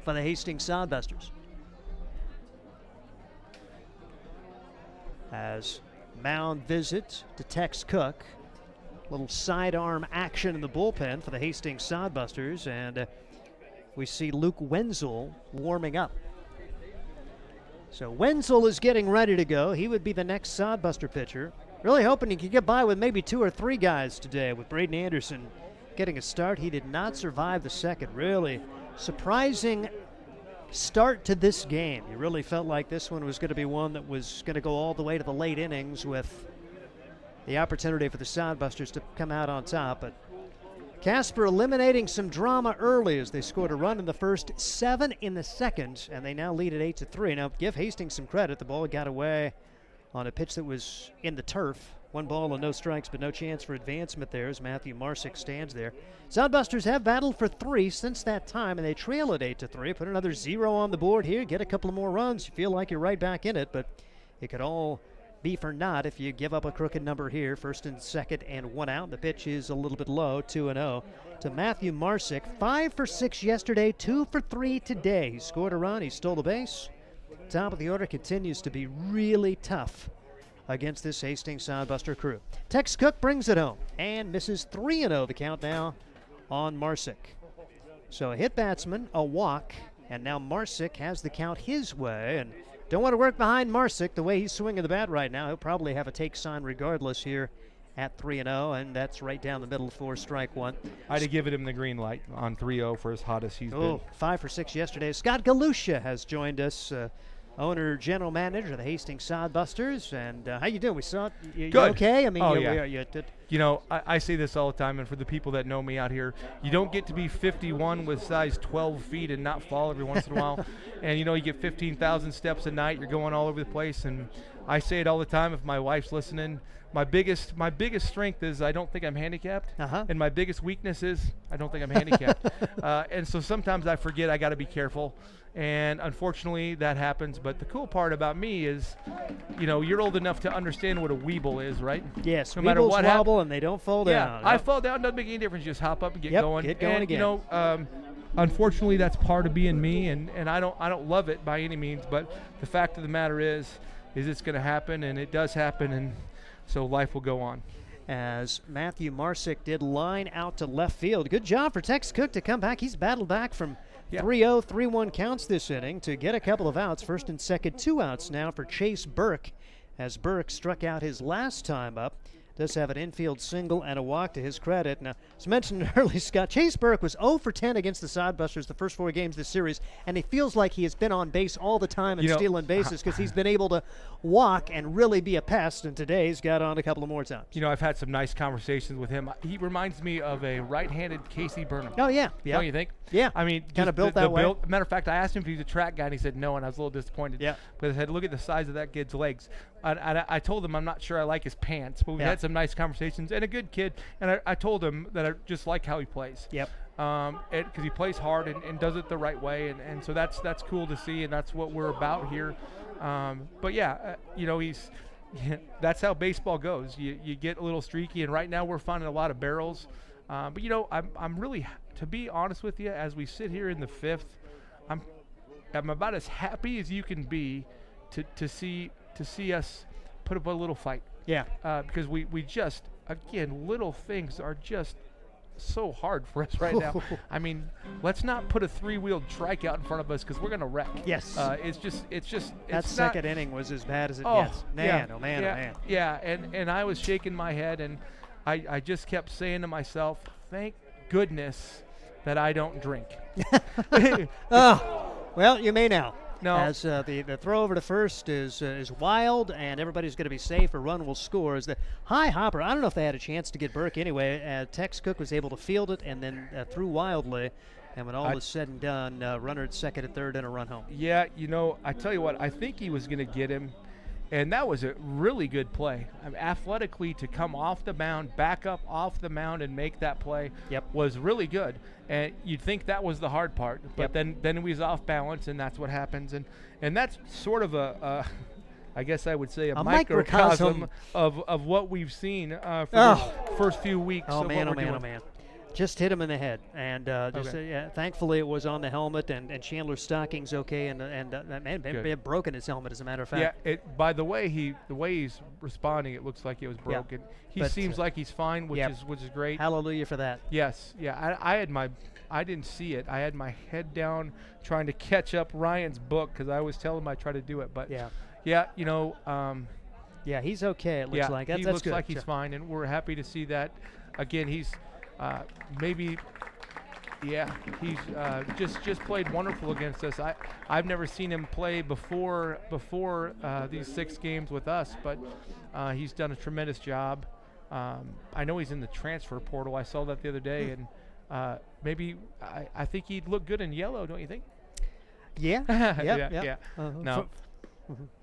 B: for the Hastings Sodbusters. As mound visit to Tex Cook. Little sidearm action in the bullpen for the Hastings Sodbusters, and we see Luke Wenzel warming up. So Wenzel is getting ready to go. He would be the next Sodbuster pitcher. Really hoping he could get by with maybe 2 or 3 guys today, with Braden Anderson getting a start. He did not survive the second. Really surprising start to this game. You really felt like this one was going to be one that was going to go all the way to the late innings, with the opportunity for the Sodbusters to come out on top. But Casper eliminating some drama early as they scored a run in the first, 7 in the second, and they now lead at 8-3. Now, give Hastings some credit. The ball got away on a pitch that was in the turf. 1 ball and no strikes, but no chance for advancement there as Matthew Marsick stands there. Sodbusters have battled for 3 since that time, and they trail at 8-3. Put another 0 on the board here, get a couple of more runs. You feel like you're right back in it, but it could all be for naught if you give up a crooked number here. 1st and 2nd and 1 out. The pitch is a little bit low, 2-0 to Matthew Marsick. 5 for 6 yesterday, 2 for 3 today. He scored a run, he stole a base. Top of the order continues to be really tough against this Hastings Sodbuster crew. Tex Cook brings it home and misses. 3-0 the count now on Marsick. So a hit batsman, a walk, and now Marsick has the count his way, and don't want to work behind Marsick the way he's swinging the bat right now. He'll probably have a take sign regardless here at 3-0, and that's right down the middle for strike one.
Q: I'd have given him the green light on 3-0 for as hot as he's been.
B: 5 for 6 yesterday. Scott Galusha has joined us, owner, general manager of the Hastings Sodbusters. And how you doing? We saw it. You
Q: Good.
B: Okay? I mean,
Q: I say this all the time, and for the people that know me out here, you don't get to be 51 with size 12 feet and not fall every once in a while. And, you get 15,000 steps a night. You're going all over the place. And I say it all the time if my wife's listening. My biggest strength is I don't think I'm handicapped, and my biggest weakness is I don't think I'm handicapped. And so sometimes I forget I got to be careful, and unfortunately that happens. But the cool part about me is, you're old enough to understand what a weeble is, right?
B: Yes,
Q: no matter what
B: wobble and they don't fall down.
Q: I fall down, doesn't make any difference. Just hop up and get going.
B: Get going again.
Q: Unfortunately, that's part of being me, and I don't love it by any means. But the fact of the matter is it's going to happen, and it does happen, and so life will go on.
B: As Matthew Marsick did line out to left field. Good job for Tex Cook to come back. He's battled back from 3-0, 3-1 counts this inning to get a couple of outs. First and second, 2 outs now for Chase Burke, as Burke struck out his last time up. Does have an infield single and a walk to his credit. Now, as mentioned earlier, Scott, Chase Burke was 0 for 10 against the Sodbusters the first 4 games this series, and he feels like he has been on base all the time and stealing bases because he's been able to walk and really be a pest, and today he's got on a couple of more times.
Q: I've had some nice conversations with him. He reminds me of a right-handed Casey Burnham.
B: Oh, yeah.
Q: Don't you think?
B: Yeah.
Q: I mean,
B: kind of built that way.
Q: Matter of fact, I asked him if he was a track guy, and he said no, and I was a little disappointed.
B: Yeah.
Q: But I said, look at the size of that kid's legs. And I told him I'm not sure I like his pants, but we had some nice conversations. And a good kid. And I told him that I just like how he plays.
B: Yep.
Q: Because he plays hard and does it the right way. And so that's cool to see, and that's what we're about here. But yeah, he's that's how baseball goes. You get a little streaky, and right now we're finding a lot of barrels. But I'm really, to be honest with you, as we sit here in the 5th, I'm about as happy as you can be to see us put up a little fight.
B: Yeah.
Q: Because we just, again, little things are just so hard for us right now. I mean, let's not put a 3-wheeled trike out in front of us because we're going to wreck.
B: Yes.
Q: It's just
B: that second inning was as bad as it gets. Man.
Q: Yeah, and I was shaking my head, and I just kept saying to myself, thank goodness that I don't drink.
B: Well, you may now.
Q: No.
B: As the throw over to first is wild, and everybody's going to be safe. A run will score. As the high hopper, I don't know if they had a chance to get Burke anyway. Tex Cook was able to field it and then threw wildly. And when all was said and done, runner at second and third and a run home.
Q: Yeah, I tell you what, I think he was going to get him. And that was a really good play. Athletically, to come off the mound, back up off the mound, and make that play was really good. And you'd think that was the hard part, but then he was off balance, and that's what happens. And that's sort of I guess I would say a microcosm of what we've seen for the first few weeks.
B: Oh, man. Just hit him in the head, and thankfully it was on the helmet, and Chandler's stocking's okay, and man had broken his helmet, as a matter of fact.
Q: Yeah. By the way he's responding, it looks like it was broken. He seems like he's fine, which is great.
B: Hallelujah for that.
Q: Yes. Yeah. I didn't see it. I had my head down trying to catch up Ryan's book because I was telling him I try to do it, but
B: he's okay. It looks like
Q: he
B: that's
Q: looks
B: good.
Q: like he's fine, and we're happy to see that. Again, he's. He's just played wonderful against us. I've never seen him play before these 6 games with us, but he's done a tremendous job. I know he's in the transfer portal. I saw that the other day, and I think he'd look good in yellow, don't you think?
B: Yeah.
Q: Yeah. No.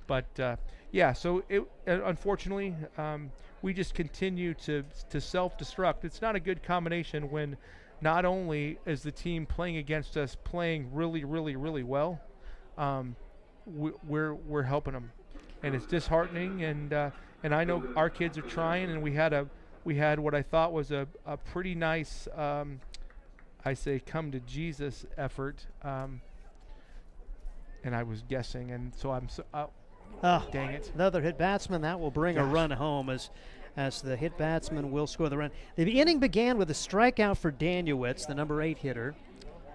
Q: But so unfortunately, we just continue to self-destruct. It's not a good combination when not only is the team playing against us playing really, really, really well, we're helping them, and it's disheartening. And I know our kids are trying, and we had what I thought was a pretty nice, I say, come to Jesus effort. And I was guessing, and so I'm so. Dang it!
B: Another hit batsman that will bring a run home as the hit batsman will score the run. The inning began with a strikeout for Danielewicz, the number 8 hitter,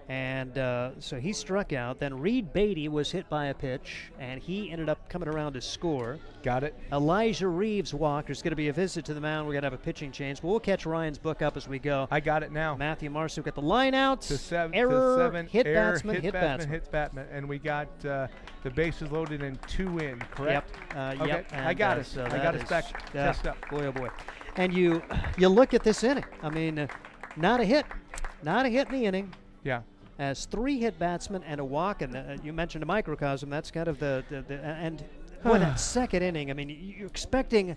B: And so he struck out. Then Reed Beatty was hit by a pitch, and he ended up coming around to score.
Q: Got it.
B: Elijah Reeves walked. There's going to be a visit to the mound. We're going to have a pitching change. But we'll catch Ryan's book up as we go.
Q: I got it now.
B: Matthew Marciuk got the line out.
Q: To seven,
B: hit
Q: error,
B: batsman,
Q: hit batsman. And we got the bases loaded and 2 in, correct?
B: Yep.
Q: Okay.
B: Yep.
Q: I got it.
B: So
Q: I got it back. Test up.
B: Boy, oh boy. And you look at this inning. I mean, not a hit. Not a hit in the inning.
Q: Yeah.
B: As 3 hit batsmen and a walk, and you mentioned a microcosm. That's kind of the and boy, that second inning. I mean, you're expecting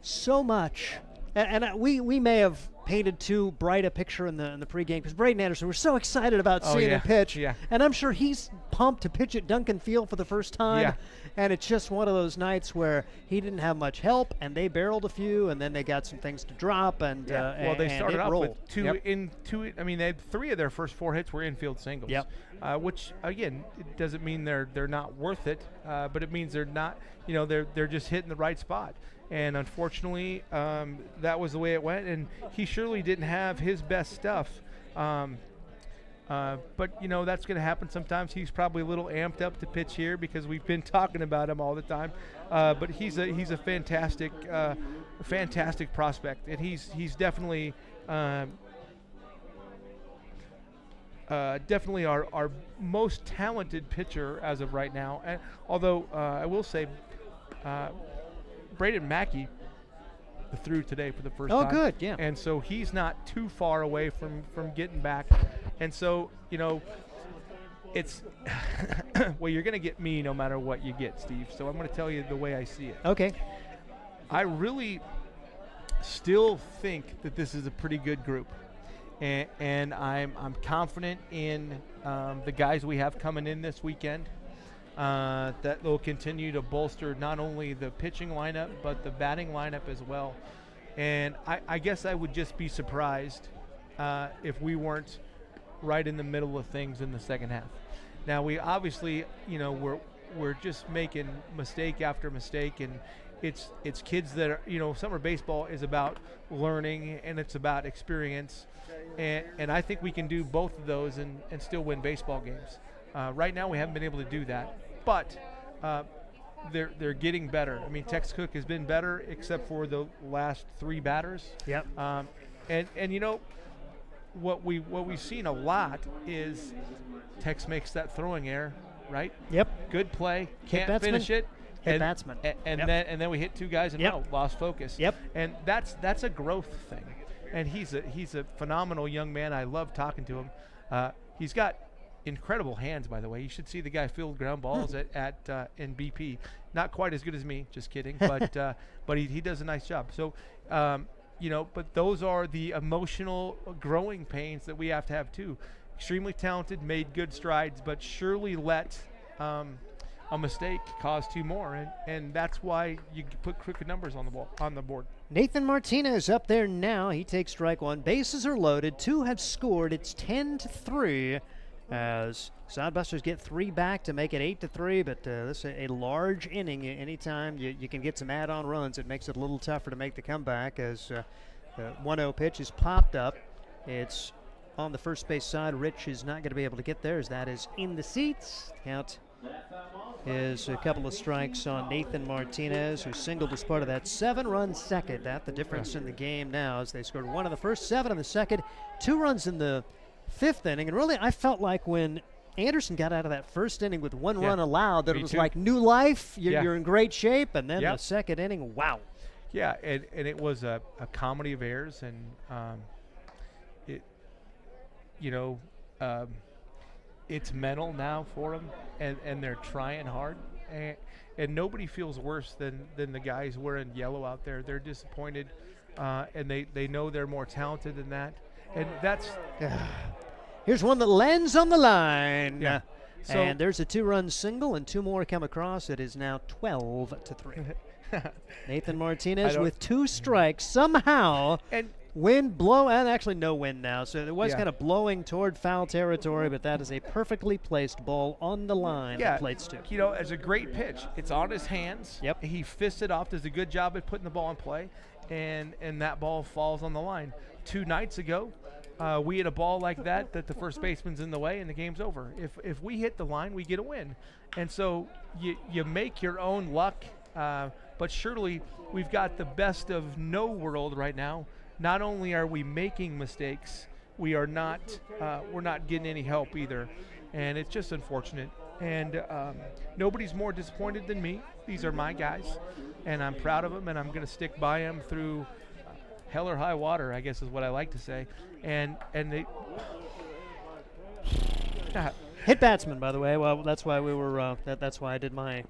B: so much, and we may have painted too bright a picture in the pregame because Braden Anderson, we're so excited about seeing him pitch, and I'm sure he's pumped to pitch at Duncan Field for the first time. And it's just one of those nights where he didn't have much help, and they barreled a few, and then they got some things to drop, and
Q: well, they started off
B: rolled.
Q: with two. I mean, they had 3 of their first 4 hits were infield singles. Which again, it doesn't mean they're not worth it, but it means they're not. They're just hitting the right spot. And unfortunately, that was the way it went. And he surely didn't have his best stuff. But that's going to happen sometimes. He's probably a little amped up to pitch here because we've been talking about him all the time. But he's a fantastic prospect, and he's definitely definitely our most talented pitcher as of right now. And although I will say, Braden Mackey threw today for the first time.
B: Oh, good, yeah.
Q: And so he's not too far away from getting back. And so, it's well, you're going to get me no matter what you get, Steve. So I'm going to tell you the way I see it.
B: Okay.
Q: I really still think that this is a pretty good group. And I'm confident in the guys we have coming in this weekend. That they'll continue to bolster not only the pitching lineup but the batting lineup as well. And I guess I would just be surprised if we weren't right in the middle of things in the second half. Now we obviously, we're just making mistake after mistake, and it's kids that are, summer baseball is about learning and it's about experience, and I think we can do both of those and still win baseball games. Right now we haven't been able to do that, but they're getting better. I mean, Tex Cook has been better except for the last 3 batters.
B: Yep.
Q: And what we've seen a lot is Tex makes that throwing error, right?
B: Yep.
Q: Good play, can't
B: batsman,
Q: finish it.
B: Hit batsman.
Q: And then we hit 2 guys and lost focus.
B: Yep.
Q: And that's a growth thing. And he's a phenomenal young man. I love talking to him. He's got incredible hands, by the way. You should see the guy field ground balls at in BP. Not quite as good as me, just kidding. But he does a nice job. So but those are the emotional growing pains that we have to have too. Extremely talented, made good strides, but surely let a mistake cause 2 more, and that's why you put crooked numbers on the board.
B: Nathan Martinez up there now. He takes strike 1. Bases are loaded. 2 have scored. It's 10-3 as Sodbusters get 3 back to make it 8-3. But this is a large inning. Anytime you can get some add-on runs, it makes it a little tougher to make the comeback as the 1-0 pitch is popped up. It's on the first base side. Rich is not going to be able to get there as that is in the seats. Count is a couple of strikes on Nathan Martinez, who singled as part of that 7-run second. That's the difference in the game now as they scored 1 in the first, 7 in the second, 2 runs in the 5th inning. And really, I felt like when Anderson got out of that first inning with 1 run allowed that it was like new life. You're in great shape. And then the second inning, wow.
Q: Yeah, and it was a comedy of errors, and it's mental now for them, and they're trying hard, and nobody feels worse than the guys wearing yellow out there. They're disappointed, and they know they're more talented than that, and that's.
B: Here's one that lands on the line.
Q: Yeah. So,
B: and there's a 2-run single, and 2 more come across. It is now 12-3. Nathan Martinez with 2 strikes somehow.
Q: And
B: wind blow, and actually no wind now, so it was kind of blowing toward foul territory, but that is a perfectly placed ball on the line that plates 2.
Q: It's a great pitch. It's on his hands.
B: Yep.
Q: He fists it off, does a good job at putting the ball in play, and that ball falls on the line. 2 nights ago, we hit a ball like that the first baseman's in the way and the game's over. If we hit the line, we get a win. And so you make your own luck, but surely we've got the best of no world right now. Not only are we making mistakes, we're not getting any help either, and it's just unfortunate. And nobody's more disappointed than me. These are my guys, and I'm proud of them, and I'm going to stick by them through hell or high water, I guess is what I like to say. And they
B: hit batsman, by the way. Well, that's why we were. That's why I did my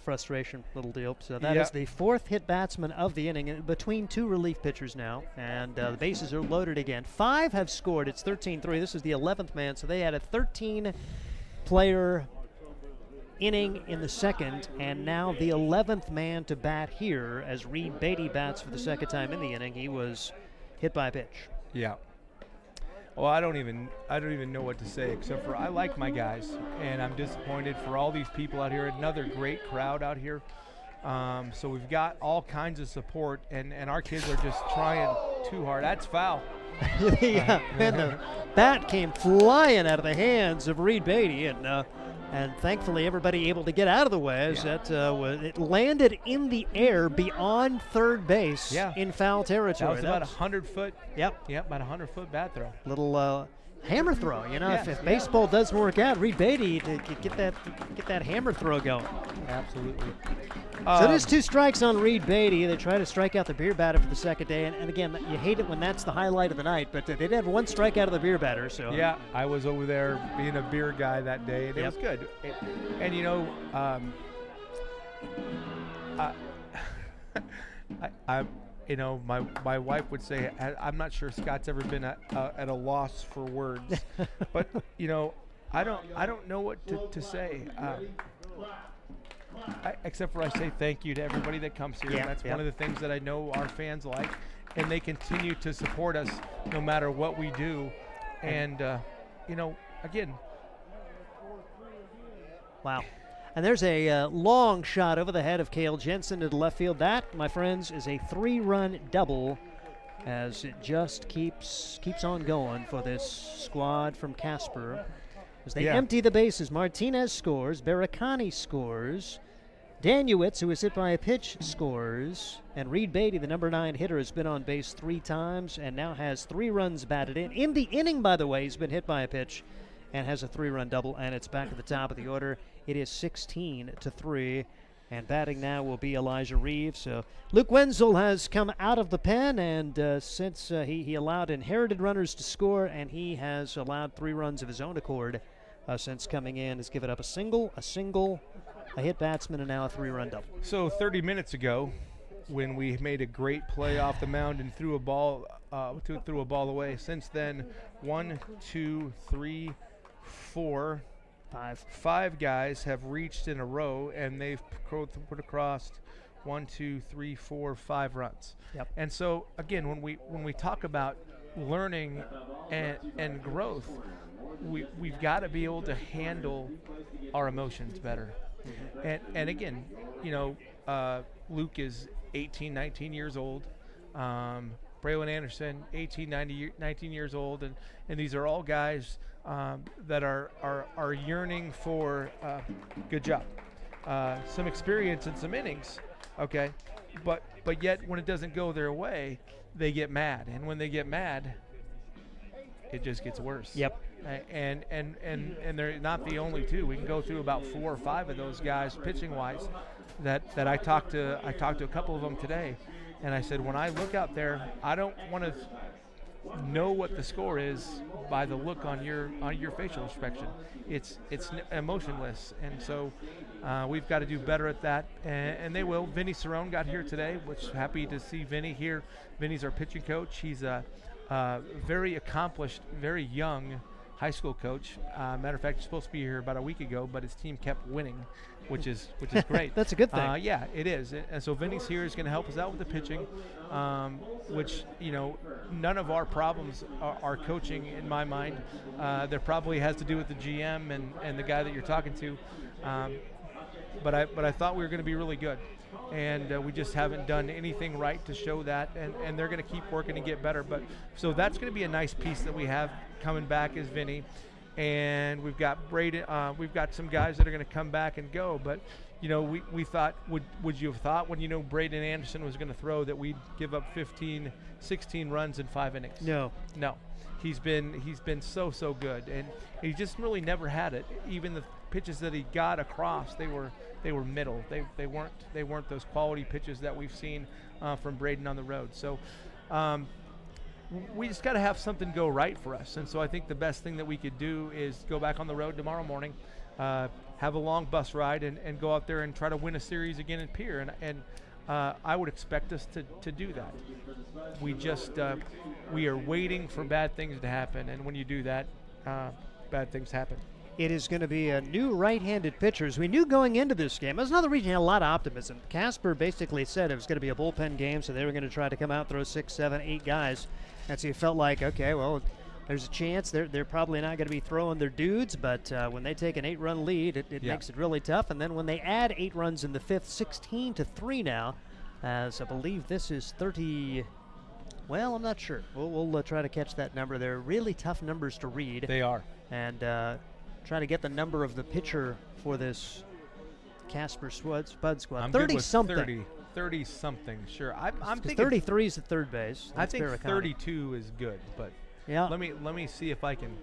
B: frustration little deal. So that is the 4th hit batsman of the inning, between 2 relief pitchers now, and the bases are loaded again. 5 have scored. It's 13-3. This is the 11th man. So they had a 13-player inning in the second, and now the 11th man to bat here as Reed Beatty bats for the second time in the inning. He was hit by a pitch.
Q: Yeah. Well, I don't even know what to say, except for I like my guys, and I'm disappointed for all these people out here. Another great crowd out here. So we've got all kinds of support, and our kids are just trying too hard. That's foul.
B: Yeah, and the bat came flying out of the hands of Reed Beatty, and thankfully everybody able to get out of the way as it landed in the air beyond third base in foul territory.
Q: That was about 100-foot.
B: Yep,
Q: about 100-foot bat throw.
B: Little hammer throw. If baseball doesn't work out, Reed Beatty to get that hammer throw going.
Q: Absolutely.
B: So there's 2 strikes on Reed Beatty. They try to strike out the beer batter for the second day, and again, you hate it when that's the highlight of the night, but they did have 1 strike out of the beer batter. So
Q: yeah, I was over there being a beer guy that day, and it was good. My wife would say, I'm not sure Scott's ever been at a loss for words, but I don't know what to say. Except for I say thank you to everybody that comes here. That's one of the things that I know our fans like, and they continue to support us no matter what we do. And again,
B: wow. And there's a long shot over the head of Cale Jensen to the left field. That, my friends, is a 3-run double, as it just keeps on going for this squad from Casper. As they empty the bases, Martinez scores, Barakani scores, Danuitz, who was hit by a pitch, scores, and Reed Beatty, the number 9 hitter, has been on base 3 times and now has 3 runs batted in. In the inning, by the way, he's been hit by a pitch and has a 3-run double, and it's back at the top of the order. It is 16-3, and batting now will be Elijah Reeves. So Luke Wenzel has come out of the pen, and since he allowed inherited runners to score, and he has allowed 3 runs of his own accord since coming in, has given up a single, a hit batsman, and now a 3-run double.
Q: So 30 minutes ago, when we made a great play off the mound and threw a ball away. Since then, 1, 2, 3, 4, 5 guys have reached in a row, and they've put across 1, 2, 3, 4, 5 runs.
B: Yep.
Q: And so again, when we talk about learning and growth, we've got to be able to handle our emotions better. And again, Luke is 18, 19 years old. Braylon Anderson, 18, 19 years old, and these are all guys that are yearning for good job, some experience and some innings, okay, but yet when it doesn't go their way, they get mad, and when they get mad, it just gets worse.
B: Yep.
Q: And they're not the only 2. We can go through about 4 or 5 of those guys pitching wise that I talked to a couple of them today, and I said, when I look out there, I don't want to know what the score is by the look on your facial expression. It's emotionless, and so we've got to do better at that, and they will. Vinny Cerrone got here today, which happy to see Vinny here. Vinny's our pitching coach. He's a very accomplished, very young high school coach. Matter of fact, he's supposed to be here about a week ago, but his team kept winning, which is great.
B: That's a good thing.
Q: Yeah, it is. And so Vinny's here is going to help us out with the pitching, which, none of our problems are coaching in my mind. There probably has to do with the GM and the guy that you're talking to. but I thought we were going to be really good, and we just haven't done anything right to show that, and they're going to keep working to get better. But so that's going to be a nice piece that we have coming back is Vinny, and we've got Braden. We've got some guys that are going to come back and go, but. We thought, would you have thought when Braden Anderson was going to throw that we'd give up 15, 16 runs in 5 innings?
B: No.
Q: He's been so good, and he just really never had it. Even the pitches that he got across, they were middle. They weren't those quality pitches that we've seen from Braden on the road. So we just got to have something go right for us. And so I think the best thing that we could do is go back on the road tomorrow morning. Have a long bus ride and go out there and try to win a series again in Pierre. And I would expect us to do that. We just we are waiting for bad things to happen. And when you do that, bad things happen.
B: It is going to be a new right-handed pitchers. We knew going into this game. That's another reason you had a lot of optimism. Casper basically said it was going to be a bullpen game, so they were going to try to come out, throw 6, 7, 8 guys. And so you felt like, okay, well, there's a chance they're probably not going to be throwing their dudes, but when they take an 8-run lead, it makes it really tough. And then when they add 8 runs in the 5th, 16-3 now, as I believe this is 30. Well, I'm not sure. We'll try to catch that number. They're really tough numbers to read.
Q: They are.
B: And try to get the number of the pitcher for this Casper Spuds squad.
Q: I'm
B: 30-something.
Q: 30-something, sure. I'm thinking
B: 33 is at third base.
Q: I think 32 is good, but
B: yeah.
Q: Let me see if I can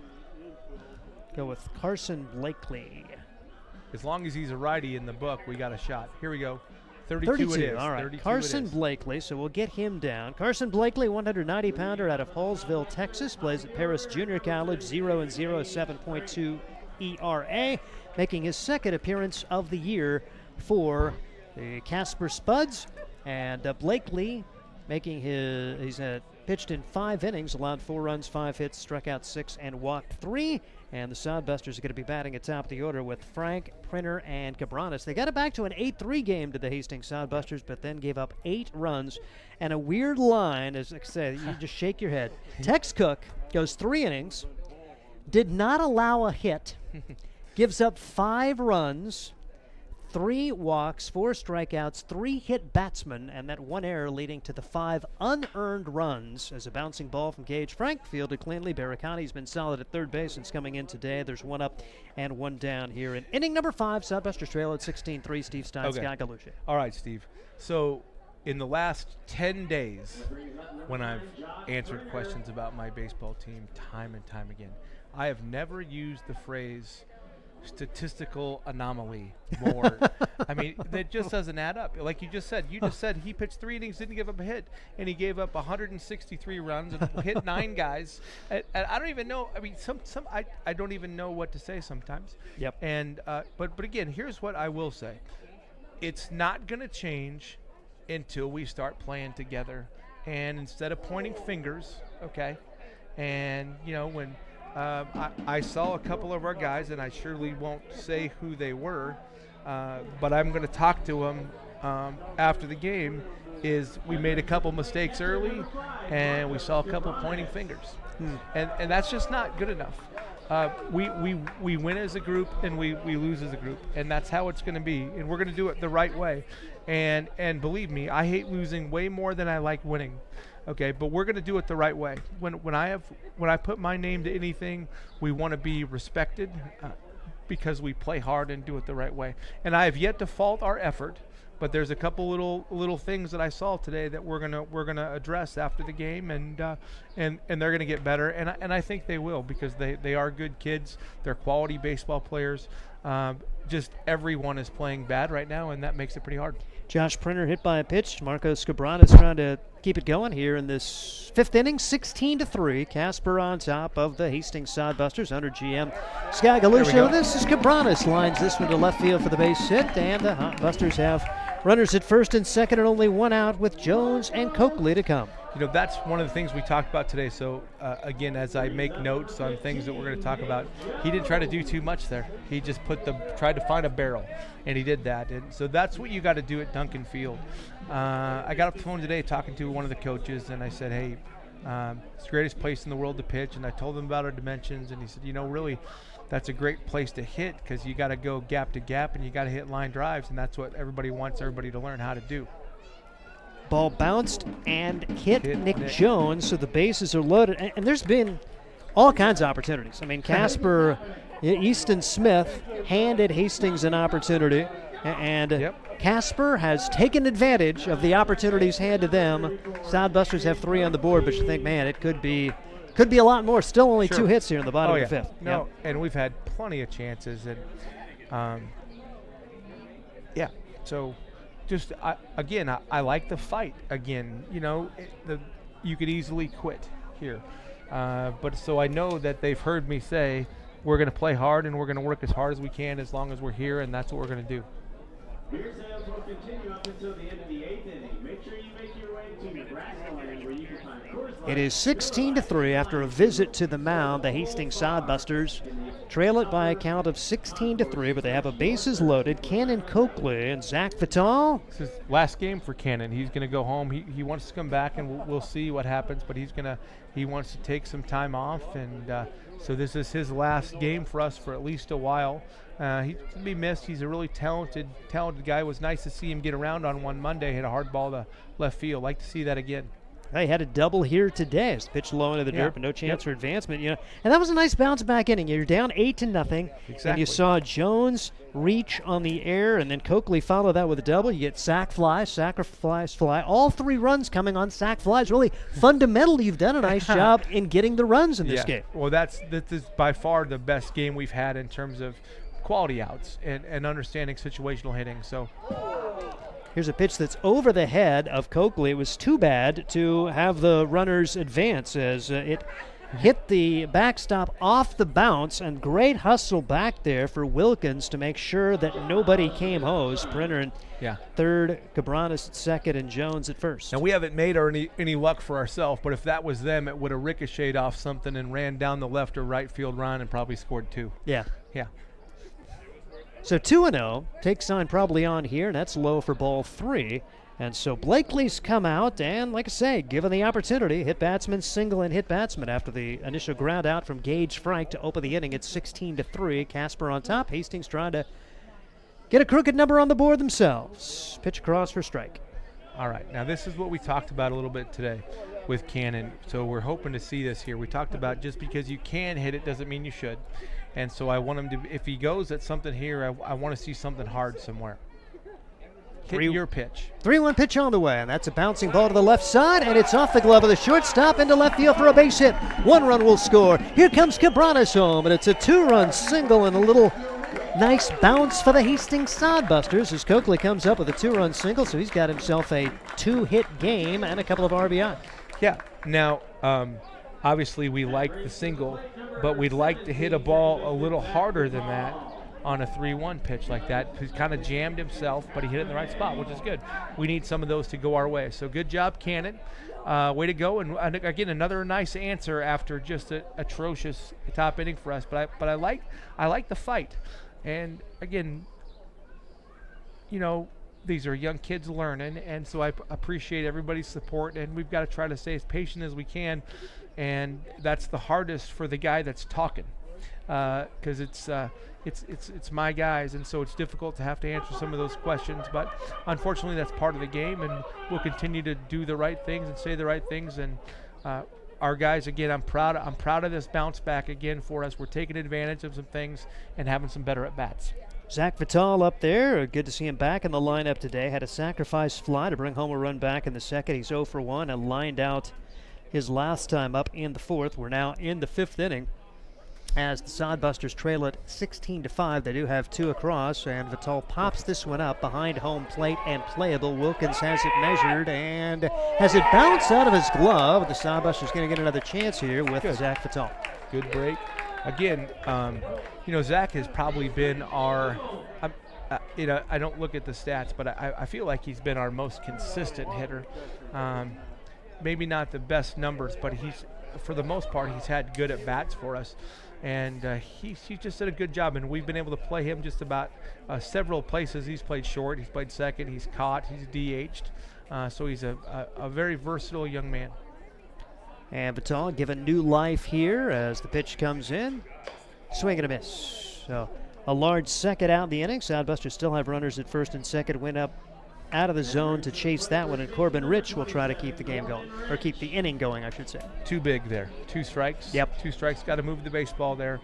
B: go with Carson Blakely.
Q: As long as he's a righty in the book, we got a shot. Here we go. 32 it is.
B: All right.
Q: 32
B: Carson Blakely, so we'll get him down. Carson Blakely, 190-pounder out of Hallsville, Texas, plays at Paris Junior College, 0-0, 7.2 ERA, making his second appearance of the year for the Casper Spuds. And Blakely making he's pitched in 5 innings, allowed 4 runs, 5 hits, struck out 6, and walked 3. And the Sodbusters are going to be batting at top of the order with Frank, Printer, and Cabranes. They got it back to an 8-3 game to the Hastings Sodbusters, but then gave up 8 runs. And a weird line, as I said, you just shake your head. Tex Cook goes 3 innings, did not allow a hit, gives up 5 runs, 3 walks, 4 strikeouts, 3 hit batsmen, and that 1 error leading to the 5 unearned runs as a bouncing ball from Gage Frank fielded cleanly. Barricani's been solid at third base since coming in today. There's 1 up and 1 down here in inning number 5. Sodbusters trail at 16-3. Steve Stein, Scott Galucci.
Q: All right, Steve. So in the last 10 days, when I've answered questions about my baseball team time and time again, I have never used the phrase statistical anomaly more. I mean, that just doesn't add up. Like you just said he pitched 3 innings, didn't give up a hit, and he gave up 163 runs and hit 9 guys. And I don't even know. I mean, I don't even know what to say sometimes.
B: Yep.
Q: And but again, here's what I will say: it's not going to change until we start playing together. And instead of pointing fingers, okay, and when. I saw a couple of our guys, and I surely won't say who they were, but I'm going to talk to them after the game, is we made a couple mistakes early, and we saw a couple pointing fingers. And that's just not good enough. We win as a group, and we lose as a group, and that's how it's going to be, and we're going to do it the right way. And believe me, I hate losing way more than I like winning. Okay, but we're going to do it the right way. When I put my name to anything, we want to be respected because we play hard and do it the right way. And I have yet to fault our effort, but there's a couple little things that I saw today that we're gonna address after the game, and they're gonna get better, and I think they will, because they are good kids. They're quality baseball players. Just everyone is playing bad right now, and that makes it pretty hard.
B: Josh Printer hit by a pitch. Marcos Cabranes trying to keep it going here in this 5th inning, 16-3. Casper on top of the Hastings Sodbusters under GM Scott Galuccio. This is Cabranes, lines this one to left field for the base hit, and the Busters have runners at first and second and only 1 out with Jones and Coakley to come.
Q: That's one of the things we talked about today. So, again, as I make notes on things that we're going to talk about, he didn't try to do too much there. He just tried to find a barrel, and he did that. And so that's what you got to do at Duncan Field. I got off the phone today talking to one of the coaches, and I said, hey, it's the greatest place in the world to pitch. And I told him about our dimensions, and he said, really, that's a great place to hit because you got to go gap to gap and you got to hit line drives, and that's what everybody wants everybody to learn how to do.
B: Ball bounced and hit Nick Jones, so the bases are loaded. And there's been all kinds of opportunities. I mean, Casper, Easton Smith handed Hastings an opportunity, and Casper has taken advantage of the opportunities handed them. Sodbusters have 3 on the board, but you think, man, it could be a lot more. Still only 2 hits here in the bottom of the 5th.
Q: No, and we've had plenty of chances, and so just I like the fight again. You know, you could easily quit here, but so I know that they've heard me say we're going to play hard and we're going to work as hard as we can as long as we're here, and that's what we're going to do.
N: Beer sales will continue up until the end of the 8th inning. Make sure you make your way to Nebraska Land where you can find Coors Light.
B: It is 16-3 after a visit to the mound. The Hastings Sodbusters trail it by a count of 16-3, but they have a bases loaded. Cannon Coakley and Zach Vital.
Q: This is last game for Cannon. He's going to go home. He wants to come back, and we'll see what happens, but he wants to take some time off, and so this is his last game for us for at least a while. He's to be missed. He's a really talented guy. It was nice to see him get around on one Monday, hit a hard ball to left field. Like to see that again.
B: He had a double here today. It's pitched low into the dirt, but no chance for advancement. You know, and that was a nice bounce back inning. You're down 8-0, and you saw Jones reach on the air, and then Coakley follow that with a double. You get sac fly, sacrifice fly. All 3 runs coming on sac flies. Really fundamentally, you've done a nice job in getting the runs in this game.
Q: Well, this is by far the best game we've had in terms of quality outs and understanding situational hitting. So
B: here's a pitch that's over the head of Coakley. It was too bad to have the runners advance as it hit the backstop off the bounce, and great hustle back there for Wilkins to make sure that nobody came hose. Printer in third, Cabranes at second, and Jones at first.
Q: And we haven't made any luck for ourselves, but if that was them, it would have ricocheted off something and ran down the left or right field run and probably scored 2.
B: Yeah.
Q: Yeah.
B: So 2-0, takes sign probably on here, and that's low for ball 3. And so Blakely's come out, and like I say, given the opportunity, hit batsman, single and hit batsman after the initial ground out from Gage Frank to open the inning at 16-3. Casper on top. Hastings trying to get a crooked number on the board themselves. Pitch across for strike.
Q: All right, now this is what we talked about a little bit today with Cannon. So we're hoping to see this here. We talked about just because you can hit it doesn't mean you should. And so I want him to, if he goes at something here, I want to see something hard somewhere. Hit your pitch.
B: 3-1 pitch on the way, and that's a bouncing ball to the left side, and it's off the glove of the shortstop into left field for a base hit. 1 run will score. Here comes Cabranes home, and it's a 2-run single and a little nice bounce for the Hastings Sodbusters as Coakley comes up with a 2-run single, so he's got himself a 2-hit game and a couple of RBI.
Q: Yeah. Now, obviously we like the single, but we'd like to hit a ball a little harder than that on a 3-1 pitch like that. He's kind of jammed himself, but he hit it in the right spot, which is good. We need some of those to go our way. So good job, Cannon. Way to go. And again, another nice answer after just an atrocious top inning for us. But I like the fight. And again, you know, these are young kids learning, and so I appreciate everybody's support, and we've got to try to stay as patient as we can, and that's the hardest for the guy that's talking, because it's my guys, and so it's difficult to have to answer some of those questions, but unfortunately that's part of the game, and we'll continue to do the right things and say the right things, and our guys, again, I'm proud of this bounce back again for us. We're taking advantage of some things and having some better at-bats.
B: Zach Vital up there. Good to see him back in the lineup today. Had a sacrifice fly to bring home a run back in the second. He's 0 for 1 and lined out his last time up in the 4th. We're now in the 5th inning as the Sodbusters trail it 16-5. They do have 2 across, and Vital pops this one up behind home plate and playable. Wilkins has it measured and has it bounce out of his glove. The Sodbusters going to get another chance here with Zach Vital.
Q: Good break. Again, you know, Zach has probably been our, you know, I don't look at the stats, but I feel like he's been our most consistent hitter. Maybe not the best numbers, but for the most part, he's had good at-bats for us. And he's just did a good job, and we've been able to play him just about several places. He's played short, he's played second, he's caught, he's DH'd. So he's a very versatile young man.
B: And Vital given new life here as the pitch comes in. Swing and a miss. So a large second out in the inning. Sodbusters still have runners at first and second. Went up out of the zone to chase that one, and Corbin Rich will try to keep the game going, or keep the inning going, I should say.
Q: Too big there. 2 strikes.
B: Yep.
Q: 2 strikes. Got to move the baseball there.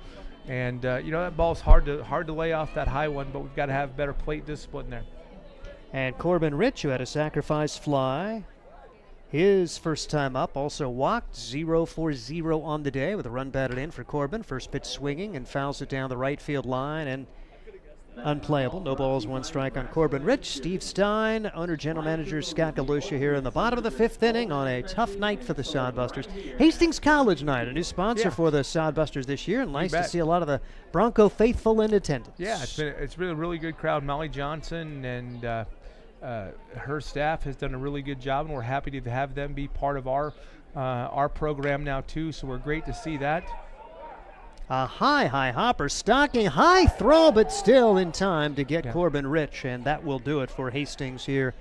Q: And, that ball's hard to lay off that high one, but we've got to have better plate discipline there.
B: And Corbin Rich, who had a sacrifice fly, his first time up, also walked 0 for 0 on the day with a run batted in for Corbin. First pitch swinging and fouls it down the right field line and unplayable. No balls, 1 strike on Corbin Rich. Steve Stein, owner, general manager Scott Galusha here in the bottom of the 5th inning on a tough night for the Sodbusters. Hastings College Night, a new sponsor for the Sodbusters this year, and nice to see a lot of the Bronco faithful in attendance.
Q: Yeah, it's been a really good crowd. Molly Johnson and her staff has done a really good job, and we're happy to have them be part of our program now too. So we're great to see that.
B: A high hopper, stocking, high throw, but still in time to get Corbin Rich, and that will do it for Hastings here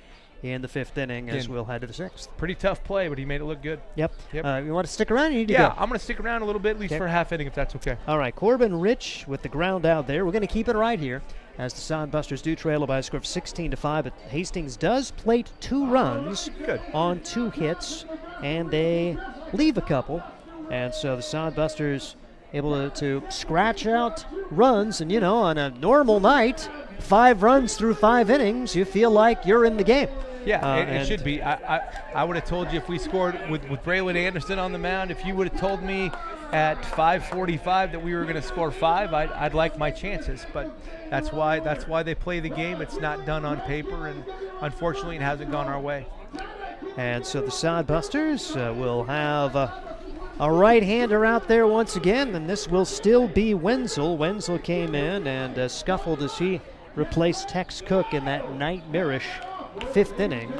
B: in the 5th inning as we'll head to the 6th.
Q: Pretty tough play, but he made it look good.
B: Yep. You want to stick around? You need to go.
Q: Yeah, I'm going to stick around a little bit, at least for a half inning, if that's okay.
B: All right, Corbin Rich with the ground out there. We're going to keep it right here as the Sodbusters do trail by a score of 16-5. But Hastings does plate 2 runs on 2 hits, and they leave a couple. And so the Sodbusters able to scratch out runs, and on a normal night, 5 runs through 5 innings, you feel like you're in the game.
Q: Yeah, it should be. I would have told you if we scored with Braylon Anderson on the mound, if you would have told me at 5:45 that we were going to score 5, I'd like my chances. But that's why they play the game. It's not done on paper, and unfortunately it hasn't gone our way.
B: And so the Sodbusters will have a right-hander out there once again, and this will still be Wenzel. Wenzel came in and scuffled as he replaced Tex Cook in that nightmarish 5th inning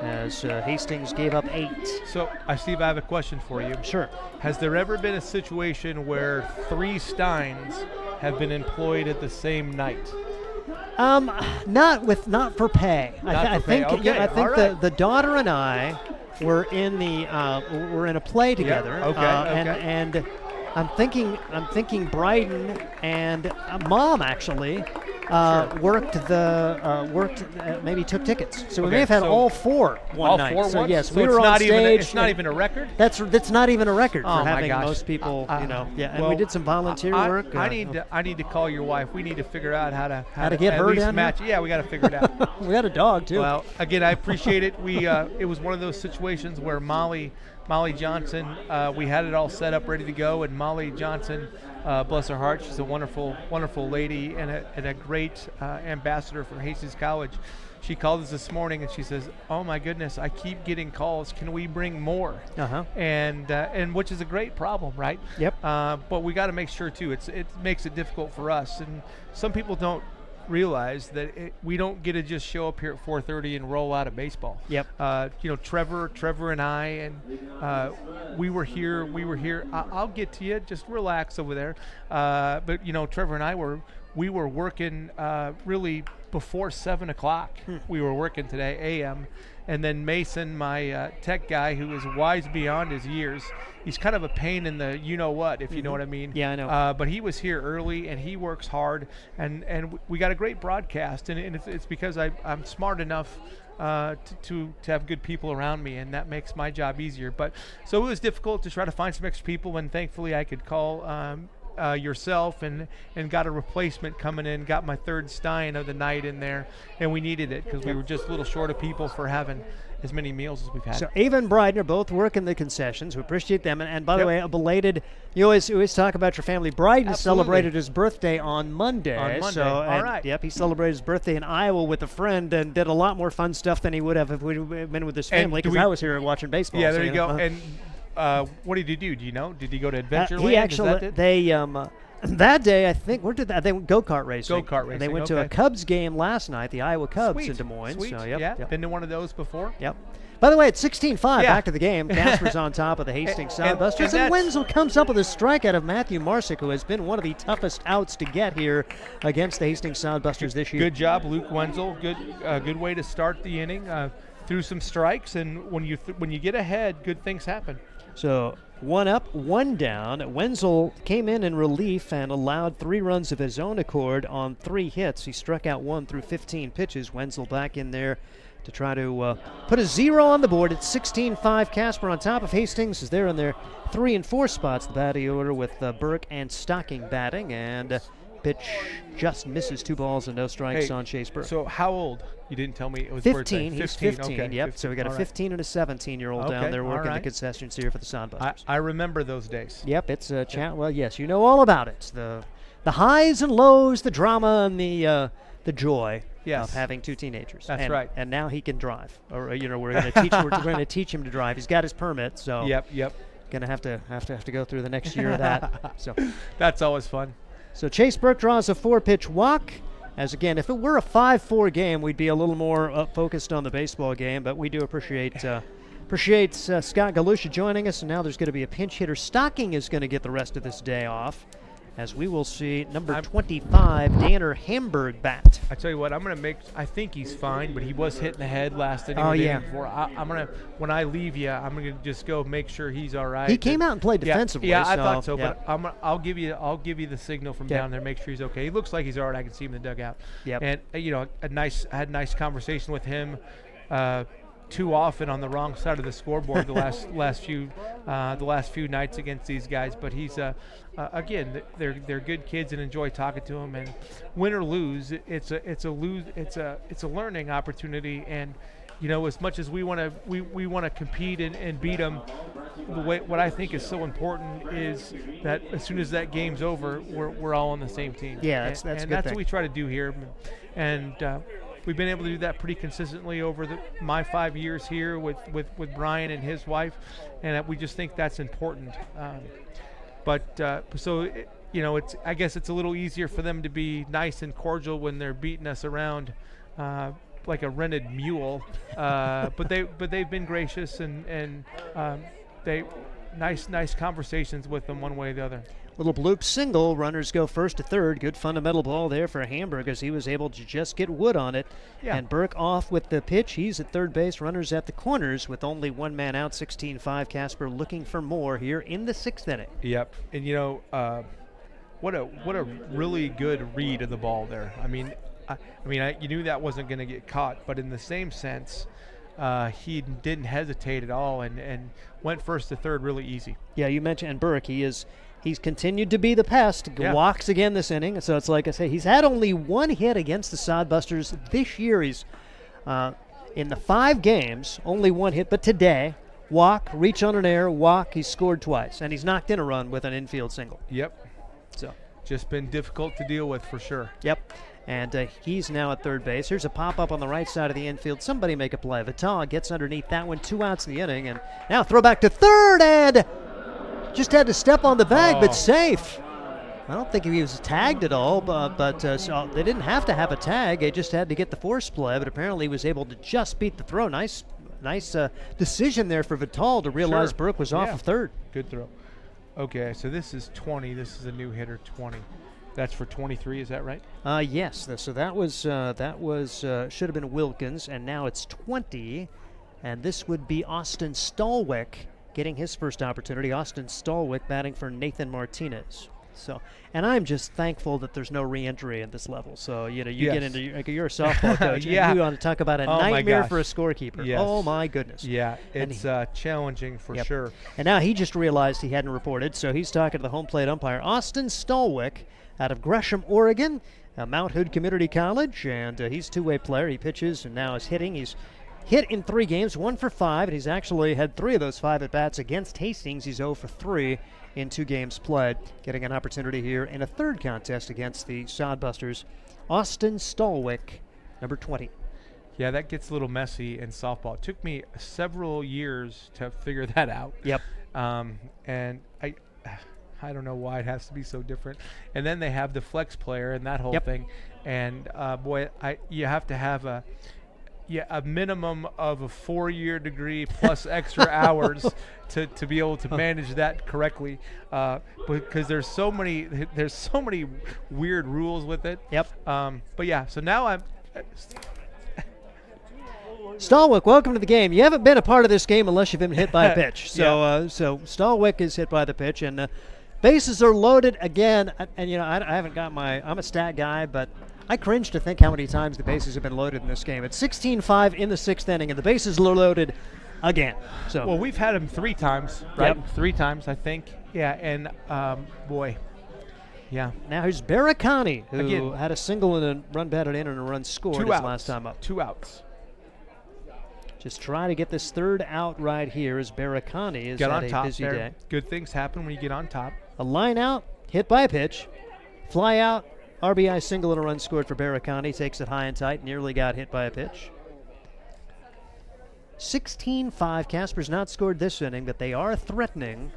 B: as Hastings gave up 8.
Q: So, Steve, I have a question for you.
B: Sure.
Q: Has there ever been a situation where 3 Steins have been employed at the same night?
B: Not for pay. I think
Q: Okay.
B: the daughter and I were in a play together. And I'm thinking Bryden and Mom actually maybe took tickets. So we may have had all 4 one night.
Q: All 4
B: so yes,
Q: so
B: we
Q: it's
B: were on
Q: not
B: stage.
Q: It's not even a record.
B: That's not even a record for
Q: my
B: having
Q: gosh.
B: most people. And
Q: well,
B: we did some volunteer work.
Q: I need to call your wife. We need to figure out how to
B: get her down
Q: match.
B: here?
Q: Yeah, we got to figure it out.
B: We had a dog too.
Q: Well, again, I appreciate it. It was one of those situations where Molly Johnson, we had it all set up, ready to go, and Molly Johnson, bless her heart, she's a wonderful, wonderful lady and a great ambassador for Hastings College. She called us this morning and she says, "Oh my goodness, I keep getting calls. Can we bring more?" And which is a great problem, right?
B: Yep.
Q: But we got to make sure too. It makes it difficult for us, and some people don't realize that we don't get to just show up here at 4:30 and roll out of baseball.
B: Yep.
Q: Trevor and I, and we were here. I'll get to you. Just relax over there. But Trevor and I were working really before 7 o'clock. We were working today, a.m. And then Mason, my tech guy, who is wise beyond his years, he's kind of a pain in the you-know-what, if you know what I mean.
B: Yeah, I know.
Q: But he was here early, and he works hard, and we got a great broadcast, and it's because I'm smart enough to have good people around me, and that makes my job easier. But so it was difficult to try to find some extra people, and thankfully I could call yourself and got a replacement coming in, got my 3rd Stein of the night in there, and we needed it because we were just a little short of people for having as many meals as we've had.
B: So Ava and Bryden are both working the concessions. We appreciate them. And by the way, a belated, you always talk about your family. Bryden celebrated his birthday on Monday. So,
Q: all right.
B: Yep, he celebrated his birthday in Iowa with a friend and did a lot more fun stuff than he would have if we'd been with his family, because I was here watching baseball.
Q: Yeah, there you go. And what did he do? Do you know? Did he go to Adventureland?
B: He actually, that day, I think, where did that? They went go-kart racing.
Q: Go-kart racing.
B: They went to a Cubs game last night, the Iowa Cubs in Des Moines.
Q: Sweet.
B: So,
Q: yep. Been to one of those before?
B: Yep. By the way, it's 16-5, back to the game. Casper's on top of the Hastings Sodbusters. And Wenzel comes up with a strikeout of Matthew Marsick, who has been one of the toughest outs to get here against the Hastings Sodbusters this year.
Q: Good job, Luke Wenzel. Good way to start the inning. Threw some strikes, and when you get ahead, good things happen.
B: So 1 up, 1 down. Wenzel came in relief and allowed 3 runs of his own accord on 3 hits. He struck out 1 through 15 pitches. Wenzel back in there to try to put a 0 on the board. It's 16-5. Casper on top of Hastings as they're in their 3 and 4 spots. The batting order with Burke and Stocking batting, and pitch just misses. 2 balls and no strikes on Chase Burke.
Q: So how old? You didn't tell me it was
B: 15.
Q: birthday.
B: He's 15.
Q: Okay,
B: Yep.
Q: 15.
B: So we got a 15 and a 17-year-old down there working the
Q: right.
B: concessions here for the Sodbusters.
Q: I remember those days.
B: Yep. It's a chat. Well, yes, you know all about it. The highs and lows, the drama, and the joy of having 2 teenagers.
Q: That's right.
B: And now he can drive. Or we're going to teach. We're going to teach him to drive. He's got his permit. So
Q: Yep.
B: Going to have to go through the next year of that. So
Q: that's always fun.
B: So Chase Burke draws a 4-pitch walk. As again, if it were a 5-4 game, we'd be a little more focused on the baseball game. But we do appreciate Scott Galusha joining us. And now there's going to be a pinch hitter. Stocking is going to get the rest of this day off, as we will see number 25, Danner Hamburg, bat.
Q: I tell you what, I think he's fine, but he was hit in the head last inning.
B: Oh, yeah.
Q: When I leave you, I'm gonna just go make sure he's all right.
B: He came out and played defensively.
Q: Yeah, I
B: so,
Q: thought so,
B: yeah.
Q: but I'll give you the signal from down there. Make sure he's okay. He looks like he's all right. I can see him in the dugout.
B: Yep.
Q: And I had a nice conversation with him. Too often on the wrong side of the scoreboard the last few nights against these guys, but he's again they're good kids and enjoy talking to them. And win or lose, it's a learning opportunity. And as much as we want to compete and beat them, what I think is so important is that as soon as that game's over, we're all on the same team.
B: Yeah, that's
Q: what we try to do here, and. We've been able to do that pretty consistently over my 5 years here with Brian and his wife, and we just think that's important. I guess it's a little easier for them to be nice and cordial when they're beating us around like a rented mule. But they've been gracious and they nice conversations with them one way or the other.
B: Little bloop single. Runners go first to third. Good fundamental ball there for Hamburg as he was able to just get wood on it.
Q: Yeah.
B: And Burke off with the pitch. He's at third base. Runners at the corners with only 1 man out. 16-5. Casper looking for more here in the 6th inning.
Q: Yep. And what a really good read of the ball there. You knew that wasn't going to get caught, but in the same sense, he didn't hesitate at all and went first to third really easy.
B: Yeah, you mentioned Burke. He's continued to be the pest.
Q: Yeah.
B: Walks again this inning. So it's like I say, he's had only 1 hit against the Sodbusters this year. He's in the 5 games, only 1 hit. But today, walk, reach on an error, walk. He's scored twice, and he's knocked in a run with an infield single.
Q: Yep.
B: So
Q: just been difficult to deal with for sure.
B: Yep. And he's now at third base. Here's a pop-up on the right side of the infield. Somebody make a play. Vital gets underneath that one. 2 outs in the inning. And now throw back to third, and just had to step on the bag, but safe. I don't think he was tagged at all, but so they didn't have to have a tag. They just had to get the force play, but apparently he was able to just beat the throw. Nice decision there for Vital to realize
Q: Sure.
B: Burke was off of third.
Q: Good throw. Okay, so this is 20. This is a new hitter, 20. That's for 23, is that right?
B: Yes. So that was should have been Wilkins, and now it's 20, and this would be Austin Stallwick getting his first opportunity. Austin Stallwick batting for Nathan Martinez. So, and I'm just thankful that there's no re-entry at this level. So you get into you're a softball coach.
Q: Yeah.
B: And you want to talk about a nightmare for a scorekeeper.
Q: Yes.
B: Oh my goodness.
Q: Yeah, it's challenging for sure.
B: And now he just realized he hadn't reported, so he's talking to the home plate umpire, Austin Stallwick, out of Gresham, Oregon, Mount Hood Community College, and he's a two-way player. He pitches and now is hitting. He's hit in 3 games, 1 for 5, and he's actually had 3 of those 5 at-bats against Hastings. He's 0 for 3 in 2 games played, getting an opportunity here in a third contest against the Sodbusters. Austin Stallwick, number 20.
Q: Yeah, that gets a little messy in softball. It took me several years to figure that out.
B: Yep.
Q: And I don't know why it has to be so different. And then they have the flex player and that whole thing. And you have to have a minimum of a 4-year degree plus extra hours to be able to manage that correctly, because there's so many weird rules with it.
B: Yep.
Q: But yeah, so now I'm.
B: Stallwick, welcome to the game. You haven't been a part of this game unless you've been hit by a pitch. So, so Stallwick is hit by the pitch, and bases are loaded again. And I haven't got I'm a stat guy, but I cringe to think how many times the bases have been loaded in this game. It's 16-5 in the 6th inning, and the bases are loaded again. So,
Q: well, we've had him 3 times, right?
B: Yep.
Q: 3 times, I think. Yeah, and boy. Yeah.
B: Now here's Baracani, who
Q: Again.
B: had a single and a run batted in and a run scored
Q: 2
B: his
Q: outs.
B: last time up.
Q: 2 outs.
B: Just try to get this 3rd out right here as Baracani is
Q: Get
B: had
Q: on
B: a
Q: top
B: busy
Q: there.
B: day.
Q: Good things happen when you get on top.
B: A line out, hit by a pitch, fly out, RBI single and a run scored for Baracani. Takes it high and tight, nearly got hit by a pitch. 16-5. Casper's not scored this inning, but they are threatening.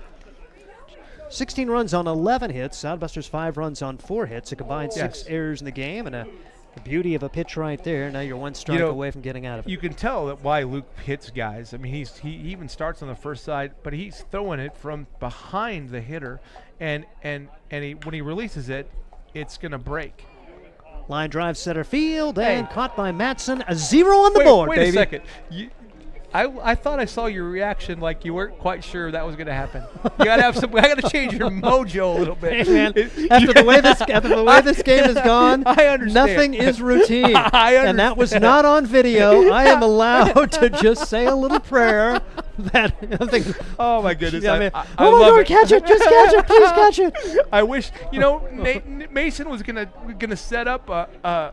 B: 16 runs on 11 hits. Sodbusters 5 runs on 4 hits. A combined 6 errors in the game, and the beauty of a pitch right there. Now you're 1 strike away from getting out of it.
Q: You can tell that why Luke hits guys. I mean, he even starts on the first side, but he's throwing it from behind the hitter, and when he releases it, it's gonna break.
B: Line drive center field and caught by Matson. A 0 on the board,
Q: wait
B: baby.
Q: a second. I thought I saw your reaction like you weren't quite sure that was going to happen. You got to have some. I got to change your mojo a little bit.
B: Hey, man, after the way this game has gone,
Q: I understand.
B: Nothing is routine.
Q: I understand.
B: And that was not on video. I am allowed to just say a little prayer. That I'm thinking,
Q: oh my goodness!
B: Yeah,
Q: I
B: oh my
Q: love
B: Lord,
Q: it.
B: catch it! Just catch it! Please catch it!
Q: I wish Mason was gonna set up a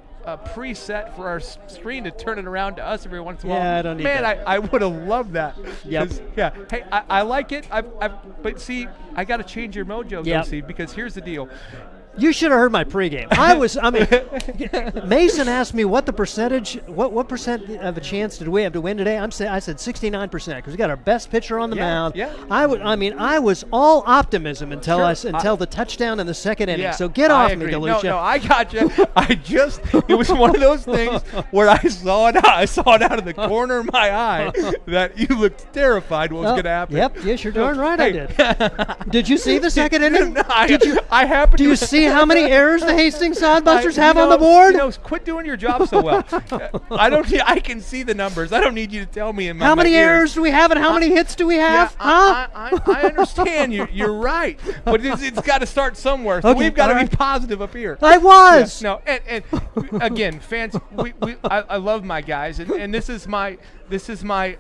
Q: preset for our screen to turn it around to us every once in a while.
B: Yeah, I don't need
Q: Man,
B: that.
Q: I would have loved that.
B: Yep.
Q: Yeah. Hey, I like it. But see, I got to change your mojo,
B: Yep.
Q: see, because here's the deal.
B: You should have heard my pregame. Mason asked me what the percentage, what percent of a chance did we have to win today? I said 69% because we got our best pitcher on the mound.
Q: Yeah.
B: I was all optimism until
Q: Sure.
B: until the touchdown in the 2nd inning.
Q: Yeah,
B: So get
Q: I
B: off
Q: agree.
B: me, Galusha.
Q: No, I got you. It was one of those things where I saw it out of the corner of my eye that you looked terrified what was going to happen.
B: Yep, yes, you're darn right I
Q: Hey.
B: did. Did you see the 2nd inning?
Q: I happened
B: Do you
Q: to
B: see how many errors the Hastings Sodbusters have on the board?
Q: Quit doing your job so well. I can see the numbers. I don't need you to tell me in my
B: How many
Q: ears.
B: errors do we have and how many hits do we have?
Q: I understand. You're right. But it's got to start somewhere. So
B: Okay,
Q: we've got to
B: all
Q: be
B: right.
Q: positive up here.
B: I was.
Q: Yeah, no, and again, fans, I love my guys, and this is my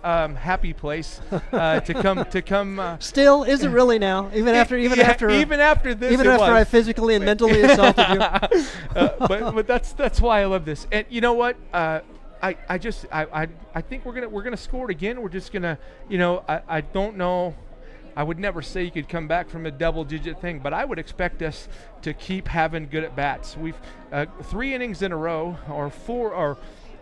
Q: happy place to come.
B: Still, is it really now? Even after
Q: this,
B: even
Q: it
B: after
Q: was.
B: I physically and mentally assaulted you.
Q: But that's why I love this. And you know what? I think we're gonna score it again. We're just gonna, I don't know. I would never say you could come back from a double-digit thing, but I would expect us to keep having good at bats. We've 3 innings in a row, or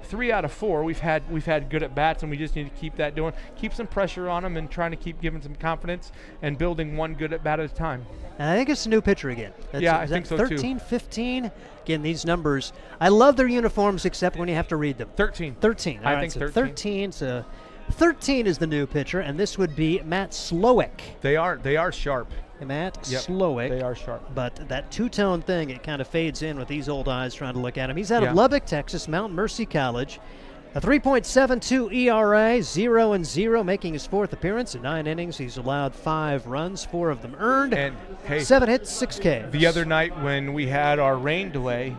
Q: 3 out of 4. We've had good at bats, and we just need to keep that doing. Keep some pressure on them, and trying to keep giving some confidence and building one good at bat at a time.
B: And I think it's a new pitcher again.
Q: I think so
B: 13, 15. Again, these numbers. I love their uniforms, except when you have to read them.
Q: 13.
B: 13.
Q: I
B: All
Q: think
B: right,
Q: 13.
B: 13. So 13 is the new pitcher, and this would be Matt Slowick.
Q: They are sharp.
B: Matt
Q: Yep,
B: Slowick.
Q: they are sharp.
B: But that two-tone thing, it kind of fades in with these old eyes trying to look at him. He's out
Q: Yeah.
B: of Lubbock, Texas, Mount Mercy College. A 3.72 ERA, 0-0, making his 4th appearance in 9 innings. He's allowed 5 runs, 4 of them earned.
Q: And hey,
B: 7 hits, 6 Ks.
Q: The other night when we had our rain delay,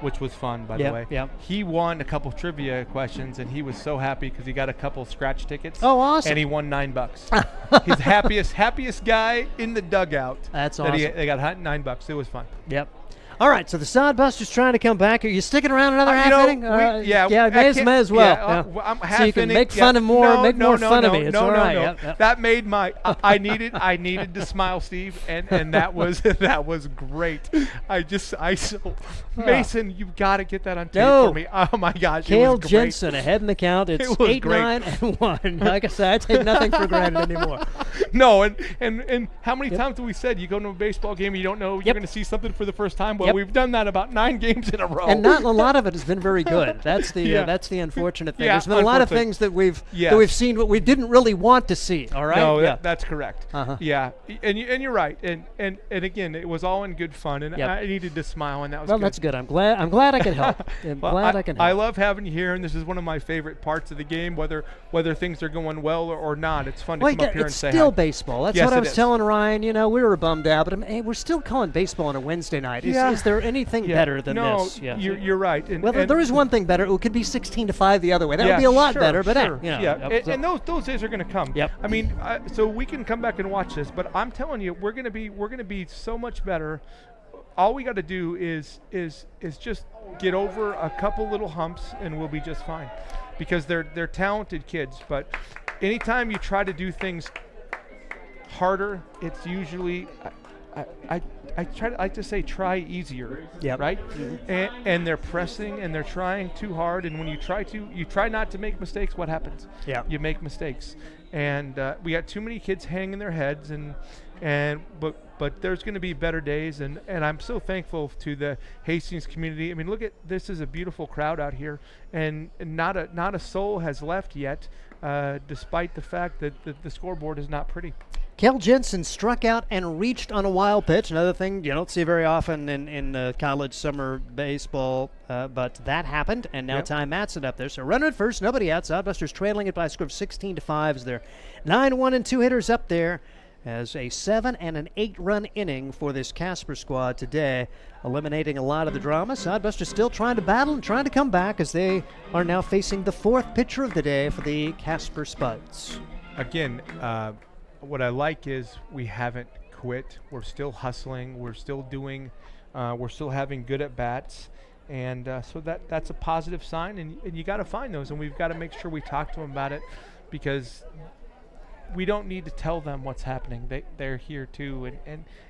Q: which was fun, by the way.
B: Yep.
Q: He won a couple trivia questions, and he was so happy because he got a couple scratch tickets.
B: Oh, awesome!
Q: And he won $9. He's happiest guy in the dugout.
B: That's awesome.
Q: They got $9. It was fun.
B: Yep. All right, so the Sodbusters trying to come back. Are you sticking around another half inning?
Q: Yeah,
B: may as well.
Q: Yeah, I'm half
B: so you can
Q: inning,
B: make fun of more, make more fun of me. It's all right.
Q: No.
B: Yep.
Q: That made my. I needed to smile, Steve, and that was great. Mason, you've got to get that on tape for me. Oh my gosh,
B: Cale
Q: it was great.
B: Jensen ahead in the count. It's
Q: It was
B: 8-9-1. Like I said, I take nothing for granted anymore.
Q: No, and how many times have we said you go to a baseball game and you don't know you're going to see something for the first time? Well, we've done that about 9 games in a row.
B: And not a lot of it has been very good. That's the unfortunate thing. There's been a lot of things that we've seen what we didn't really want to see. All right.
Q: No, that's correct. Yeah, and you're right. And again, it was all in good fun, and I needed to smile, and that was
B: well.
Q: good.
B: That's good. I'm glad I could help. I can help.
Q: I love having you here, and this is one of my favorite parts of the game. Whether things are going well or not, it's fun to come up here and say hi.
B: It's still baseball. That's what I was telling Ryan. You know, we were bummed out, but we're still calling baseball on a Wednesday night. Is there anything better than this?
Q: No, you're right. And
B: there is one thing better. It could be 16-5 the other way. That would be a lot better. But
Q: and those days are going to come.
B: Yep.
Q: I mean, so we can come back and watch this, but I'm telling you, we're going to be so much better. All we got to do is just get over a couple little humps, and we'll be just fine. Because they're talented kids, but anytime you try to do things harder, it's usually I like to say try easier.
B: Yeah.
Q: Right. Mm-hmm. And they're pressing and they're trying too hard. And when you try not to make mistakes, what happens?
B: Yeah.
Q: You make mistakes. And we got too many kids hanging their heads but there's going to be better days, and I'm so thankful to the Hastings community. I mean, look at this is a beautiful crowd out here, and not a soul has left yet, despite the fact that the scoreboard is not pretty.
B: Kel Jensen struck out and reached on a wild pitch. Another thing you don't see very often in college summer baseball, but that happened, and now Ty Matson up there. So runner at first, nobody out. Sodbusters trailing it by a score of 16-5 as they're 9-1 and 2 hitters up there. As a 7 and an 8-run inning for this Casper squad today, eliminating a lot of the drama. Sodbusters still trying to battle and trying to come back as they are now facing the 4th pitcher of the day for the Casper Spuds.
Q: Again, what I like is we haven't quit. We're still hustling. We're still doing. We're still having good at bats, and so that's a positive sign. And you got to find those, and we've got to make sure we talk to them about it, because we don't need to tell them what's happening. They're here too,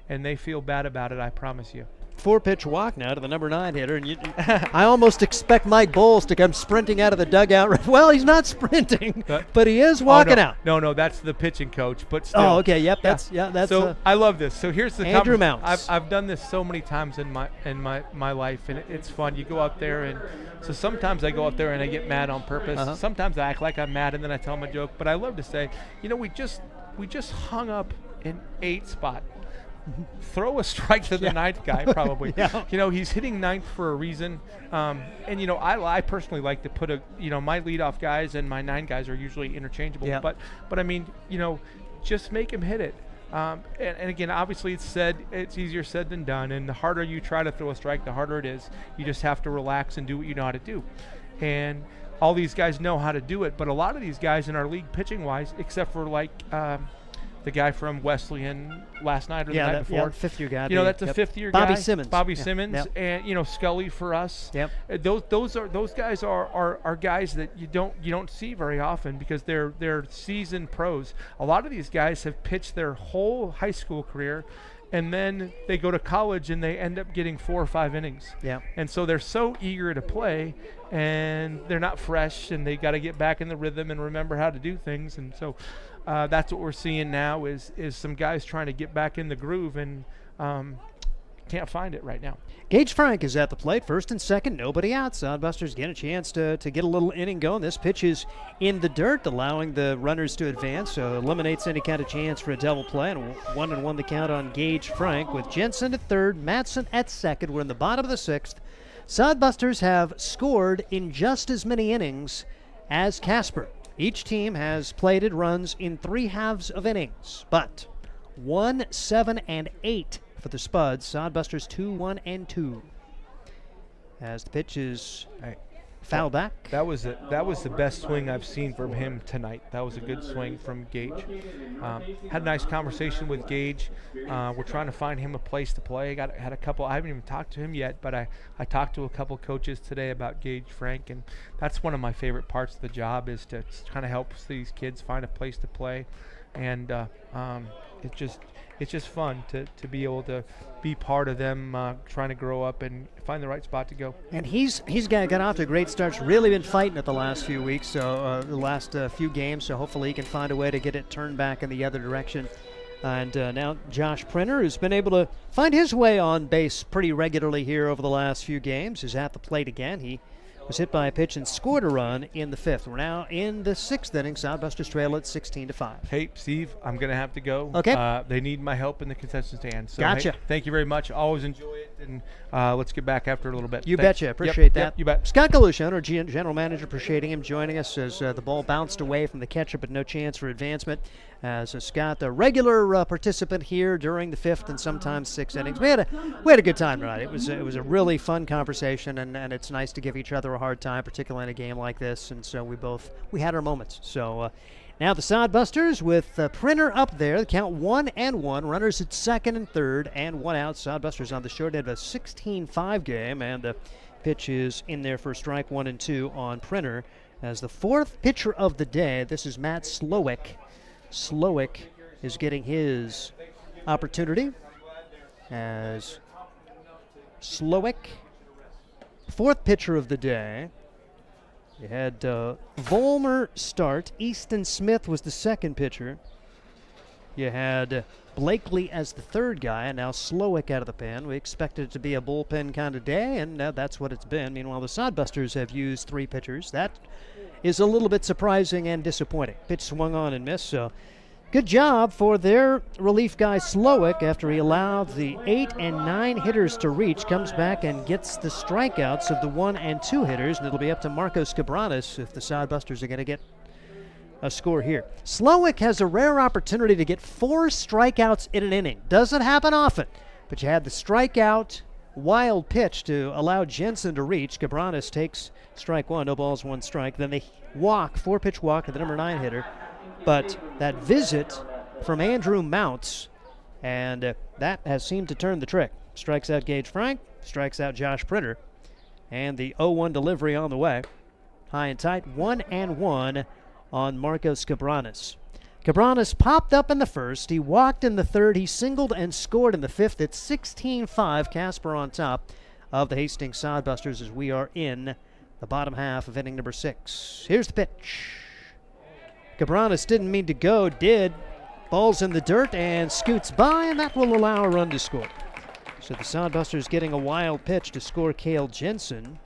Q: and they feel bad about it, I promise you.
B: 4-pitch walk now to the number 9 hitter, and I almost expect Mike Bowles to come sprinting out of the dugout. Well, he's not sprinting, but he is walking out.
Q: No, that's the pitching coach. But still.
B: Oh, okay, yep, that's.
Q: So I love this. So here's the
B: Andrew Mounts.
Q: I've done this so many times in my life, and it's fun. You go out there, and so sometimes I go out there and I get mad on purpose. Sometimes I act like I'm mad, and then I tell them a joke. But I love to say, we just hung up an 8 spot. Throw a strike to the 9th guy, probably. He's hitting 9th for a reason. And I personally like to put my leadoff guys and my 9 guys are usually interchangeable.
B: Yeah.
Q: But I mean, just make him hit it. And again, obviously it's easier said than done. And the harder you try to throw a strike, the harder it is. You just have to relax and do what you know how to do. And all these guys know how to do it. But a lot of these guys in our league pitching wise, except for the guy from Wesleyan last night or the night before.
B: Yeah, 5th-year guy.
Q: That's a 5th-year guy.
B: Bobby
Q: Simmons.
B: Yep.
Q: And Scully for us.
B: Yep.
Q: Those guys are guys that you don't see very often because they're seasoned pros. A lot of these guys have pitched their whole high school career, and then they go to college and they end up getting 4 or 5 innings.
B: Yeah.
Q: And so they're so eager to play, and they're not fresh, and they got to get back in the rhythm and remember how to do things. And so that's what we're seeing now is some guys trying to get back in the groove and can't find it right now.
B: Gage Frank is at the plate, 1st and 2nd, nobody out. Sodbusters get a chance to get a little inning going. This pitch is in the dirt, allowing the runners to advance, so eliminates any kind of chance for a double play. And 1-1 the count on Gage Frank with Jensen at 3rd, Matson at 2nd. We're in the bottom of the 6th. Sodbusters have scored in just as many innings as Casper. Each team has plated runs in 3 halves of innings, but 1, 7, and 8 for the Spuds. Sodbusters 2, 1, and 2. As the pitch is foul back.
Q: That was the best swing I've seen from him tonight. That was a good swing from Gage. Had a nice conversation with Gage. We're trying to find him a place to play. Had a couple. I haven't even talked to him yet, but I talked to a couple coaches today about Gage Frank, and that's one of my favorite parts of the job is to kind of help these kids find a place to play. and it's just fun to be able to be part of them trying to grow up and find the right spot to go.
B: And he's got off to a great start. He's really been fighting it the last few weeks, so the last few games. So hopefully he can find a way to get it turned back in the other direction. And now Josh Printer, who's been able to find his way on base pretty regularly here over the last few games, is at the plate again. He was hit by a pitch and scored a run in the 5th. We're now in the 6th inning. Sodbusters trail at 16-5.
Q: Hey, Steve, I'm going to have to go.
B: Okay.
Q: They need my help in the concession stand. So,
B: Gotcha.
Q: Hey, thank you very much. Always enjoy it, and let's get back after a little bit.
B: You
Q: Thanks.
B: betcha. Appreciate that.
Q: Yep, you bet.
B: Scott Galusha, our general manager, appreciating him joining us as the ball bounced away from the catcher, but no chance for advancement. As Scott, a regular participant here during the 5th and sometimes 6th innings. We had a good time tonight. It was a really fun conversation, and it's nice to give each other a hard time, particularly in a game like this. And so we had our moments. So now the Sodbusters with Printer up there. The count 1-1. Runners at 2nd and 3rd, and 1 out. Sodbusters on the short end of a 16-5 game, and the pitch is in there for strike 1 and 2 on Printer. As the 4th pitcher of the day, this is Matt Slowick. Slowick is getting his opportunity as Slowick, 4th pitcher of the day. You had Vollmer start. Easton Smith was the 2nd pitcher. You had Blakely as the 3rd guy, and now Slowick out of the pen. We expected it to be a bullpen kind of day, and that's what it's been. Meanwhile, the Sodbusters have used 3 pitchers. That is a little bit surprising and disappointing. Pitch swung on and missed, so good job for their relief guy Slowick after he allowed the 8 and 9 hitters to reach. Comes back and gets the strikeouts of the 1 and 2 hitters, and it'll be up to Marcos Cabranes if the Sodbusters are going to get a score here. Slowick has a rare opportunity to get 4 strikeouts in an inning. Doesn't happen often, but you had the strikeout wild pitch to allow Jensen to reach. Cabranes takes strike 1, no balls, 1 strike. Then they walk, 4-pitch walk to the number 9 hitter. But that visit from Andrew Mounts, and that has seemed to turn the trick. Strikes out Gage Frank, strikes out Josh Printer, and the 0-1 delivery on the way. High and tight, 1-1 on Marcos Cabranes. Cabranes popped up in the 1st. He walked in the 3rd. He singled and scored in the 5th. It's 16-5. Casper on top of the Hastings Sodbusters as we are in the bottom half of inning number 6. Here's the pitch. Cabranes didn't mean to go, did. Ball's in the dirt and scoots by, and that will allow a run to score. So the Sodbusters getting a wild pitch to score Cale Jensen.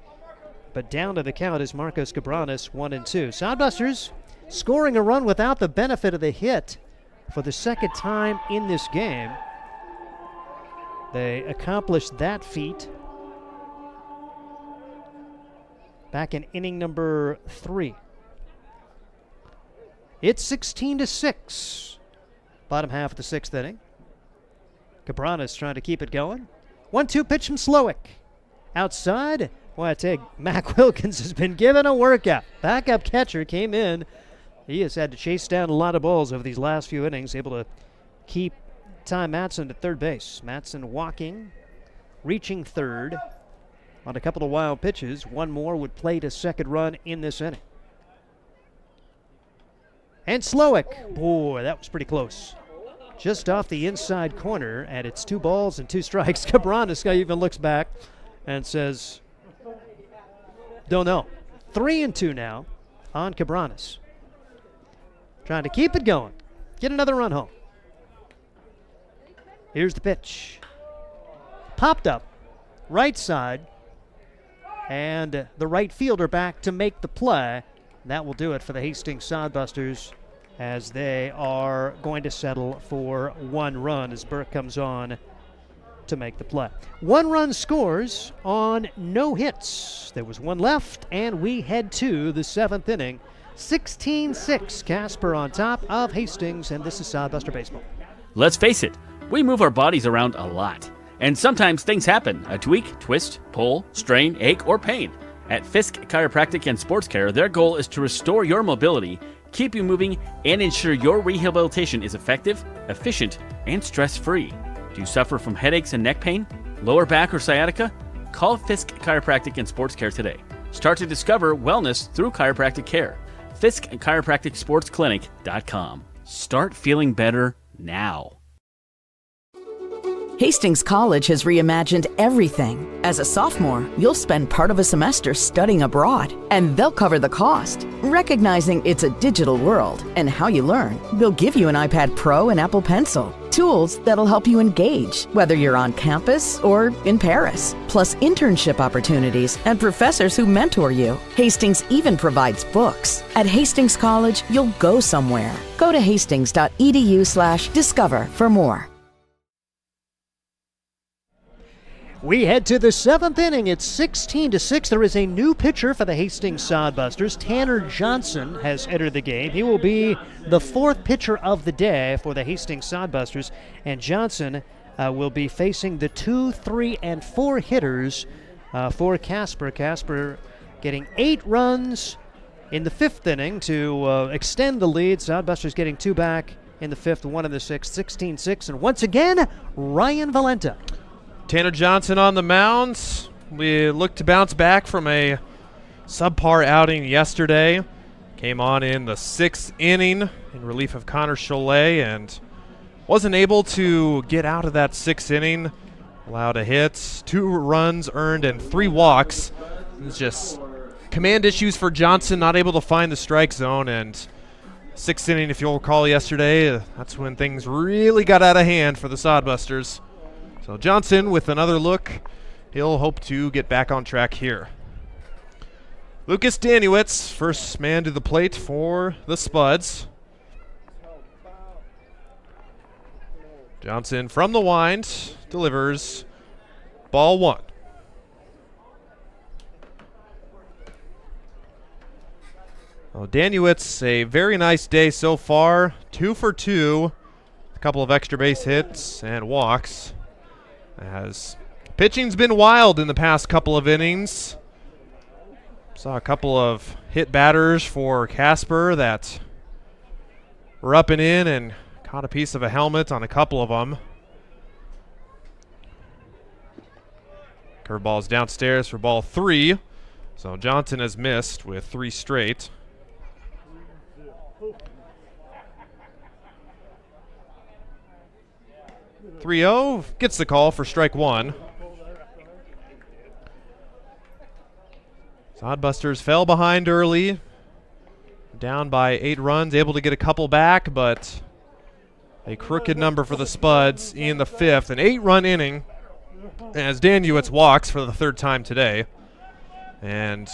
B: But down to the count is Marcos Cabranes, 1 and 2. Sodbusters scoring a run without the benefit of the hit for the 2nd time in this game. They accomplished that feat back in inning number 3. It's 16-6. Bottom half of the 6th inning. Cabranes trying to keep it going. 1-2 pitch from Slowick. Outside, well, I tell you, Mac Wilkins has been given a workout. Backup catcher came in. He has had to chase down a lot of balls over these last few innings, able to keep Ty Matson at 3rd base. Matson walking, reaching 3rd on a couple of wild pitches. One more would plate a 2nd run in this inning. And Slowick, boy, that was pretty close. Just off the inside corner, and it's 2 balls and 2 strikes. Cabranes even looks back and says, don't know. 3 and 2 now on Cabranes. Trying to keep it going. Get another run home. Here's the pitch. Popped up. Right side. And the right fielder back to make the play. That will do it for the Hastings Sodbusters as they are going to settle for 1 run as Burke comes on to make the play. 1 run scores on no hits. There was 1 left, and we head to the 7th inning. 16-6, Casper on top of Hastings, and this is Sodbuster Baseball.
K: Let's face it, we move our bodies around a lot. And sometimes things happen. A tweak, twist, pull, strain, ache, or pain. At Fisk Chiropractic and Sports Care, their goal is to restore your mobility, keep you moving, and ensure your rehabilitation is effective, efficient, and stress-free. Do you suffer from headaches and neck pain, lower back or sciatica? Call Fisk Chiropractic and Sports Care today. Start to discover wellness through chiropractic care. FiskChiropracticSportsClinic.com. Start feeling better now.
M: Hastings College has reimagined everything. As a sophomore, you'll spend part of a semester studying abroad, and they'll cover the cost. Recognizing it's a digital world and how you learn, they'll give you an iPad Pro and Apple Pencil, tools that'll help you engage, whether you're on campus or in Paris, plus internship opportunities and professors who mentor you. Hastings even provides books. At Hastings College, you'll go somewhere. Go to hastings.edu/discover for more.
B: We head to the 7th inning. It's 16-6. There is a new pitcher for the Hastings Sodbusters. Tanner Johnson has entered the game. He will be the 4th pitcher of the day for the Hastings Sodbusters. And Johnson will be facing the 2, 3, and 4 hitters for Casper. Casper getting 8 runs in the 5th inning to extend the lead. Sodbusters getting 2 back in the 5th, 1 in the 6th, 16-6. And once again, Ryan Valenta.
O: Tanner Johnson on the mound. We look to bounce back from a subpar outing yesterday. Came on in the 6th inning in relief of Connor Cholet and wasn't able to get out of that 6th inning. Allowed a hit, 2 runs earned, and 3 walks. It's just command issues for Johnson, not able to find the strike zone. And 6th inning, if you'll recall yesterday, that's when things really got out of hand for the Sodbusters. So Johnson with another look. He'll hope to get back on track here. Lucas Danuitz, first man to the plate for the Spuds. Johnson from the wind delivers ball 1. Well, Danuitz, a very nice day so far. 2 for 2. A couple of extra base hits and walks. As pitching's been wild in the past couple of innings. Saw a couple of hit batters for Casper that were up and in and caught a piece of a helmet on a couple of them. Curveball's downstairs for ball 3. So Johnson has missed with 3 straight. .30 gets the call for strike 1. Sodbusters fell behind early, down by 8 runs, able to get a couple back, but a crooked number for the Spuds in the 5th. An 8-run inning as Danuitz walks for the 3rd time today. And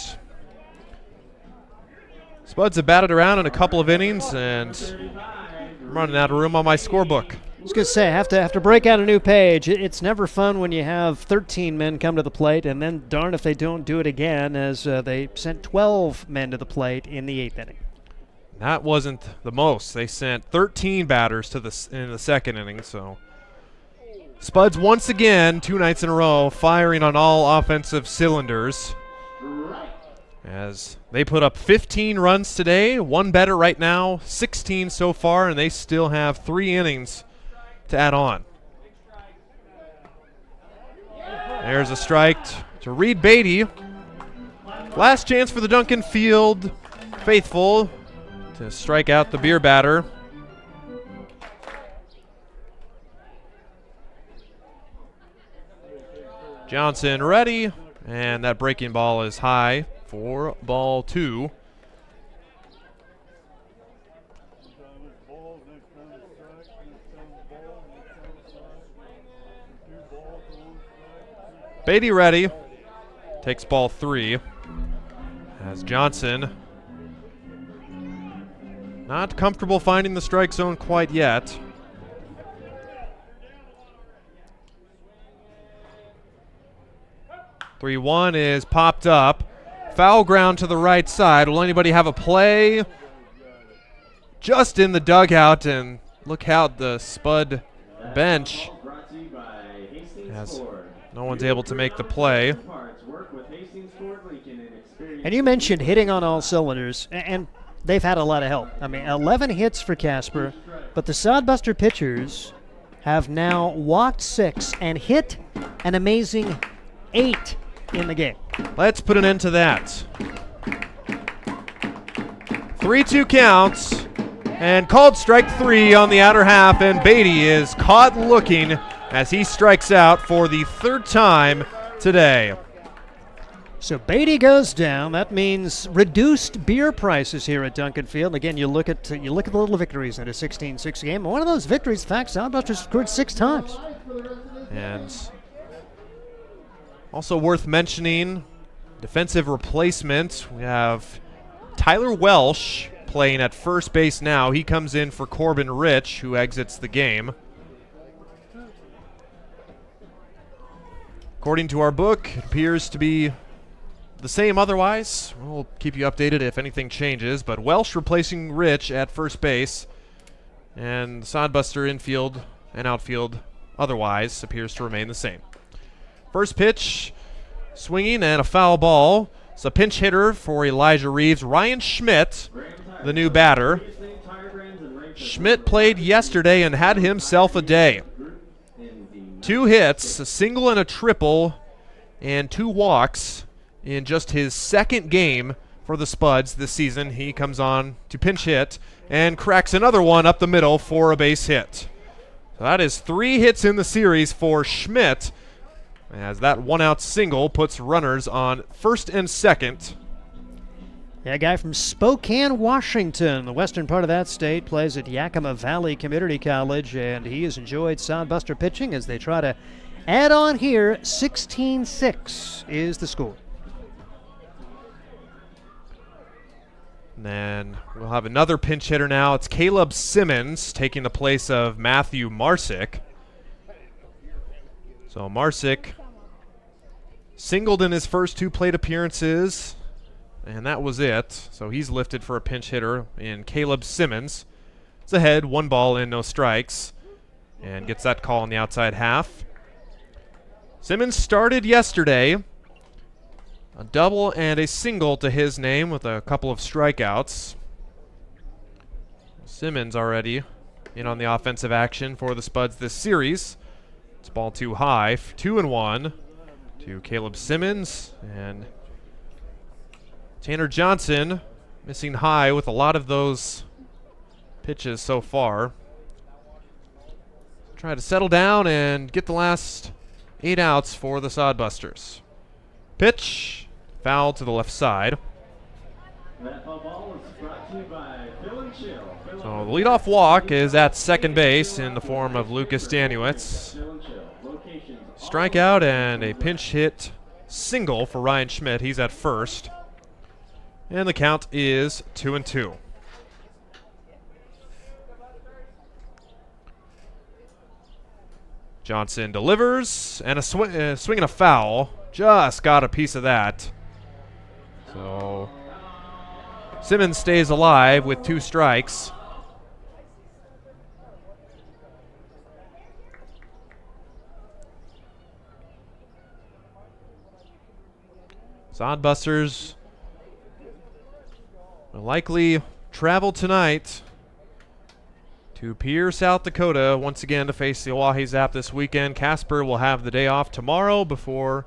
O: Spuds have batted around in a couple of innings, and I'm running out of room on my scorebook.
B: I was going to say, I have to break out a new page. It's never fun when you have 13 men come to the plate, and then darn if they don't do it again, as they sent 12 men to the plate in the 8th inning.
O: That wasn't the most. They sent 13 batters to in the 2nd inning. So Spuds once again, 2 nights in a row, firing on all offensive cylinders. As they put up 15 runs today, 1 better right now, 16 so far, and they still have 3 innings to add on. There's a strike to Reed Beatty. Last chance for the Duncan Field faithful to strike out the beer batter. Johnson ready, and that breaking ball is high for ball 2. Beatty ready, takes ball 3, as Johnson not comfortable finding the strike zone quite yet. .31 is popped up, foul ground to the right side. Will anybody have a play? Just in the dugout, and look out the Spud bench as no one's able to make the play.
B: And you mentioned hitting on all cylinders, and they've had a lot of help. I mean, 11 hits for Casper, but the Sodbuster pitchers have now walked 6 and hit an amazing 8 in the game.
O: Let's put an end to that. 3-2 counts, And called strike 3 on the outer half, and Beatty is caught looking as he strikes out for the 3rd time today.
B: So Beatty goes down. That means reduced beer prices here at Duncan Field. Again, you look at the little victories in a 16-6 game. One of those victories, in fact, Soundbusters scored 6 times.
O: And also worth mentioning, defensive replacement. We have Tyler Welsh playing at first base now. He comes in for Corbin Rich, who exits the game. According to our book, it appears to be the same otherwise. We'll keep you updated if anything changes, but Welsh replacing Rich at first base, and the Sodbuster infield and outfield otherwise appears to remain the same. First pitch, swinging and a foul ball. It's a pinch hitter for Elijah Reeves. Ryan Schmidt, the new batter. Schmidt played yesterday and had himself a day. 2 hits, a single and a triple, and 2 walks in just his 2nd game for the Spuds this season. He comes on to pinch hit and cracks another one up the middle for a base hit. So that is 3 hits in the series for Schmidt, as that 1-out single puts runners on 1st and 2nd.
B: Yeah, a guy from Spokane, Washington, the western part of that state, plays at Yakima Valley Community College, and he has enjoyed Sodbuster pitching as they try to add on here. 16-6 is the score.
O: And then we'll have another pinch hitter now. It's Caleb Simmons taking the place of Matthew Marsick. So Marsick singled in his first 2 plate appearances, and that was it. So he's lifted for a pinch hitter in Caleb Simmons. It's ahead, 1 ball and no strikes, and gets that call on the outside half. Simmons started yesterday. A double and a single to his name with a couple of strikeouts. Simmons already in on the offensive action for the Spuds this series. It's ball too high. 2-1 to Caleb Simmons. And Tanner Johnson missing high with a lot of those pitches so far. Try to settle down and get the last 8 outs for the Sodbusters. Pitch. Foul to the left side. So the leadoff walk is at second base in the form of Lucas Danuitz. Strikeout and a pinch hit single for Ryan Schmidt. He's at first. And the count is 2-2. Johnson delivers, and a swing and a foul. Just got a piece of that. So Simmons stays alive with 2 strikes. Sodbusters will likely travel tonight to Pierre, South Dakota, once again to face the Oahe Zap this weekend. Casper will have the day off tomorrow before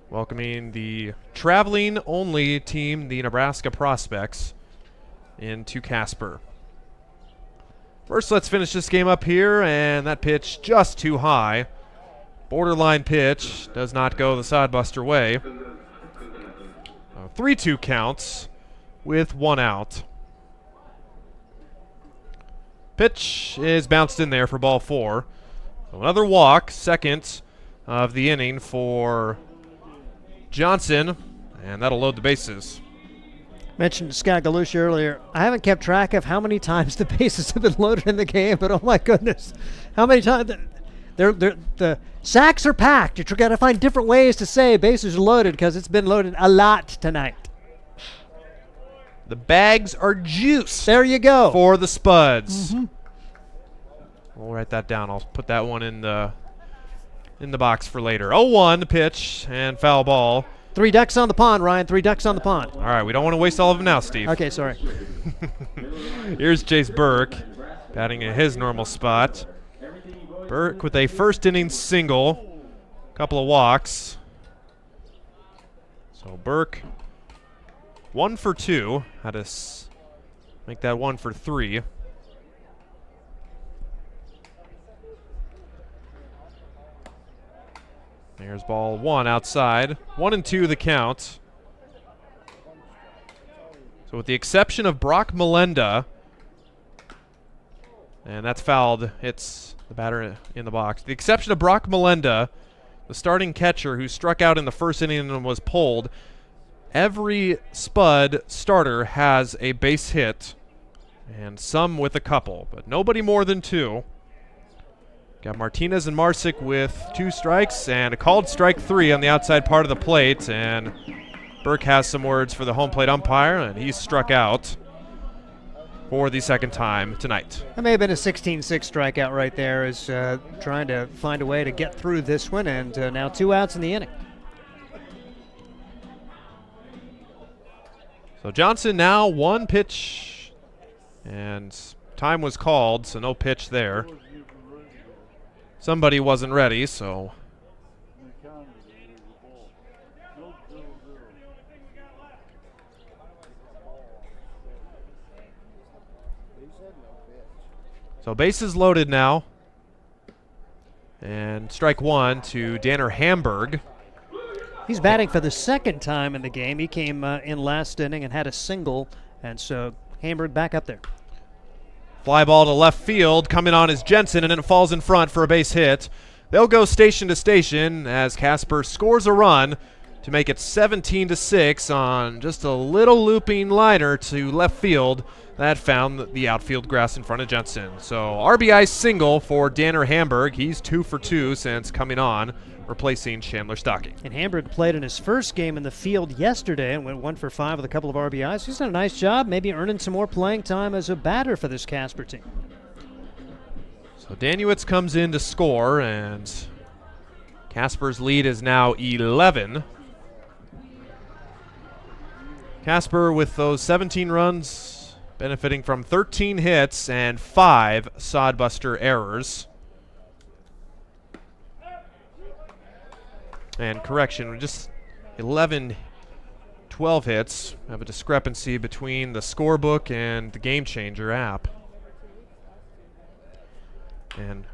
O: welcoming the traveling-only team, the Nebraska Prospects, into Casper. First, let's finish this game up here, and that pitch just too high. Borderline pitch does not go the Sodbuster way. 3-2 counts with 1 out. Pitch is bounced in there for ball 4. So another walk, 2nd of the inning for Johnson, and that'll load the bases.
B: Mentioned Scott Galusha earlier. I haven't kept track of how many times the bases have been loaded in the game, but oh my goodness, how many times? The sacks are packed. You've got to find different ways to say bases are loaded because it's been loaded a lot tonight.
O: The bags are juice.
B: There you go.
O: For the Spuds. Mm-hmm. We'll write that down. I'll put that one in the box for later. 0-1 the pitch and foul ball.
B: 3 ducks on the pond, Ryan. 3 ducks on the pond.
O: All right, we don't want to waste all of them now, Steve.
B: Okay, sorry.
O: Here's Chase Burke batting in his normal spot. Burke with a first inning single, couple of walks. So Burke 1 for 2. Had to make that 1 for 3. Here's ball 1 outside. 1-2 the count. So with the exception of Brock Melenda, and that's fouled, hits the batter in the box. The exception of Brock Melenda, the starting catcher who struck out in the first inning and was pulled, every Spud starter has a base hit, and some with a couple, but nobody more than 2. Got Martinez and Marsick with 2 strikes and a called strike 3 on the outside part of the plate, and Burke has some words for the home plate umpire, and he's struck out for the second time tonight.
B: That may have been a 16-6 strikeout right there, as trying to find a way to get through this one, and now 2 outs in the inning.
O: So Johnson now 1 pitch, and time was called, so no pitch there. Somebody wasn't ready, so bases loaded now. And strike 1 to Danner Hamburg.
B: He's batting for the second time in the game. He came in last inning and had a single, and so Hamburg back up there.
O: Fly ball to left field. Coming on is Jensen, and it falls in front for a base hit. They'll go station to station as Casper scores a run to make it 17-6 on just a little looping liner to left field that found the outfield grass in front of Jensen. So RBI single for Danner Hamburg. He's 2 for 2 since coming on, replacing Chandler Stocking.
B: And Hamburg played in his first game in the field yesterday and went 1 for 5 with a couple of RBIs. He's done a nice job, maybe earning some more playing time as a batter for this Casper team.
O: So Danuitz comes in to score, and Casper's lead is now 11. Casper with those 17 runs, benefiting from 13 hits and 5 sodbuster errors. And correction, just 12 hits. Have a discrepancy between the scorebook and the Game Changer app. And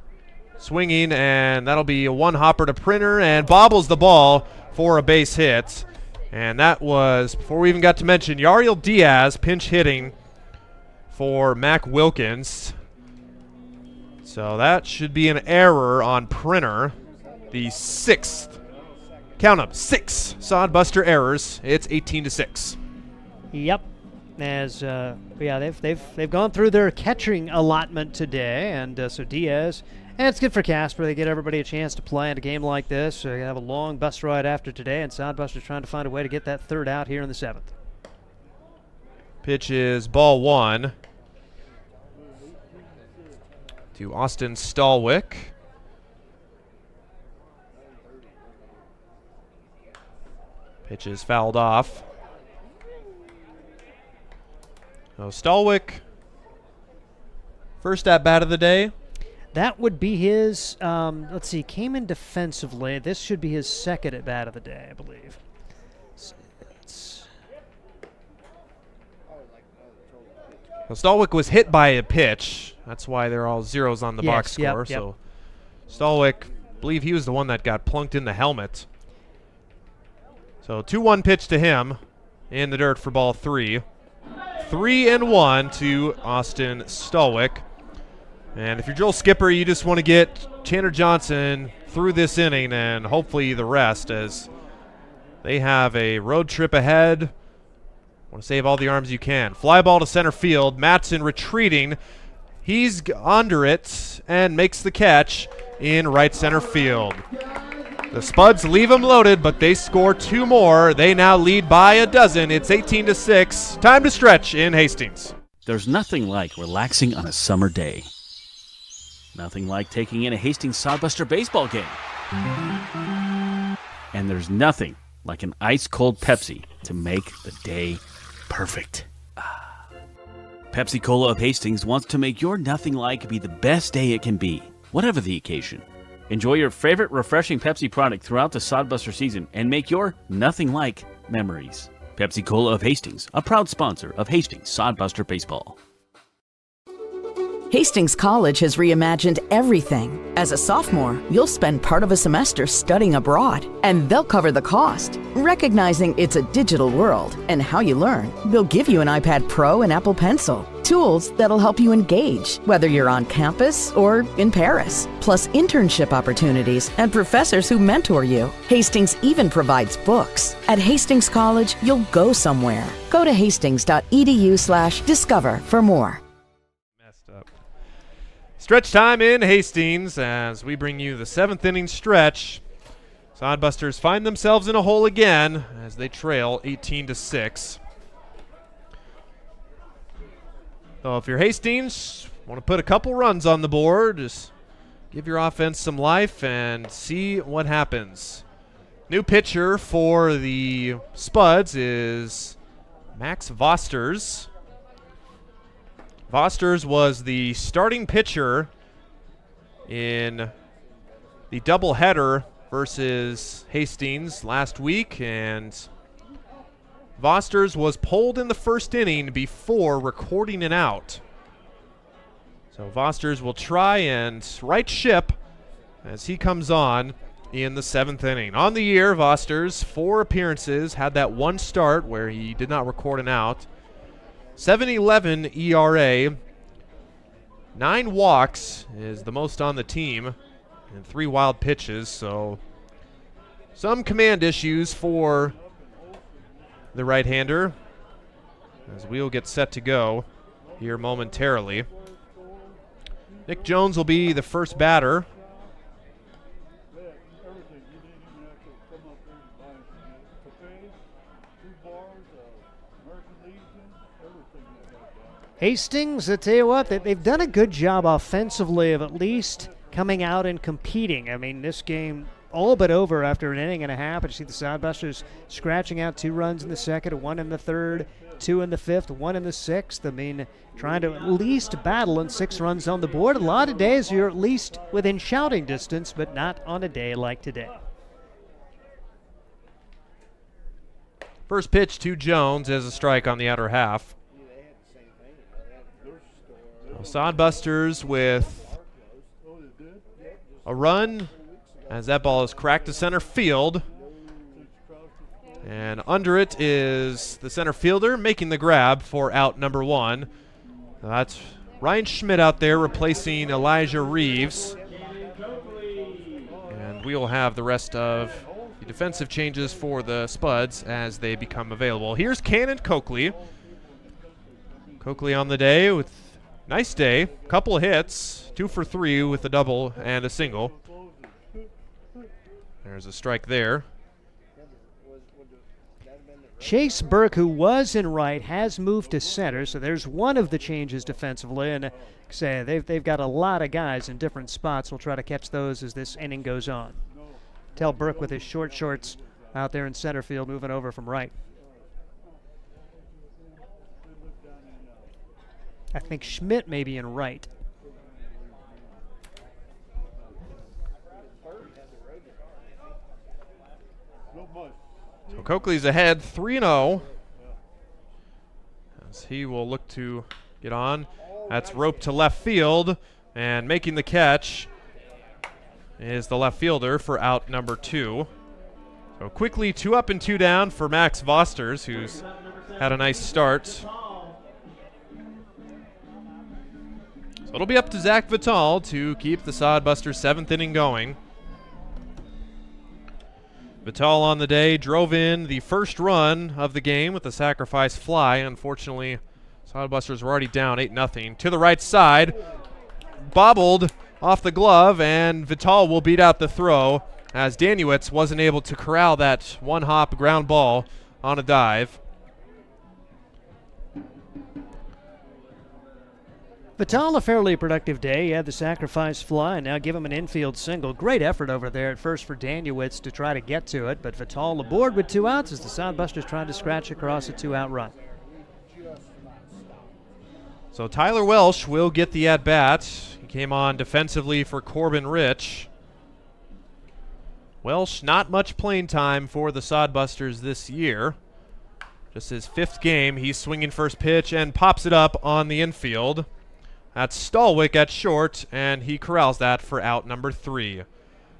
O: swinging, and that'll be a 1 hopper to Printer, and bobbles the ball for a base hit. And that was, before we even got to mention, Yariel Diaz pinch hitting for Mac Wilkins. So that should be an error on Printer. The 6th. Count them, 6 sodbuster errors. It's 18-6.
B: Yep. As they've gone through their catching allotment today, and so Diaz, and it's good for Casper. They get everybody a chance to play in a game like this. So they have a long bus ride after today, and Sodbuster's trying to find a way to get that 3rd out here in the 7th.
O: Pitch is ball 1 to Austin Stallwick. Pitch is fouled off. So Stallwick, first at bat of the day.
B: That would be his, let's see, came in defensively. This should be his 2nd at bat of the day, I believe.
O: Well, Stallwick was hit by a pitch. That's why they're all zeros on the box
B: yep,
O: score.
B: yep.
O: So Stallwick, I believe he was the one that got plunked in the helmet. So 2-1 pitch to him in the dirt for ball 3. 3-1 to Austin Stallwick. And if you're Joel Skipper, you just want to get Chandler Johnson through this inning and hopefully the rest, as they have a road trip ahead. Want to save all the arms you can. Fly ball to center field. Mattson retreating. He's under it and makes the catch in right center field. The Spuds leave them loaded, but they score 2 more. They now lead by a dozen. It's 18-6. Time to stretch in Hastings.
K: There's nothing like relaxing on a summer day. Nothing like taking in a Hastings Sodbuster baseball game. And there's nothing like an ice-cold Pepsi to make the day perfect. Pepsi Cola of Hastings wants to make your nothing like be the best day it can be, whatever the occasion. Enjoy your favorite refreshing Pepsi product throughout the Sodbuster season and make your nothing like memories. Pepsi Cola of Hastings, a proud sponsor of Hastings Sodbuster Baseball.
M: Hastings College has reimagined everything. As a sophomore, you'll spend part of a semester studying abroad, and they'll cover the cost. Recognizing it's a digital world and how you learn, they'll give you an iPad Pro and Apple Pencil. Tools that'll help you engage, whether you're on campus or in Paris. Plus internship opportunities and professors who mentor you. Hastings even provides books. At Hastings College, you'll go somewhere. Go to hastings.edu/discover for more.
O: Stretch time in Hastings as we bring you the 7th inning stretch. Sodbusters find themselves in a hole again as they trail 18-6. So if you're Hastings, want to put a couple runs on the board, just give your offense some life and see what happens. New pitcher for the Spuds is Max Vosters. Vosters was the starting pitcher in the doubleheader versus Hastings last week, and Vosters was pulled in the first inning before recording an out. So Vosters will try and right ship as he comes on in the 7th inning. On the year, Vosters, 4 appearances, had that one start where he did not record an out. 7.11 ERA, 9 walks is the most on the team, and 3 wild pitches, so some command issues for the right-hander as we'll get set to go here momentarily. Nick Jones will be the first batter.
B: Hastings, I tell you what, they've done a good job offensively of at least coming out and competing. I mean, this game all but over after an inning and a half. I see the Sodbusters scratching out 2 runs in the second, 1 in the third, 2 in the fifth, 1 in the sixth. I mean, trying to at least battle and 6 runs on the board. A lot of days you're at least within shouting distance, but not on a day like today.
O: First pitch to Jones as a strike on the outer half. Sodbusters with a run as that ball is cracked to center field. And under it is the center fielder making the grab for out number 1. That's Ryan Schmidt out there replacing Elijah Reeves. And we will have the rest of the defensive changes for the Spuds as they become available. Here's Cannon Coakley. Coakley on the day with nice day, couple of hits, 2 for 3 with a double and a single. There's a strike there.
B: Chase Burke, who was in right, has moved to center, so there's one of the changes defensively. And say they've got a lot of guys in different spots. We'll try to catch those as this inning goes on. Tell Burke with his short shorts out there in center field, moving over from right. I think Schmidt may be in right.
O: So Coakley's ahead 3-0 as he will look to get on. That's roped to left field, and making the catch is the left fielder for out number 2. So quickly 2 up and 2 down for Max Vosters, who's had a nice start. So it'll be up to Zach Vital to keep the Sodbusters 7th inning going. Vital on the day drove in the first run of the game with a sacrifice fly. Unfortunately, Sodbusters were already down 8-0. To the right side, bobbled off the glove, and Vital will beat out the throw as Danuitz wasn't able to corral that one-hop ground ball on a dive.
B: Vital, a fairly productive day. He had the sacrifice fly, and now give him an infield single. Great effort over there at first for Danuitz to try to get to it, but Vital aboard with 2 outs as the Sodbusters tried to scratch across a 2-out run.
O: So Tyler Welsh will get the at-bat. He came on defensively for Corbin Rich. Welsh, not much playing time for the Sodbusters this year. Just his 5th game. He's swinging first pitch and pops it up on the infield. That's Stallwick at short, and he corrals that for out number 3.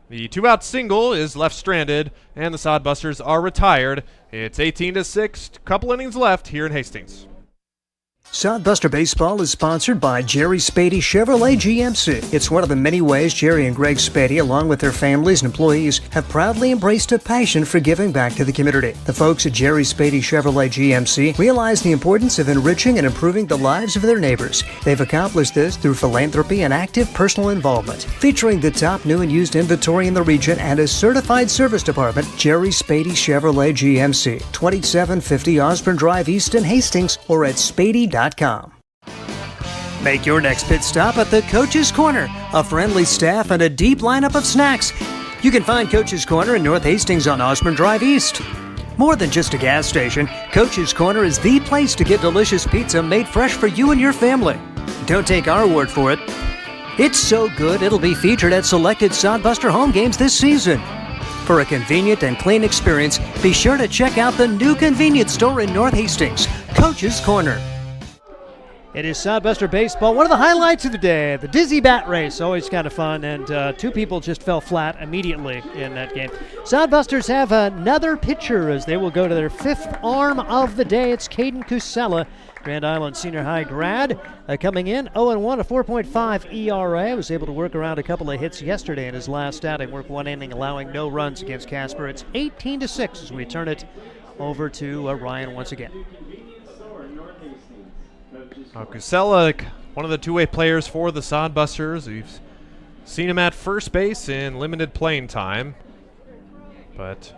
O: The 2-out single is left stranded, and the Sodbusters are retired. It's 18-6, couple innings left here in Hastings.
B: Sodbuster Baseball is sponsored by Jerry Spady Chevrolet GMC. It's one of the many ways Jerry and Greg Spady, along with their families and employees, have proudly embraced a passion for giving back to the community. The folks at Jerry Spady Chevrolet GMC realize the importance of enriching and improving the lives of their neighbors. They've accomplished this through philanthropy and active personal involvement. Featuring the top new and used inventory in the region and a certified service department, Jerry Spady Chevrolet GMC, 2750 Osborne Drive East in Hastings, or at spady.com. Make your next pit stop at the Coach's Corner, a friendly staff and a deep lineup of snacks. You can find Coach's Corner in North Hastings on Osborne Drive East. More than just a gas station, Coach's Corner is the place to get delicious pizza made fresh for you and your family. Don't take our word for it. It's so good it'll be featured at selected Sodbuster home games this season. For a convenient and clean experience, be sure to check out the new convenience store in North Hastings, Coach's Corner. It is Sodbuster Baseball. One of the highlights of the day, the Dizzy Bat Race. Always kind of fun, and 2 people just fell flat immediately in that game. Sodbusters have another pitcher as they will go to their 5th arm of the day. It's Caden Cusella, Grand Island Senior High grad, coming in 0-1, a 4.5 ERA. Was able to work around a couple of hits yesterday in his last outing, worked 1 inning, allowing no runs against Casper. It's 18-6 as we turn it over to Ryan once again.
O: Cusella, one of the two-way players for the Sodbusters. We've seen him at first base in limited playing time. But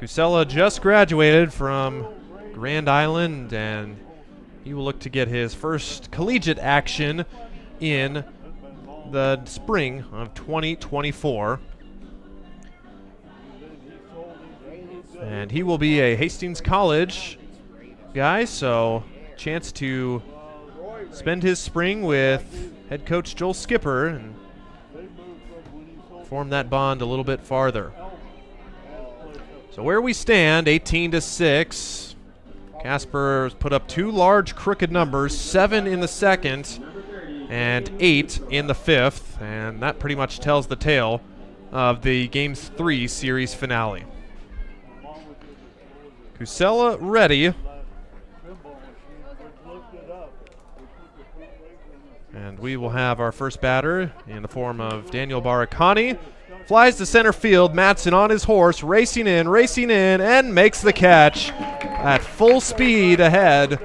O: Cusella just graduated from Grand Island, and he will look to get his first collegiate action in the spring of 2024. And he will be a Hastings College guy, so chance to spend his spring with head coach Joel Skipper and form that bond a little bit farther. So where we stand, 18-6. Casper put up 2 large crooked numbers, 7 in the second and 8 in the 5th, and that pretty much tells the tale of the Game 3 series finale. Cusella ready. And we will have our first batter in the form of Daniel Barakani. Flies to center field. Matson on his horse, racing in, and makes the catch at full speed ahead.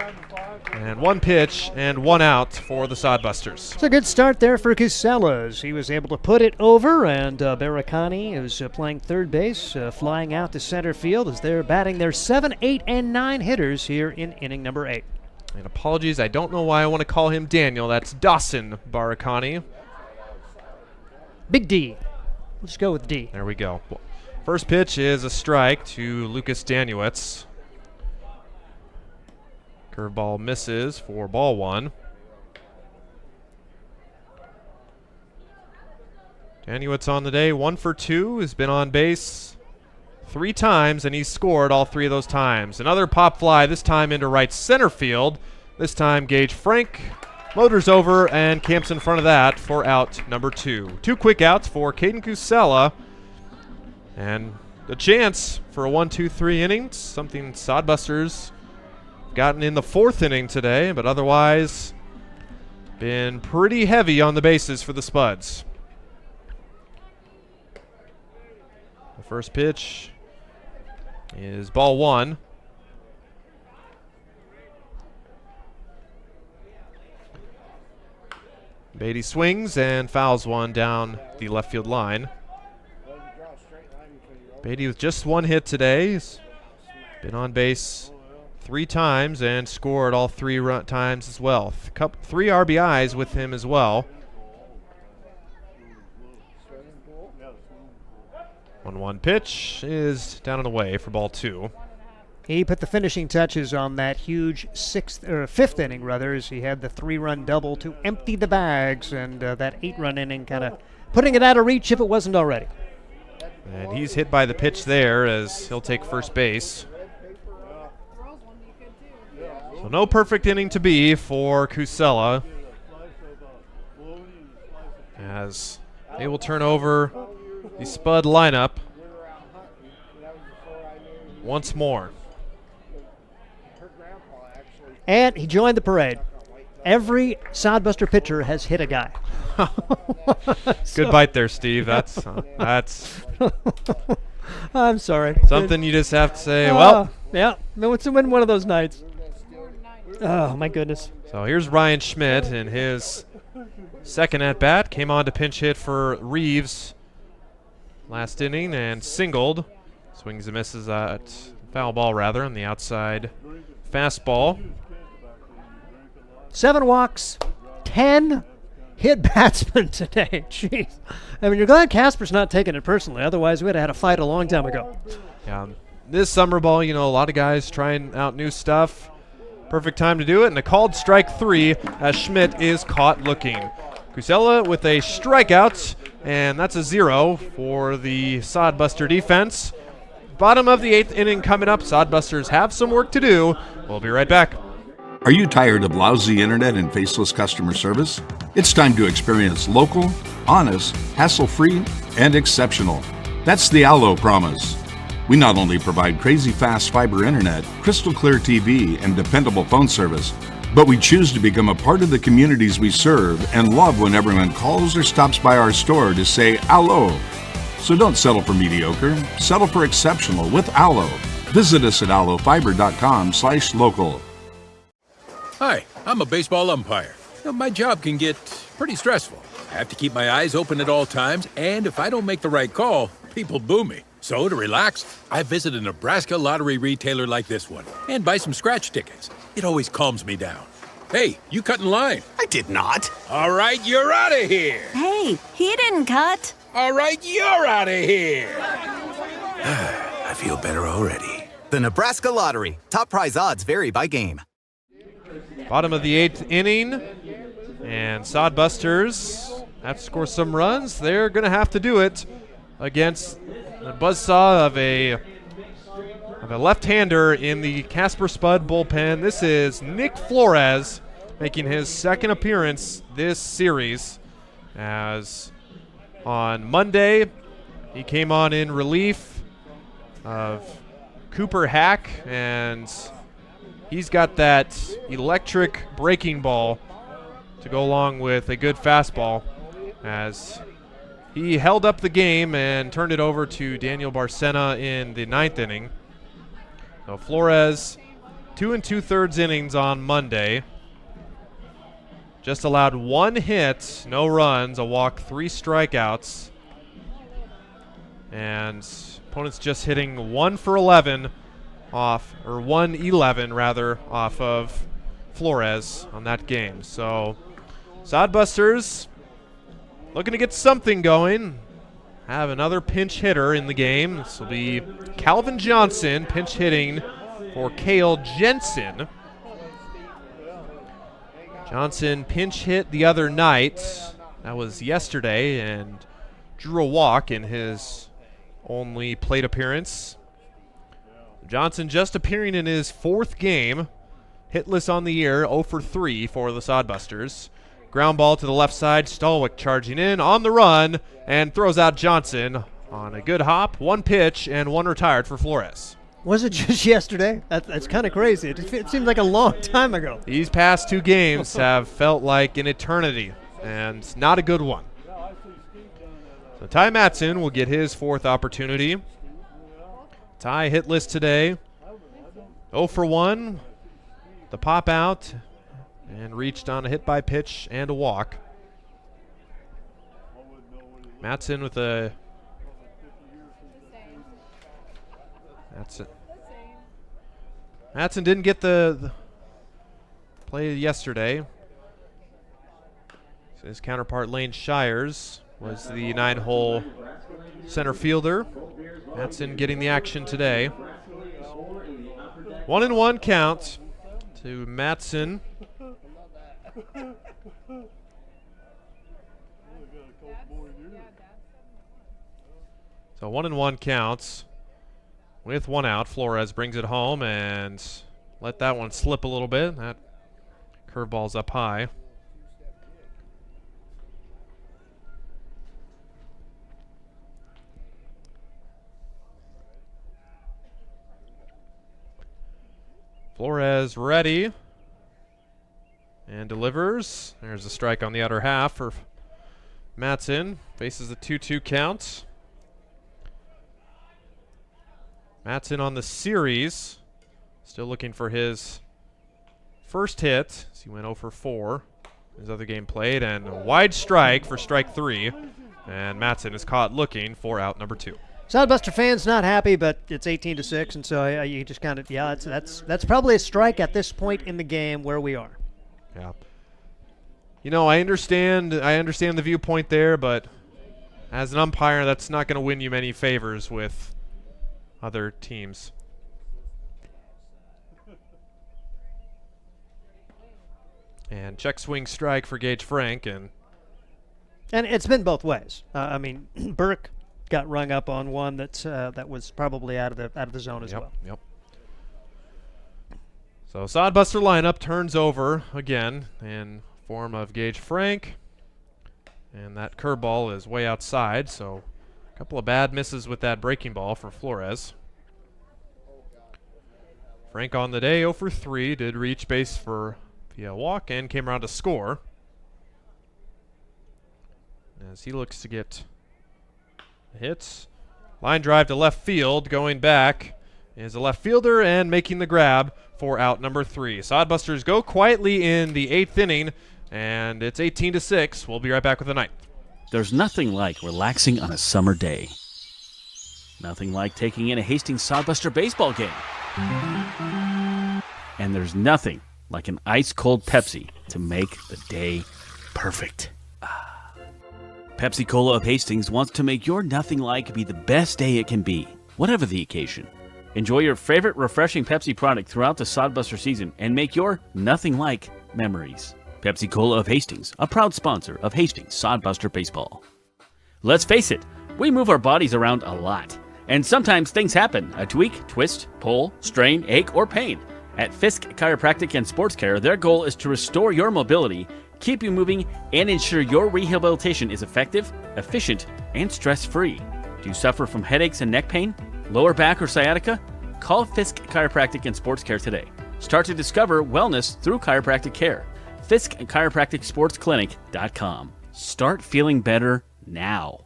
O: And 1 pitch and 1 out for the Sodbusters.
B: It's a good start there for Cusella. He was able to put it over, and Barakani, who's playing third base, flying out to center field as they're batting their 7, 8, and 9 hitters here in inning number 8.
O: And apologies, I don't know why I want to call him Daniel. That's Dawson Barakani.
B: Big D. Let's go with D.
O: There we go. First pitch is a strike to Lucas Danuitz. Curveball misses for ball 1. Danuitz on the day, 1 for 2, has been on base 3 times, and he's scored all 3 of those times. Another pop fly, this time into right center field. This time Gage Frank motors over and camps in front of that for out number 2. 2 quick outs for Caden Cusella, and a chance for a 1-2-3 innings, something Sodbusters gotten in the 4th inning today, but otherwise been pretty heavy on the bases for the Spuds. The first pitch is ball 1. Beatty swings and fouls one down the left field line. Beatty with just 1 hit today. He's been on base 3 times and scored all 3 times as well. 3 RBIs with him as well. 1-1 pitch is down and away for ball 2.
B: He put the finishing touches on that huge 5th inning, as he had the 3-run double to empty the bags, and that 8-run inning kind of putting it out of reach if it wasn't already.
O: And he's hit by the pitch there as he'll take first base. So no perfect inning to be for Cusella. as they will turn over the Spud lineup once more.
B: And he joined the parade. Every Sodbuster pitcher has hit a guy.
O: Good bite there, Steve. That's
B: I'm sorry.
O: Something you just have to say, well.
B: Yeah, no, it's been one of those nights. Oh, my goodness.
O: So here's Ryan Schmidt in his second at-bat. Came on to pinch hit for Reeves last inning and singled. Swings and misses at foul ball, rather, on the outside fastball.
B: 7 walks, 10 hit batsmen today. Jeez. I mean, you're glad Casper's not taking it personally. Otherwise, we'd have had a fight a long time ago.
O: Yeah, this summer ball, a lot of guys trying out new stuff. Perfect time to do it, and a called strike 3 as Schmidt is caught looking. Cusella with a strikeout, and that's a 0 for the Sodbuster defense. Bottom of the 8th inning coming up. Sodbusters have some work to do. We'll be right back.
E: Are you tired of lousy internet and faceless customer service? It's time to experience local, honest, hassle-free, and exceptional. That's the Allo promise. We not only provide crazy fast fiber internet, crystal clear TV, and dependable phone service, but we choose to become a part of the communities we serve and love when everyone calls or stops by our store to say Allo. So don't settle for mediocre, settle for exceptional with Allo. Visit us at allofiber.com/local.
F: Hi, I'm a baseball umpire. My job can get pretty stressful. I have to keep my eyes open at all times, and if I don't make the right call, people boo me. So to relax, I visit a Nebraska lottery retailer like this one and buy some scratch tickets. It always calms me down. Hey, you cut in line.
G: I did not.
F: All right, you're out of here.
H: Hey, he didn't cut.
F: All right, you're out of here. I feel better already.
G: The Nebraska Lottery. Top prize odds vary by game.
O: Bottom of the 8th inning, and Sodbusters have to score some runs. They're going to have to do it against the buzzsaw of a left-hander in the Casper Spud bullpen. This is Nick Flores making his second appearance this series, as on Monday he came on in relief of Cooper Hack, and he's got that electric breaking ball to go along with a good fastball, as he held up the game and turned it over to Daniel Barcena in the 9th inning. So Flores, 2 2/3 innings on Monday. Just allowed 1 hit, no runs, a walk, 3 strikeouts. And opponents just hitting 1 for 11 off, or 111 rather, off of Flores on that game. So Sodbusters looking to get something going. Have another pinch hitter in the game. This will be Calvin Johnson pinch hitting for Cale Jensen. Johnson pinch hit the other night. That was yesterday, and drew a walk in his only plate appearance. Johnson just appearing in his 4th game. Hitless on the year, 0 for 3 for the Sodbusters. Ground ball to the left side, Stolwick charging in on the run and throws out Johnson on a good hop, 1 pitch, and 1 retired for Flores.
B: Was it just yesterday? That's kind of crazy. It seems like a long time ago.
O: These past 2 games have felt like an eternity, and not a good one. So Ty Matson will get his 4th opportunity. Ty hitless today, 0 for 1. The pop out, and reached on a hit by pitch and a walk. Matson with a... That's it. Matson didn't get the play yesterday. So his counterpart Lane Shires was the 9-hole center fielder. Matson getting the action today. 1-1 count to Matson. So 1-1 counts with 1 out. Flores brings it home and let that one slip a little bit. That curveball's up high. Flores ready. And delivers. There's a strike on the outer half for Matson. Faces a 2-2 count. Matson on the series. Still looking for his first hit. As he went 0 for 4. His other game played. And a wide strike for strike 3. And Matson is caught looking for out number 2.
B: Sodbuster fans not happy, but it's 18-6, and so you just kind of, that's probably a strike at this point in the game where we are.
O: Yeah. You know, I understand the viewpoint there, but as an umpire, that's not going to win you many favors with other teams. And check swing strike for Gage Frank, and
B: it's been both ways. I mean, Burke got rung up on one that was probably out of the zone as well.
O: Yep. So Sodbuster lineup turns over again in form of Gage Frank, and that curveball is way outside. So a couple of bad misses with that breaking ball for Flores. Frank on the day 0 for 3, did reach base via walk and came around to score. As he looks to get hits. Line drive to left field. Going back is a left fielder and making the grab for out number 3. Sodbusters go quietly in the 8th inning, and it's 18-6. We'll be right back with the 9th.
K: There's nothing like relaxing on a summer day. Nothing like taking in a Hastings Sodbuster baseball game. And there's nothing like an ice-cold Pepsi to make the day perfect. Pepsi Cola of Hastings wants to make your nothing like be the best day it can be, whatever the occasion. Enjoy your favorite refreshing Pepsi product throughout the Sodbuster season and make your nothing like memories. Pepsi Cola of Hastings, a proud sponsor of Hastings Sodbuster Baseball. Let's face it, we move our bodies around a lot. And sometimes things happen, a tweak, twist, pull, strain, ache, or pain. At Fisk Chiropractic and Sports Care, their goal is to restore your mobility, keep you moving, and ensure your rehabilitation is effective, efficient, and stress-free. Do you suffer from headaches and neck pain, lower back or sciatica? Call Fisk Chiropractic and Sports Care today. Start to discover wellness through chiropractic care. Fisk Chiropractic Sports Clinic.com. Start feeling better now.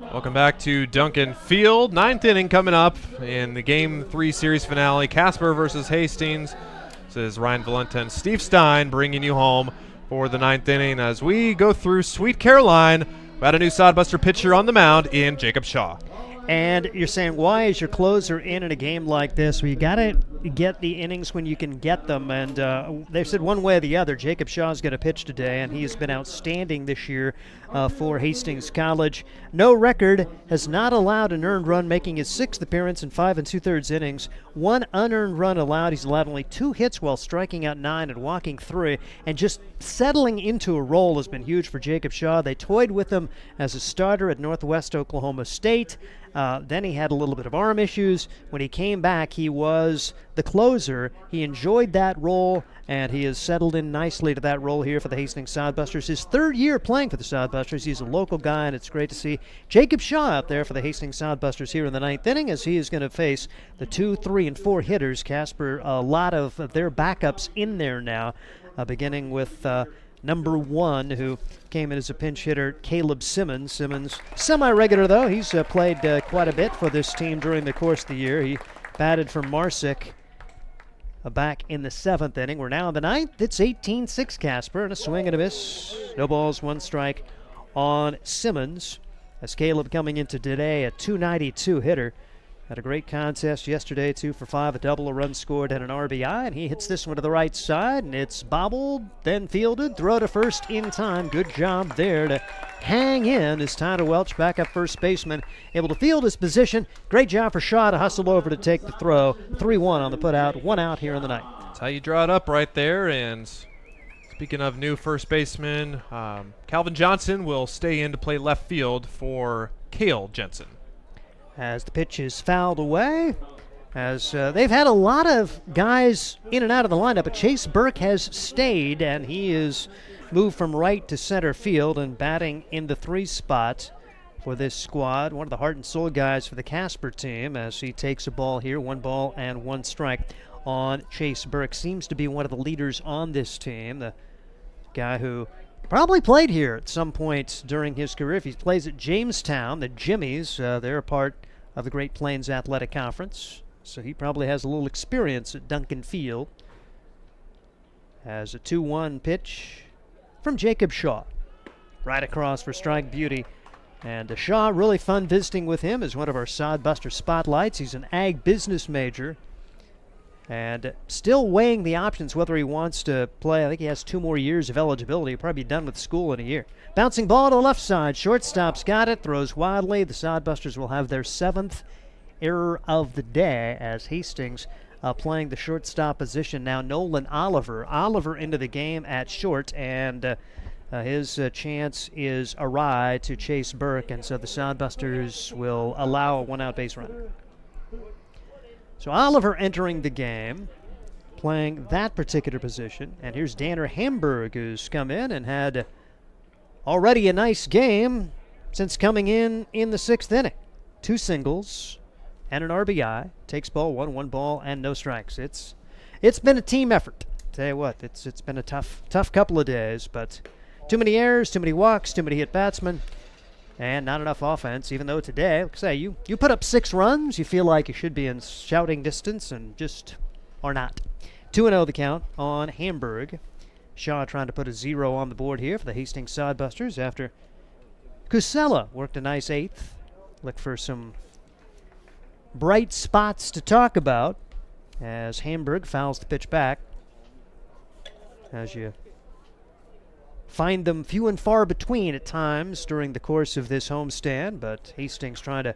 O: Welcome back to Duncan Field. 9th inning coming up in the Game 3 series finale. Casper versus Hastings. This is Ryan Valenta and Steve Stein bringing you home for the 9th inning as we go through Sweet Caroline. Got a new Sodbuster pitcher on the mound in Jacob Shaw.
B: And you're saying, why is your closer in a game like this? Well, you got to get the innings when you can get them. And they've said one way or the other, Jacob Shaw's going to pitch today, and he has been outstanding this year for Hastings College. No record, has not allowed an earned run, making his 6th appearance in 5 2/3 innings. 1 unearned run allowed. He's allowed only 2 hits while striking out 9 and walking 3. And just settling into a role has been huge for Jacob Shaw. They toyed with him as a starter at Northwest Oklahoma State. Then he had a little bit of arm issues. When he came back, he was the closer. He enjoyed that role, and he has settled in nicely to that role here for the Hastings Sodbusters. His 3rd year playing for the Sodbusters. He's a local guy, and it's great to see Jacob Shaw out there for the Hastings Sodbusters here in the 9th inning, as he is going to face the 2, 3, and 4 hitters. Casper, a lot of their backups in there now, beginning with number 1, who came in as a pinch hitter, Caleb Simmons. Simmons, semi-regular though. He's played quite a bit for this team during the course of the year. He batted for Marsick back in the 7th inning. We're now in the 9th. It's 18-6 Casper, and a swing and a miss. No balls, 1 strike on Simmons. As Caleb coming into today, a .292 hitter. Had a great contest yesterday, 2 for 5, a double, a run scored, and an RBI, and he hits this one to the right side, and it's bobbled, then fielded, throw to first in time. Good job there to hang in as Tyler Welch, backup first baseman, able to field his position. Great job for Shaw to hustle over to take the throw. 3-1 on the putout, 1 out here in the 9th.
O: That's how you draw it up right there, and speaking of new first baseman, Calvin Johnson will stay in to play left field for Cale Jensen.
B: As the pitch is fouled away, as they've had a lot of guys in and out of the lineup, but Chase Burke has stayed, and he is moved from right to center field and batting in the 3 spot for this squad. One of the heart and soul guys for the Casper team as he takes a ball here, 1 ball and 1 strike. on Chase Burke. Seems to be one of the leaders on this team. The guy who probably played here at some point during his career. If he plays at Jamestown, the Jimmies, they're a part of the Great Plains Athletic Conference. So he probably has a little experience at Duncan Field. Has a 2-1 pitch from Jacob Shaw. Right across for strike beauty. And Shaw, really fun visiting with him as one of our Sodbuster spotlights. He's an ag business major. And still weighing the options whether he wants to play. I think he has 2 more years of eligibility. He'll probably be done with school in a year. Bouncing ball to the left side. Shortstop's got it. Throws wildly. The Sodbusters will have their 7th error of the day as Hastings playing the shortstop position now. Nolan Oliver into the game at short, and his chance is awry to Chase Burke, and so the Sodbusters will allow a 1-out base runner. So Oliver entering the game, playing that particular position. And here's Danner Hamburg, who's come in and had already a nice game since coming in the 6th inning. 2 singles and an RBI. Takes ball 1 ball and no strikes. It's been a team effort. Tell you what, it's been a tough couple of days, but too many errors, too many walks, too many hit batsmen, and not enough offense, even though today, like I say, you put up 6 runs, you feel like you should be in shouting distance and just are not. 2-0 the count on Hamburg. Shaw trying to put a 0 on the board here for the Hastings Sodbusters after Cusella worked a nice 8th. Look for some bright spots to talk about as Hamburg fouls the pitch back. As you find them few and far between at times during the course of this homestand, but Hastings trying to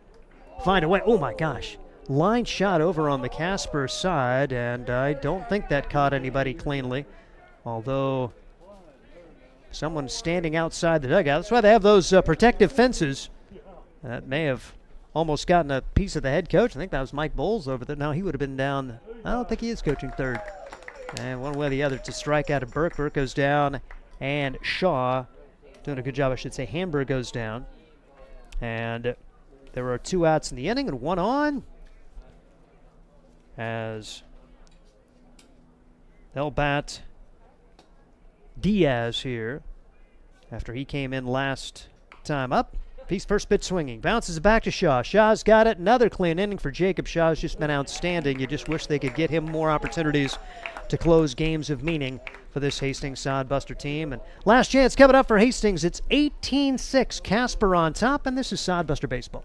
B: find a way. Oh my gosh. Line shot over on the Casper side, and I don't think that caught anybody cleanly, although someone's standing outside the dugout. That's why they have those protective fences. That may have almost gotten a piece of the head coach. I think that was Mike Bowles over there. No, he would have been down. I don't think he is coaching third. And one way or the other to strike out of Burke. Burke goes down, and Shaw doing a good job, I should say. Hamburg goes down, and there are 2 outs in the inning and 1 on as they'll bat Diaz here after he came in last time up. He's first pitch swinging, bounces it back to Shaw. Shaw's got it. Another clean inning for Jacob. Shaw's just been outstanding. You just wish they could get him more opportunities to close games of meaning for this Hastings Sodbuster team. And last chance coming up for Hastings. It's 18-6. Casper on top, and this is Sodbuster Baseball.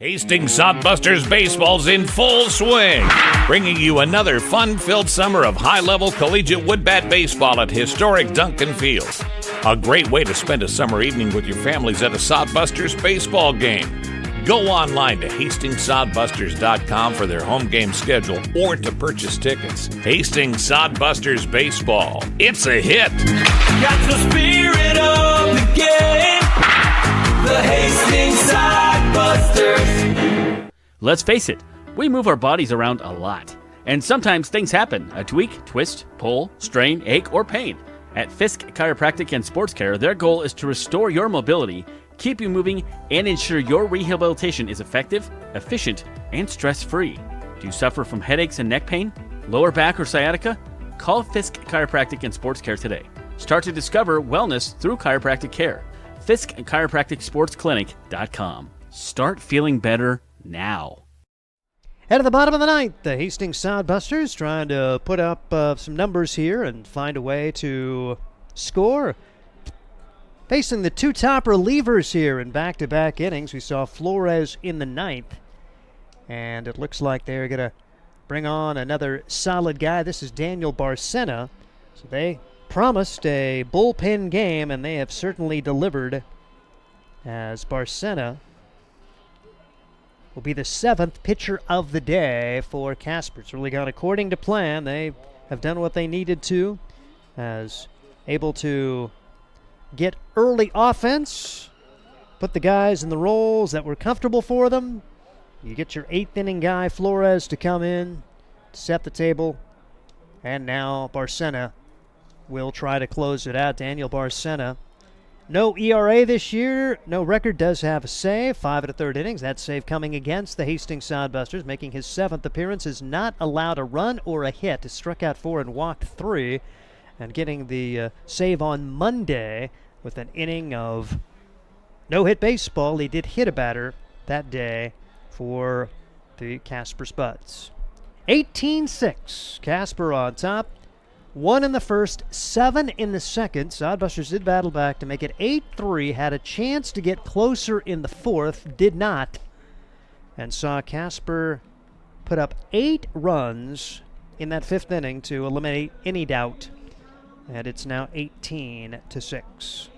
L: Hastings Sodbusters baseball's in full swing, bringing you another fun-filled summer of high-level collegiate woodbat baseball at historic Duncan Field. A great way to spend a summer evening with your families at a Sodbusters baseball game. Go online to HastingsSodbusters.com for their home game schedule or to purchase tickets. Hastings Sodbusters baseball. It's a hit.
A: Got the spirit of the game. The Hastings Sodbusters.
K: Let's face it, we move our bodies around a lot. And sometimes things happen. A tweak, twist, pull, strain, ache, or pain. At Fisk Chiropractic and Sports Care, their goal is to restore your mobility, keep you moving, and ensure your rehabilitation is effective, efficient, and stress-free. Do you suffer from headaches and neck pain, lower back or sciatica? Call Fisk Chiropractic and Sports Care today. Start to discover wellness through chiropractic care. Fisk Chiropractic Sports Clinic.com. Start feeling better now.
B: At the bottom of the 9th, the Hastings Sodbusters trying to put up some numbers here and find a way to score. Facing the 2 top relievers here in back-to-back innings. We saw Flores in the 9th, and it looks like they're going to bring on another solid guy. This is Daniel Barcena. So they promised a bullpen game, and they have certainly delivered, as Barcena will be the 7th pitcher of the day for Casper. It's really gone according to plan. They have done what they needed to, as able to get early offense, put the guys in the roles that were comfortable for them. You get your 8th inning guy, Flores, to come in, to set the table, and now Barcena will try to close it out. Daniel Barcena No ERA this year. No record. Does have a save. 5 1/3 innings. That save coming against the Hastings Sodbusters, making his 7th appearance. Has not allowed a run or a hit. Has struck out 4 and walked 3. And getting the save on Monday with an inning of no-hit baseball. He did hit a batter that day for the Casper Spuds. 18-6. Casper on top. 1 in the first, 7 in the second. Sodbusters did battle back to make it 8-3. Had a chance to get closer in the fourth. Did not. And saw Casper put up 8 runs in that 5th inning to eliminate any doubt. And it's now 18-6.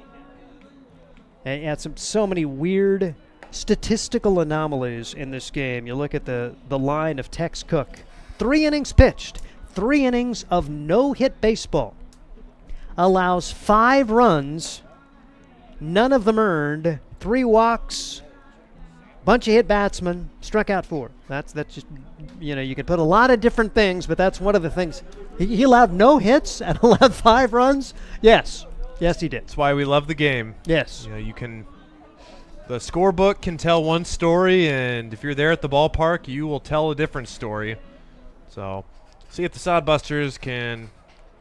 B: And had so many weird statistical anomalies in this game. You look at the line of Tex Cook. 3 innings pitched. 3 innings of no-hit baseball. Allows 5 runs, none of them earned, 3 walks, bunch of hit batsmen, struck out 4. That's just, you can put a lot of different things, but that's one of the things. He allowed no hits and allowed 5 runs? Yes, he did.
O: That's why we love the game.
B: Yes.
O: The scorebook can tell one story, and if you're there at the ballpark, you will tell a different story. So, see if the Sodbusters can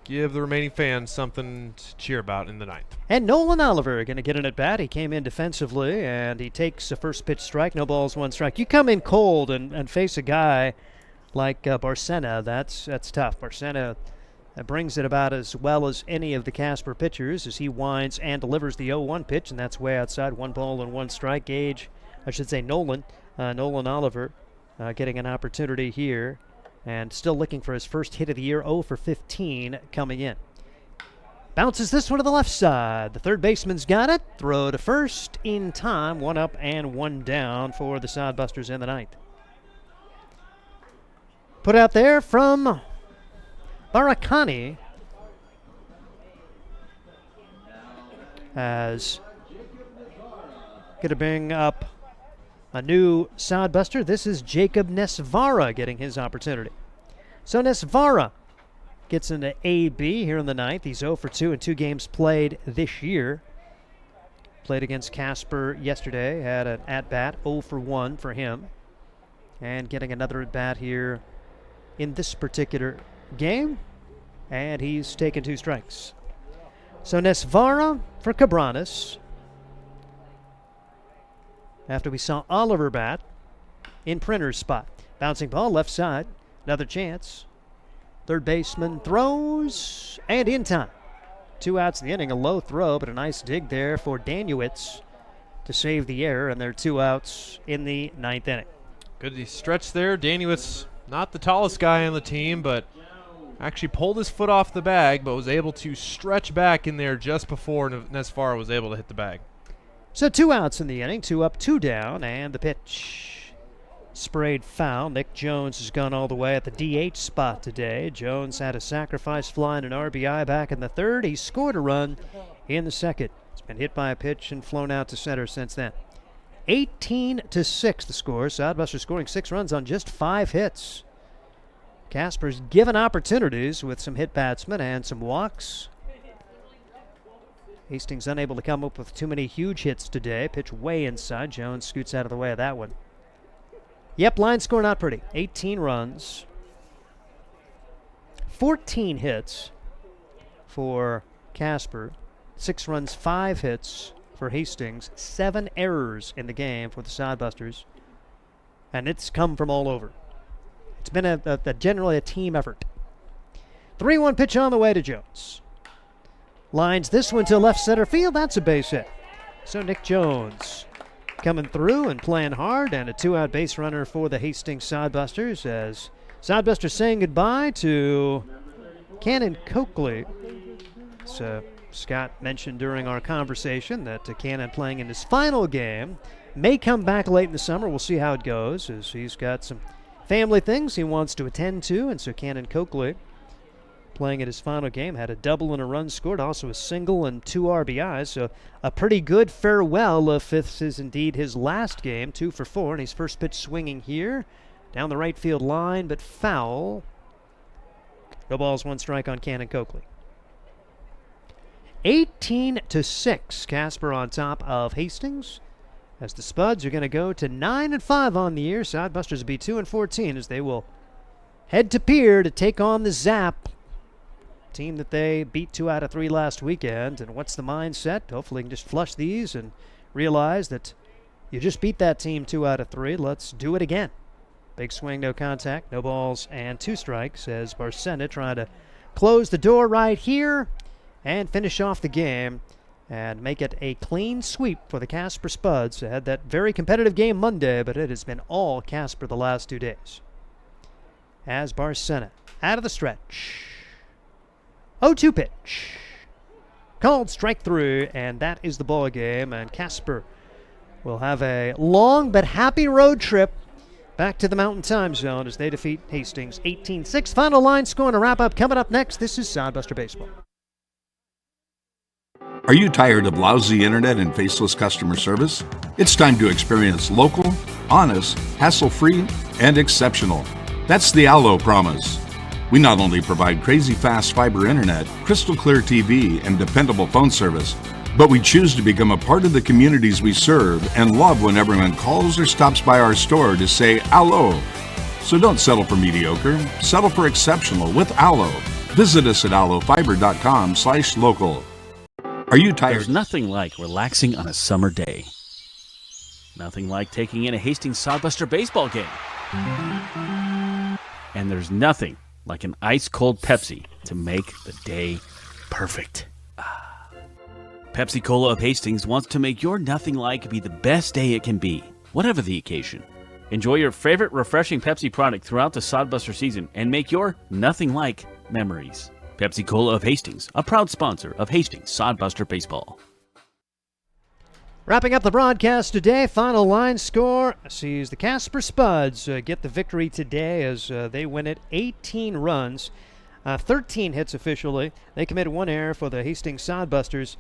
O: give the remaining fans something to cheer about in the 9th.
B: And Nolan Oliver going to get an at-bat. He came in defensively, and he takes a first pitch strike. No balls, 1 strike. You come in cold and face a guy like Barcena, that's tough. Barcena brings it about as well as any of the Casper pitchers as he winds and delivers the 0-1 pitch, and that's way outside. 1 ball and 1 strike. Nolan Oliver getting an opportunity here. And still looking for his first hit of the year, 0 for 15 coming in. Bounces this one to the left side. The third baseman's got it. Throw to first in time. 1 up and 1 down for the Sodbusters in the 9th. Put out there from Barakani as going to bring up a new Sodbuster. This is Jacob Nesvara getting his opportunity. So Nesvara gets into AB here in the 9th. He's 0 for 2 in 2 games played this year. Played against Casper yesterday. Had an at-bat, 0 for 1 for him. And getting another at-bat here in this particular game. And he's taken 2 strikes. So Nesvara for Cabranes. After we saw Oliver bat in Printer's spot. Bouncing ball left side. Another chance. Third baseman throws and in time. 2 outs in the inning. A low throw, but a nice dig there for Danuitz to save the error. And there are 2 outs in the 9th inning.
O: Good stretch there. Danuitz, not the tallest guy on the team, but actually pulled his foot off the bag, but was able to stretch back in there just before Nesvara was able to hit the bag.
B: So 2 outs in the inning, 2 up, 2 down, and the pitch sprayed foul. Nick Jones has gone all the way at the DH spot today. Jones had a sacrifice fly and an RBI back in the 3rd. He scored a run in the 2nd. He's been hit by a pitch and flown out to center since then. 18-6 the score. Sodbusters scoring 6 runs on just 5 hits. Casper's given opportunities with some hit batsmen and some walks. Hastings unable to come up with too many huge hits today. Pitch way inside. Jones scoots out of the way of that one. Yep, line score not pretty. 18 runs. 14 hits for Casper. 6 runs, 5 hits for Hastings. 7 errors in the game for the Sodbusters. And it's come from all over. It's been generally a team effort. 3-1 pitch on the way to Jones. Lines this one to left center field. That's a base hit. So Nick Jones coming through and playing hard, and a 2-out base runner for the Hastings Sodbusters as Sodbusters saying goodbye to Cannon Coakley. So Scott mentioned during our conversation that Cannon playing in his final game may come back late in the summer. We'll see how it goes as he's got some family things he wants to attend to, and so Cannon Coakley playing at his final game, had a double and a run scored, also a single and 2 RBIs, so a pretty good farewell if this is indeed his last game. 2 for 4, and he's first pitch swinging here, down the right field line, but foul. No balls, 1 strike on Cannon Coakley. 18-6. Casper on top of Hastings, as the Spuds are going to go to 9-5 on the year. Sodbusters will be 2-14 as they will head to Pier to take on the Zap, team that they beat 2 out of 3 last weekend. And what's the mindset? Hopefully you can just flush these and realize that you just beat that team 2 out of 3. Let's do it again. Big swing, no contact, no balls, and 2 strikes as Barcena trying to close the door right here and finish off the game and make it a clean sweep for the Casper Spuds. They had that very competitive game Monday, but it has been all Casper the last 2 days. As Barcena out of the stretch. 0-2 pitch. Called strike through, and that is the ball game. And Casper will have a long but happy road trip back to the Mountain Time Zone as they defeat Hastings 18-6. Final line score and a wrap-up coming up next. This is Sodbuster Baseball.
E: Are you tired of lousy internet and faceless customer service? It's time to experience local, honest, hassle-free, and exceptional. That's the Allo promise. We not only provide crazy fast fiber internet, crystal clear TV, and dependable phone service, but we choose to become a part of the communities we serve and love when everyone calls or stops by our store to say Allo. So don't settle for mediocre, settle for exceptional with Allo. Visit us at allofiber.com/local. Are you tired?
K: There's nothing like relaxing on a summer day. Nothing like taking in a Hastings Sodbuster baseball game. And there's nothing like an ice-cold Pepsi to make the day perfect. Pepsi Cola of Hastings wants to make your nothing like be the best day it can be, whatever the occasion. Enjoy your favorite refreshing Pepsi product throughout the Sodbuster season and make your nothing like memories. Pepsi Cola of Hastings, a proud sponsor of Hastings Sodbuster Baseball.
B: Wrapping up the broadcast today, final line score sees the Casper Spuds get the victory today as they win it 18 runs, 13 hits officially. They committed 1 error for the Hastings Sodbusters,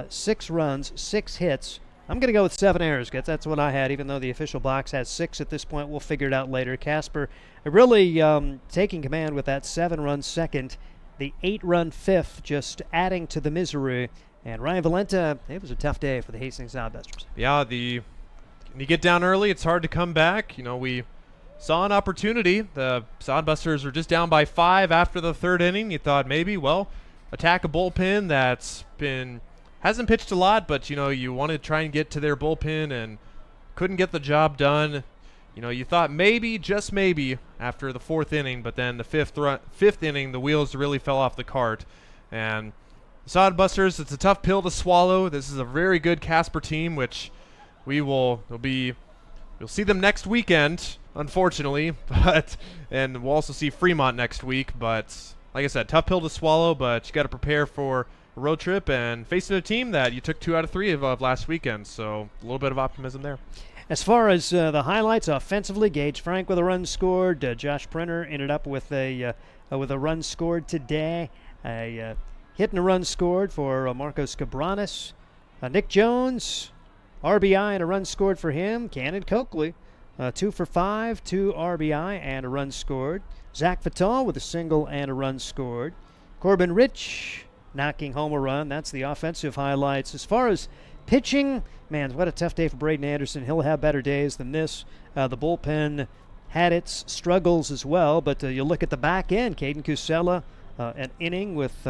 B: 6 runs, 6 hits. I'm going to go with 7 errors, guys. That's what I had, even though the official box has 6 at this point. We'll figure it out later. Casper really taking command with that 7-run second, the 8-run fifth just adding to the misery. And Ryan Valenta, it was a tough day for the Hastings Sodbusters.
O: Yeah, when you get down early, it's hard to come back. You know, we saw an opportunity. The Sodbusters were just down by 5 after the 3rd inning. You thought maybe, well, attack a bullpen hasn't pitched a lot, but, you know, you want to try and get to their bullpen and couldn't get the job done. You know, you thought maybe, just maybe, after the 4th inning, but then the 5th inning, the wheels really fell off the cart. And Sodbusters, it's a tough pill to swallow. This is a very good Casper team, which we'll see them next weekend, unfortunately, and we'll also see Fremont next week. But like I said, tough pill to swallow, but you got to prepare for a road trip and facing a team that you took 2 out of 3 of last weekend. So a little bit of optimism there.
B: As far as the highlights offensively, Gage Frank with a run scored. Josh Printer ended up with a run scored today. Hit and a run scored for Marcos Cabranes. Nick Jones, RBI and a run scored for him. Cannon Coakley, 2 for 5, 2 RBI and a run scored. Zach Fatal with a single and a run scored. Corbin Rich knocking home a run. That's the offensive highlights. As far as pitching, man, what a tough day for Braden Anderson. He'll have better days than this. The bullpen had its struggles as well, but you look at the back end, Caden Cusella, an inning with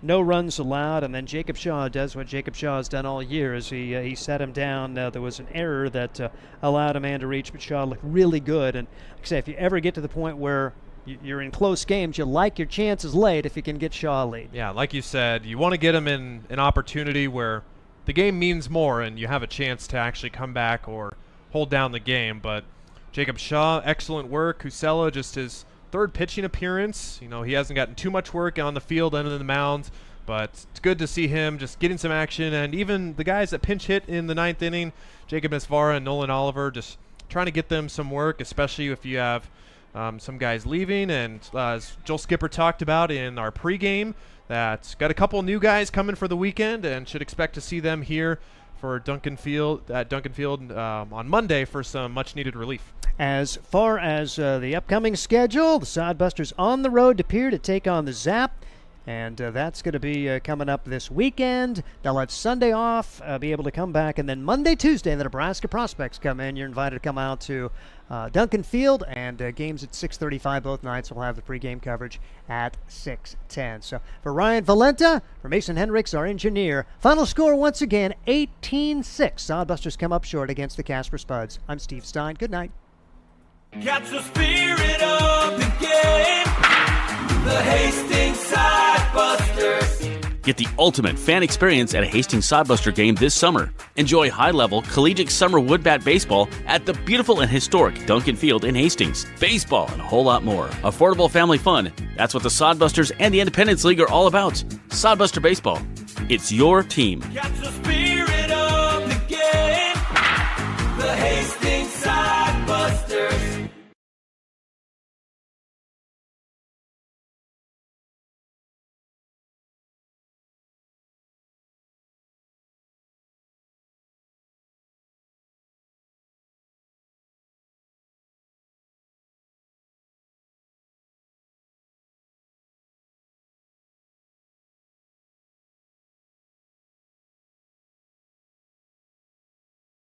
B: no runs allowed, and then Jacob Shaw does what Jacob Shaw has done all year as he set him down. There was an error that allowed a man to reach, but Shaw looked really good. And like I say, if you ever get to the point where you're in close games, you like your chances late if you can get Shaw late.
O: Yeah, like you said, you want to get him in an opportunity where the game means more and you have a chance to actually come back or hold down the game. But Jacob Shaw, excellent work. Cusella, just his 3rd pitching appearance. You know, he hasn't gotten too much work on the field and in the mound, but it's good to see him just getting some action. And even the guys that pinch hit in the 9th inning, Jacob Nesvara and Nolan Oliver, just trying to get them some work, especially if you have some guys leaving. And as Joel Skipper talked about in our pregame, that's got a couple new guys coming for the weekend and should expect to see them here for Duncan Field on Monday for some much-needed relief.
B: As far as the upcoming schedule, the Sodbusters on the road to Pier to take on the Zap. And that's going to be coming up this weekend. They'll let Sunday off, be able to come back. And then Monday, Tuesday, the Nebraska prospects come in. You're invited to come out to Duncan Field, and games at 6:35 both nights. We'll have the pregame coverage at 6:10. So for Ryan Valenta, for Mason Hendricks, our engineer, final score once again, 18-6. Sodbusters come up short against the Casper Spuds. I'm Steve Stein. Good night.
A: Catch the spirit of the game. The Hastings Sodbusters.
K: Get the ultimate fan experience at a Hastings Sodbuster game this summer. Enjoy high-level collegiate summer wood bat baseball at the beautiful and historic Duncan Field in Hastings. Baseball and a whole lot more. Affordable family fun. That's what the Sodbusters and the Independence League are all about. Sodbuster Baseball. It's your team.